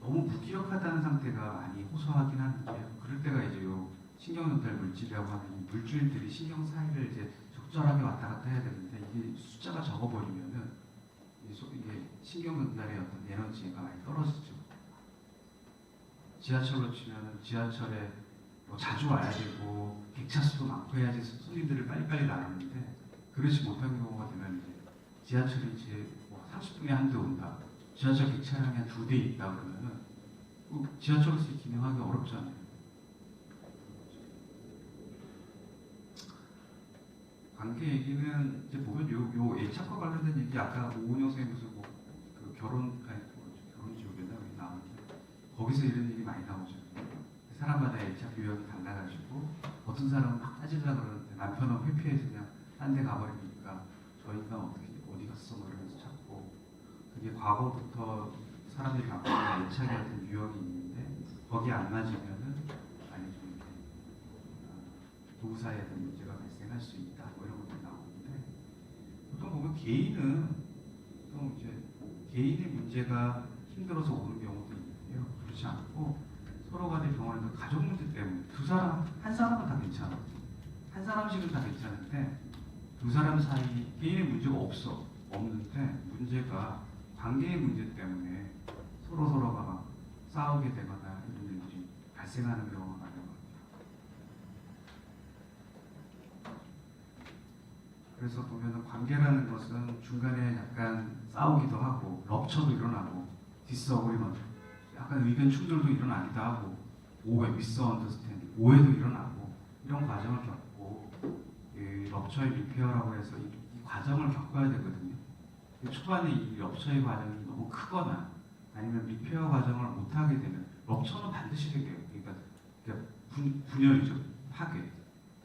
너무 무기력하다는 상태가 많이 호소하긴 하는데요. 그럴 때가 이제 요 신경전달 물질이라고 하는 이 물질들이 신경 사이를 이제 적절하게 왔다 갔다 해야 되는데 이게 숫자가 적어버리면은 이게 신경전달의 어떤 에너지가 많이 떨어지죠. 지하철로 치면은 지하철에 자주 와야 되고 객차수도 많고 해야지 손님들을 빨리빨리 나가는데 그러지 못한 경우가 되면 이제 지하철이 이제 30분에 한 대 온다. 지하철 객차량이 한 2대 있다 그러면은 지하철에서 기능하기 어렵잖아요. 관계 얘기는 이제 보면 요 애착과 관련된 얘기 아까 오은영 선생님 무슨 결혼 지옥이나 여기 나오는데 거기서 이런 얘기 많이 나오죠. 사람마다 애착 유형이 달라가지고 어떤 사람은 막 따지려고 그러는데 남편은 회피해서 그냥 딴 데 가버리니까 저 인간 어떻게 어디 갔어? 뭐 이러면서 찾고 그게 과거부터 사람들이 갖고 있는 애착이 같은 유형이 있는데 거기에 안 맞으면은 아니 좀 이렇게 노사에 대한 문제가 발생할 수 있다. 뭐 이런 것들이 나오는데 보통 보면 개인은 또 이제 개인의 문제가 힘들어서 오는 경우도 있는데요. 그렇지 않고 서로 간의 병원에서 가족 문제 때문에 두 사람 한 사람은 다 괜찮아. 한 사람씩은 다 괜찮은데 두 사람 사이 개인의 문제가 없는데 문제가 관계의 문제 때문에 서로가 막 싸우게 되거나 이런 일들이 발생하는 경우가 많은 것 같아요. 그래서 보면은 관계라는 것은 중간에 약간 싸우기도 하고 럽처도 일어나고 디스어그리먼트 약간 의견 충돌도 일어나기도 하고 오해, 미스언더스탠딩, 오해도 일어나고 이런 과정을 겪고 이 럽처의 리페어라고 해서 이 과정을 겪어야 되거든요. 초반에 이 럽처의 과정이 너무 크거나 아니면 리페어 과정을 못하게 되면 럽처는 반드시 되게 해요. 그러니까 분열이죠. 파괴.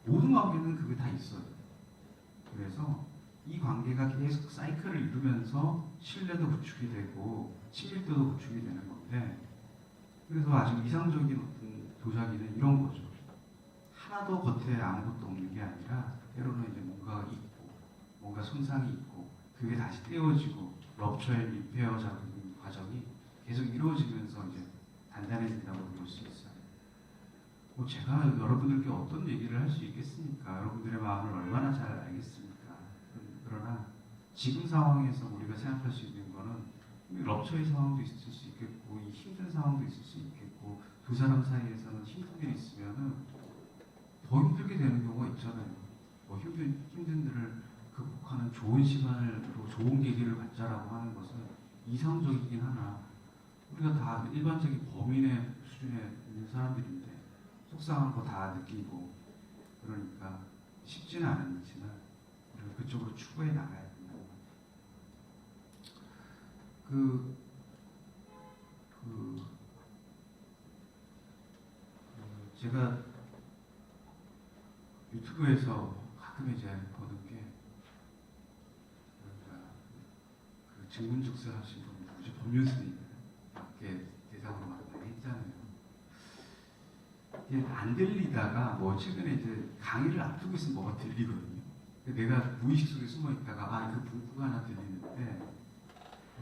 모든 관계는 그게 다 있어요. 그래서 이 관계가 계속 사이클을 이루면서 신뢰도 구축이 되고 친밀도도 구축이 되는 건데 그래서 아주 이상적인 어떤 도자기는 이런 거죠. 하나도 겉에 아무것도 없는 게 아니라 때로는 이제 뭔가가 있고 뭔가 손상이 있고 그게 다시 떼어지고 럽처의 리페어 작업 과정이 계속 이루어지면서 이제 단단해진다고 볼 수 있어요. 뭐 제가 여러분들께 어떤 얘기를 할 수 있겠습니까? 여러분들의 마음을 얼마나 잘 알겠습니까? 그러나 지금 상황에서 우리가 생각할 수 있는 거는 럽처의 상황도 있을 수 있겠고 이 힘든 상황도 있을 수 있겠고 두 사람 사이에서는 힘든 일이 있으면은 더 힘들게 되는 경우가 있잖아요. 뭐 힘든 일을 극복하는 좋은 시간을 또 좋은 계기를 갖자라고 하는 것은 이상적이긴 하나 우리가 다 일반적인 범인의 수준에 있는 사람들인데 속상한 거 다 느끼고 그러니까 쉽지는 않지만 우리가 그쪽으로 추구해 나가야 된다는 것 같아요. 제가 유튜브에서 가끔 이제 보는 게 그 증문즉설 하신 분이 누구죠? 법률스님 밖에 대상으로 많이 했잖아요. 이게 안 들리다가 뭐 최근에 이제 강의를 앞두고 있으면 뭐가 들리거든요. 내가 무의식 속에 숨어 있다가 그 문구가 하나 들리는데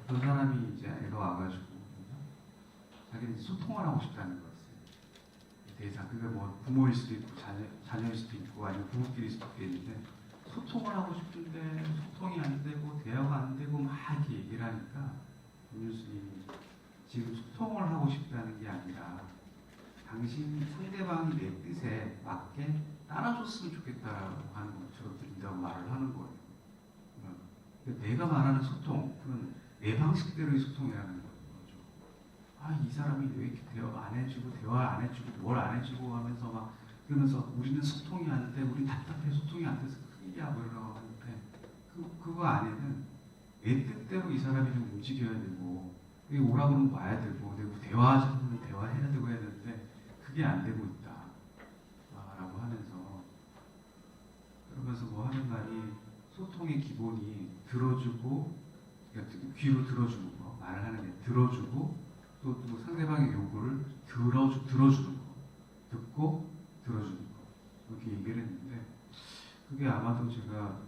어떤 사람이 이제 애가 와가지고 자기는 소통을 하고 싶다는 거였어요. 대상 그게 뭐 부모일 수도 있고 자녀일 수도 있고 아니면 부부끼리일 수도 있겠는데 소통을 하고 싶은데 소통이 안 되고 대화가 안 되고 막 이렇게 얘기를 하니까 법률스님이 지금 소통을 하고 싶다는 게 아니라 당신 상대방이 내 뜻에 맞게 따라줬으면 좋겠다라고 하는 것처럼 들린다고 말을 하는 거예요. 그러니까 내가 말하는 소통, 그건 내 방식대로의 소통이라는 거죠. 이 사람이 왜 이렇게 대화 안 해주고 뭘 안 해주고 하면서 막 그러면서 우리는 소통이 안 돼, 우리 답답해 소통이 안 돼서 큰일이야 뭐 이러고 하는데 그거 안에는 내 뜻대로 이 사람이 좀 움직여야 되고 여기 오라 그러면 와야 되고 내가 대화하자면 대화해야 되고 해야 되는데 그게 안 되고 있다 라고 하면서 그러면서 뭐 하는 말이 소통의 기본이 들어주고 그러니까 귀로 들어주는 거 말을 하는 게 들어주고 또 상대방의 요구를 들어주는 거 듣고 들어주는 거 이렇게 얘기를 했는데 그게 아마도 제가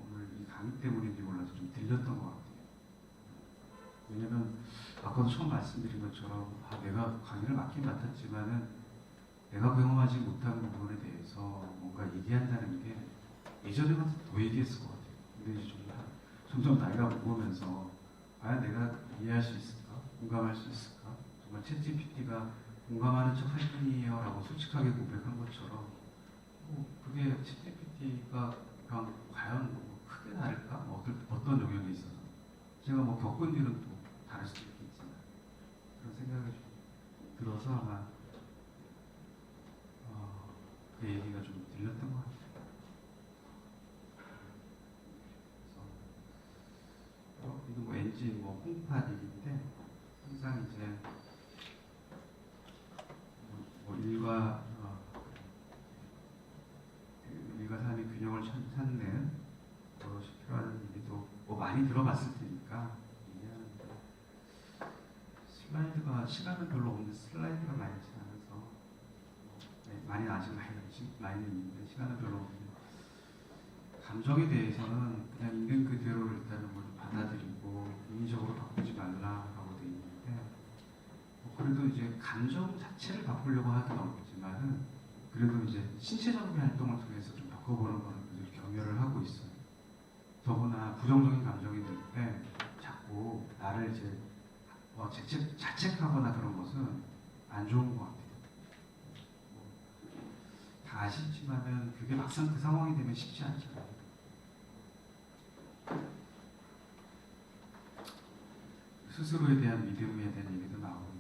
오늘 이 강의 때문인지 몰라서 좀 들렸던 것 같아요. 왜냐면 아까도 처음 말씀드린 것처럼 내가 강의를 맡긴 맡았지만은 내가 경험하지 못한 부분에 대해서 뭔가 얘기한다는 게 예전에 같은 더 얘기했을 것 같아요. 근데 이제 점점 나이가 먹으면서 과연 내가 이해할 수 있을까? 공감할 수 있을까? 정말 챗GPT가 공감하는 척 할 뿐이에요 라고 솔직하게 고백한 것처럼 그게 챗GPT가 과연 크게 다를까? 어떤 영역에 있어서 제가 뭐 겪은 일은 또 다를 수도 있겠지만 그런 생각이 좀 들어서 아마 그 얘기가 좀 들렸던 것 같아요. 그래서 이거 뭐 엔진 뭐 홈팟 얘기인데 항상 이제 많이 들어봤을 테니까 얘기하는데 슬라이드가 시간은 별로 없는데 슬라이드가 많지 않아서 많이 아직 많이 있는데 시간은 별로 없는데 감정에 대해서는 그냥 있는 그대로 일단은 뭐 받아들이고 인위적으로 바꾸지 말라라고 돼 있는데 그래도 이제 감정 자체를 바꾸려고 하긴 어렵지만은 그래도 이제 신체적인 활동을 통해서 좀 바꿔보는 거는 그래도 경멸을 하고 있어요. 더구나 부정적인 감정이 들 때 자꾸 나를 이제 자책하거나 그런 것은 안 좋은 것 같아요. 다 아시지만은 그게 막상 그 상황이 되면 쉽지 않잖아요. 스스로에 대한 믿음에 대한 얘기도 나오고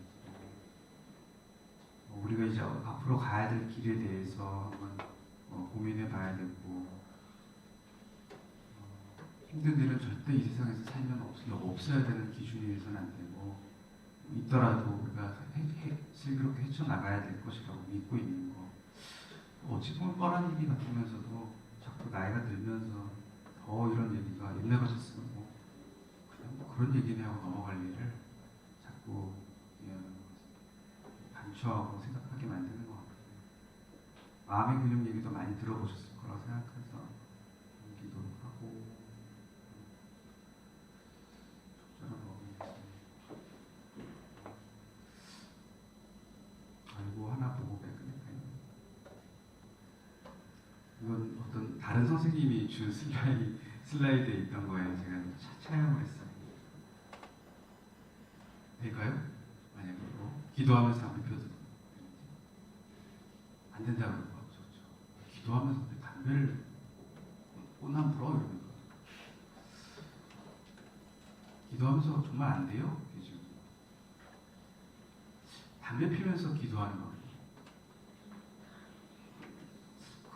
우리가 이제 앞으로 가야 될 길에 대해서 한번 고민해 봐야 되고 힘든 일은 절대 이 세상에서 살면 없어야 되는 기준이 돼서는 안 되고 있더라도 우리가 슬기롭게 헤쳐나가야 될 것이라고 믿고 있는 거 어찌 보면 뻔한 얘기 같으면서도 자꾸 나이가 들면서 더 이런 얘기가 옛날 같았으면 그냥 그런 얘기네 하고 넘어갈 일을 자꾸 반추하고 생각하게 만드는 것 같아요. 마음의 근육 얘기도 많이 들어보셨을 거라고 생각해서 얘기도 하고 적절한 어휘에서 알고 하나 보고 끝낼까요? 이건 어떤 다른 선생님이 준 슬라이드에 있던 거예요. 제가 차용을 했어요. 될까요? 만약에 기도하면서 담배 펴도 안 된다고 그러고 좋죠. 기도하면서 담배를 꽃남 불어 이러면서 기도하면서 정말 안 돼요? 지금 담배 피면서 기도하는 거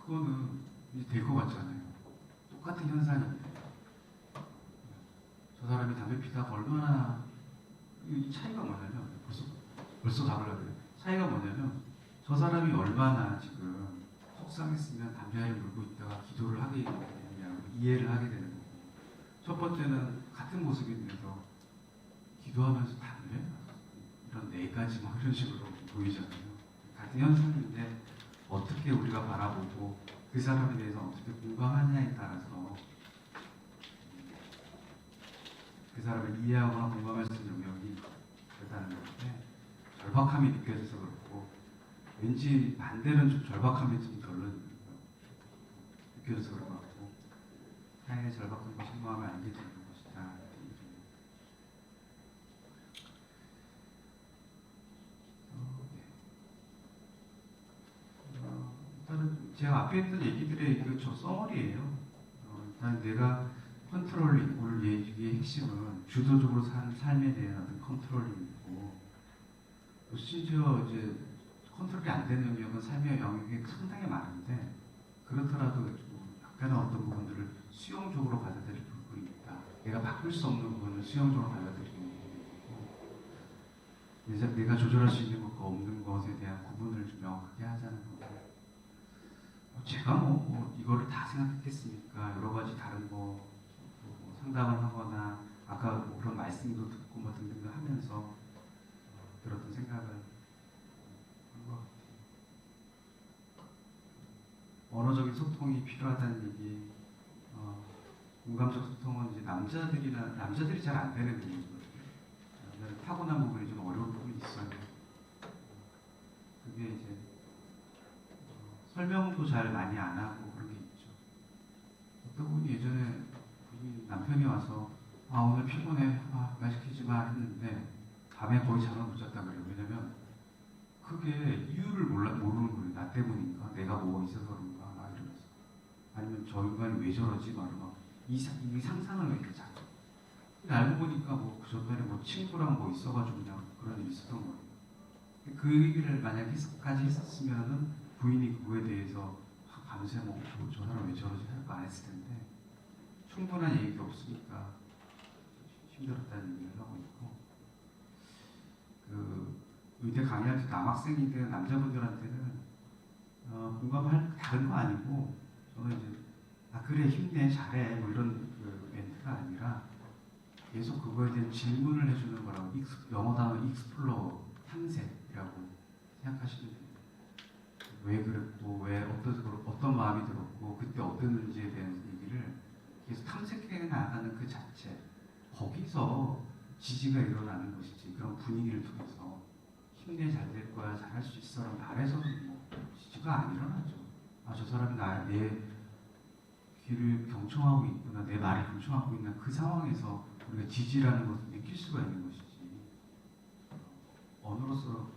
그거는 이제 될 것 같잖아요. 똑같은 현상인데 저 사람이 담배 피다가 얼마나 이 차이가 뭐냐면 벌써 답을 하고요. 차이가 뭐냐면 저 사람이 얼마나 지금 속상했으면 담배를 물고 있다가 기도를 하게 되느냐고 이해를 하게 되는 거고 첫 번째는 같은 모습인데도 기도하면서 담배? 이런 네 가지 뭐 이런 식으로 보이잖아요. 같은 현상인데 어떻게 우리가 바라보고 그 사람에 대해서 어떻게 공감하냐에 따라서 그 사람을 이해하거나 공감할 수 있는 영역이 대단한 건데 절박함이 느껴져서 그렇고 왠지 반대는 좀 절박함이 좀 덜 느껴져서 그런 것 같고 사회의 절박함과 신고함을 알게 되는 것이다. 일단은 제가 앞에 했던 얘기들의 저 써머리예요. 일단 내가 컨트롤링, 오늘 얘기의 핵심은 주도적으로 사는 삶에 대한 어떤 컨트롤링이고 심지어 이제 컨트롤이 안 되는 영역은 삶의 영역이 상당히 많은데 그렇더라도 약간의 어떤 부분들을 수용적으로 받아들일 부분이 있다. 내가 바꿀 수 없는 부분을 수용적으로 받아들이는 부분이고 내가 조절할 수 있는 것과 없는 것에 대한 구분을 좀 명확하게 하자는 거고 제가 뭐 이거를 다 생각했겠습니까? 여러 가지 다른 뭐 상담을 하거나 아까 뭐 그런 말씀도 듣고 뭐 등등 하면서 들었던 생각을 한 것 같아요. 언어적인 소통이 필요하다는 얘기, 공감적 소통은 이제 남자들이 잘 안 되는 부분이거든요. 남자는 타고난 부분이 좀 어려운 부분이 있어요. 그게 이제 설명도 잘 많이 안 하고 그런 게 있죠. 어떤 분이 예전에 남편이 와서 오늘 피곤해 말 시키지 마 했는데 밤에 거의 잠을 못 잤다 그래요. 왜냐면 그게 이유를 모르는 거예요. 나 때문인가? 내가 뭐가 있어서 그런가? 막 이러면서 아니면 저 인간이 왜 저러지? 막 이 상상을 왜 이렇게 자꾸 알고 보니까 뭐 그 전날에 뭐 친구랑 뭐 있어가지고 그냥 그런 일이 있었던 거예요. 그 얘기를 만약까지 했었으면은 부인이 그거에 대해서 밤새 뭐 저 사람 왜 저러지 할 거 안 했을 텐데 충분한 얘기가 없으니까 힘들었다는 얘기를 하고 있고 그 의대 강의할 때 남학생이든 남자분들한테는 공감할 다른 거 아니고 저는 이제 그래 힘내 잘해 뭐 이런 그 멘트가 아니라 계속 그거에 대한 질문을 해주는 거라고 영어 단어 익스플로어 탐색이라고 생각하시면 됩니다. 왜 그랬고 왜 어떤 마음이 들었고 그때 어땠는지에 대한 얘기를 계속 탐색해 나가는 그 자체 거기서 지지가 일어나는 것이지 그런 분위기를 통해서 힘내 잘 될 거야 잘할 수 있어라는 말에서는 뭐 지지가 안 일어나죠. 아 저 사람이 내 귀를 경청하고 있구나 내 말을 경청하고 있는 그 상황에서 우리가 지지라는 것을 느낄 수가 있는 것이지 언어로서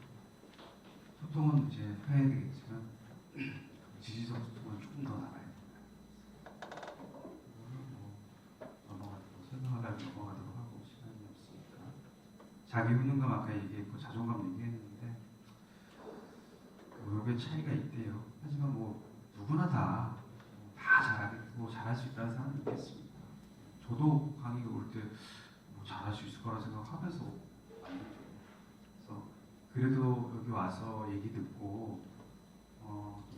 소통은 이제 해야 되겠지만 지지적 소통은 조금 더 나가야 됩니다. 넘어가도록 설명하다가 넘어가도록 하고 시간이 없으니까 자기 효능감 아까 얘기했고 자존감 얘기했는데 뭐 이게 차이가 있대요. 하지만 뭐 누구나 다 잘하겠고 잘할 수 있다는 사람이 있겠습니다. 저도 강의 올 때 뭐 잘할 수 있을 거라 생각하면서 그래서 그래도 여기 와서 얘기 듣고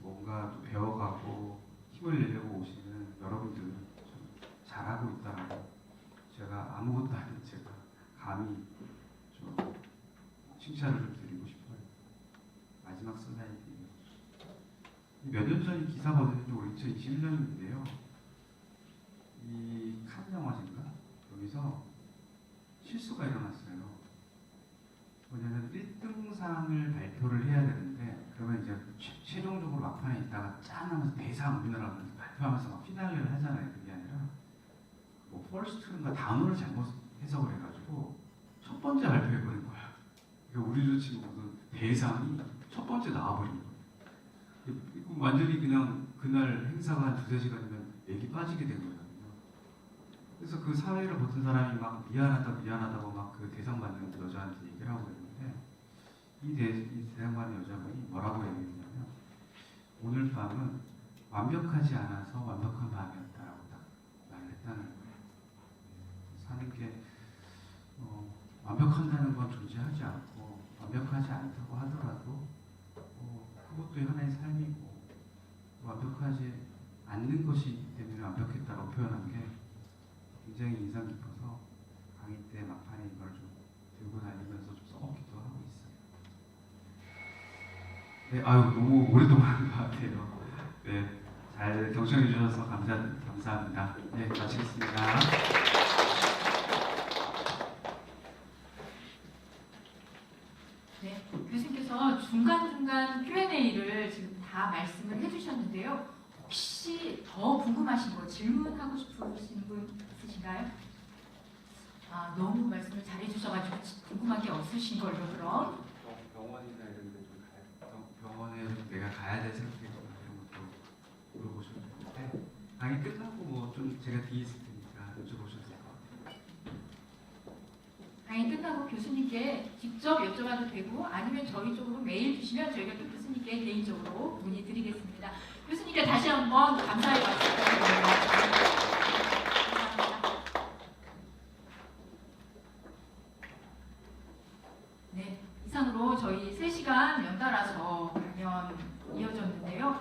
뭔가 또 배워가고 힘을 내려고 오시는 여러분들 좀 잘하고 있다고 제가 아무것도 아닌 제가 감히 좀 칭찬을 좀 드리고 싶어요. 마지막 슬라이드예요. 몇 년 전에 기사거든요. 2021년인데요. 이 칸 영화제인가? 여기서 실수가 일어났어요. 뭐냐면 1등상을 발표를 해야 되는데 그러면 이제 최종적으로 막판에 있다가 짠 하면서 대상 우리나라 발표하면서 막 피날레를 하잖아요. 그게 아니라 뭐 퍼스트인가 단어를 잘못 해석을 해가지고 첫 번째 발표해버린 거야. 그러니까 우리로 치고 무슨 대상이 첫 번째 나와버린 거야. 완전히 그냥 그날 행사가 한 2-3시간이면 얘기 빠지게 된 거거든요. 그래서 그 사회를 보던 사람이 막 미안하다고 막 그 대상 받는 여자한테 얘기를 하고 있는데 이 대상 받는 여자분이 뭐라고 얘기했냐면 오늘 밤은 완벽하지 않아서 완벽한 밤이었다라고 딱 말을 했다는 거예요. 사는 게 완벽한다는 건 존재하지 않고 완벽하지 않다고 하더라도 그것도 하나의 삶이고 완벽하지 않는 것이기 때문에 완벽했다고 표현한 게 굉장히 인상 깊어서 강의 때 막판에 이걸 좀 들고 다니면서 좀 써먹기도 하고 있어요. 네, 너무 오랫동안 한 것 같아요. 네, 잘 경청해 주셔서 감사합니다. 네, 마치겠습니다. 네, 교수님께서 중간중간 Q&A를 지금 다 말씀을 해주셨는데요. 혹시 더 궁금하신 거, 질문하고 싶으신 분 있으신가요? 너무 말씀을 잘해주셔가지고 궁금한 게 없으신 걸로 그럼. 병원이나 이런 데 좀 병원에 내가 가야 될 생각이 좀 이런 것도 물어보셔도 되는데 강의 끝나고 뭐 좀 제가 뒤에 있을 테니까 여쭤보셔도 될 것 같아요. 강의 끝나고 교수님께 직접 여쭤봐도 되고 아니면 저희 쪽으로 메일 주시면 저희가 또 교수님께 개인적으로 문의드리겠습니다. 교수님께 다시 한번 감사의 박수 부탁드립니다. 감사합니다. 네, 이상으로 저희 3시간 연달아서 강연 이어졌는데요.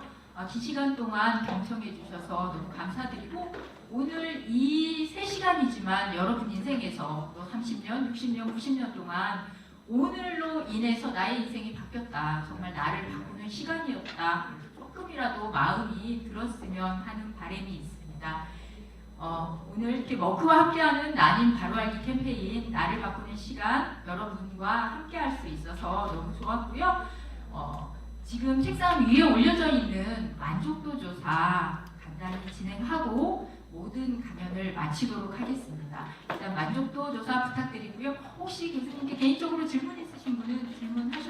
긴 시간 동안 경청해 주셔서 너무 감사드리고 오늘 이 3시간이지만 여러분 인생에서 30년, 60년, 90년 동안 오늘로 인해서 나의 인생이 바뀌었다. 정말 나를 바꾸는 시간이었다. 조금이라도 마음이 들었으면 하는 바람이 있습니다. 오늘 이렇게 머크와 함께하는 나님 바로 알기 캠페인 나를 바꾸는 시간 여러분과 함께할 수 있어서 너무 좋았고요. 지금 책상 위에 올려져 있는 만족도 조사 간단히 진행하고 모든 강연을 마치도록 하겠습니다. 일단 만족도 조사 부탁드리고요. 혹시 교수님께 개인적으로 질문 있으신 분은 질문하시면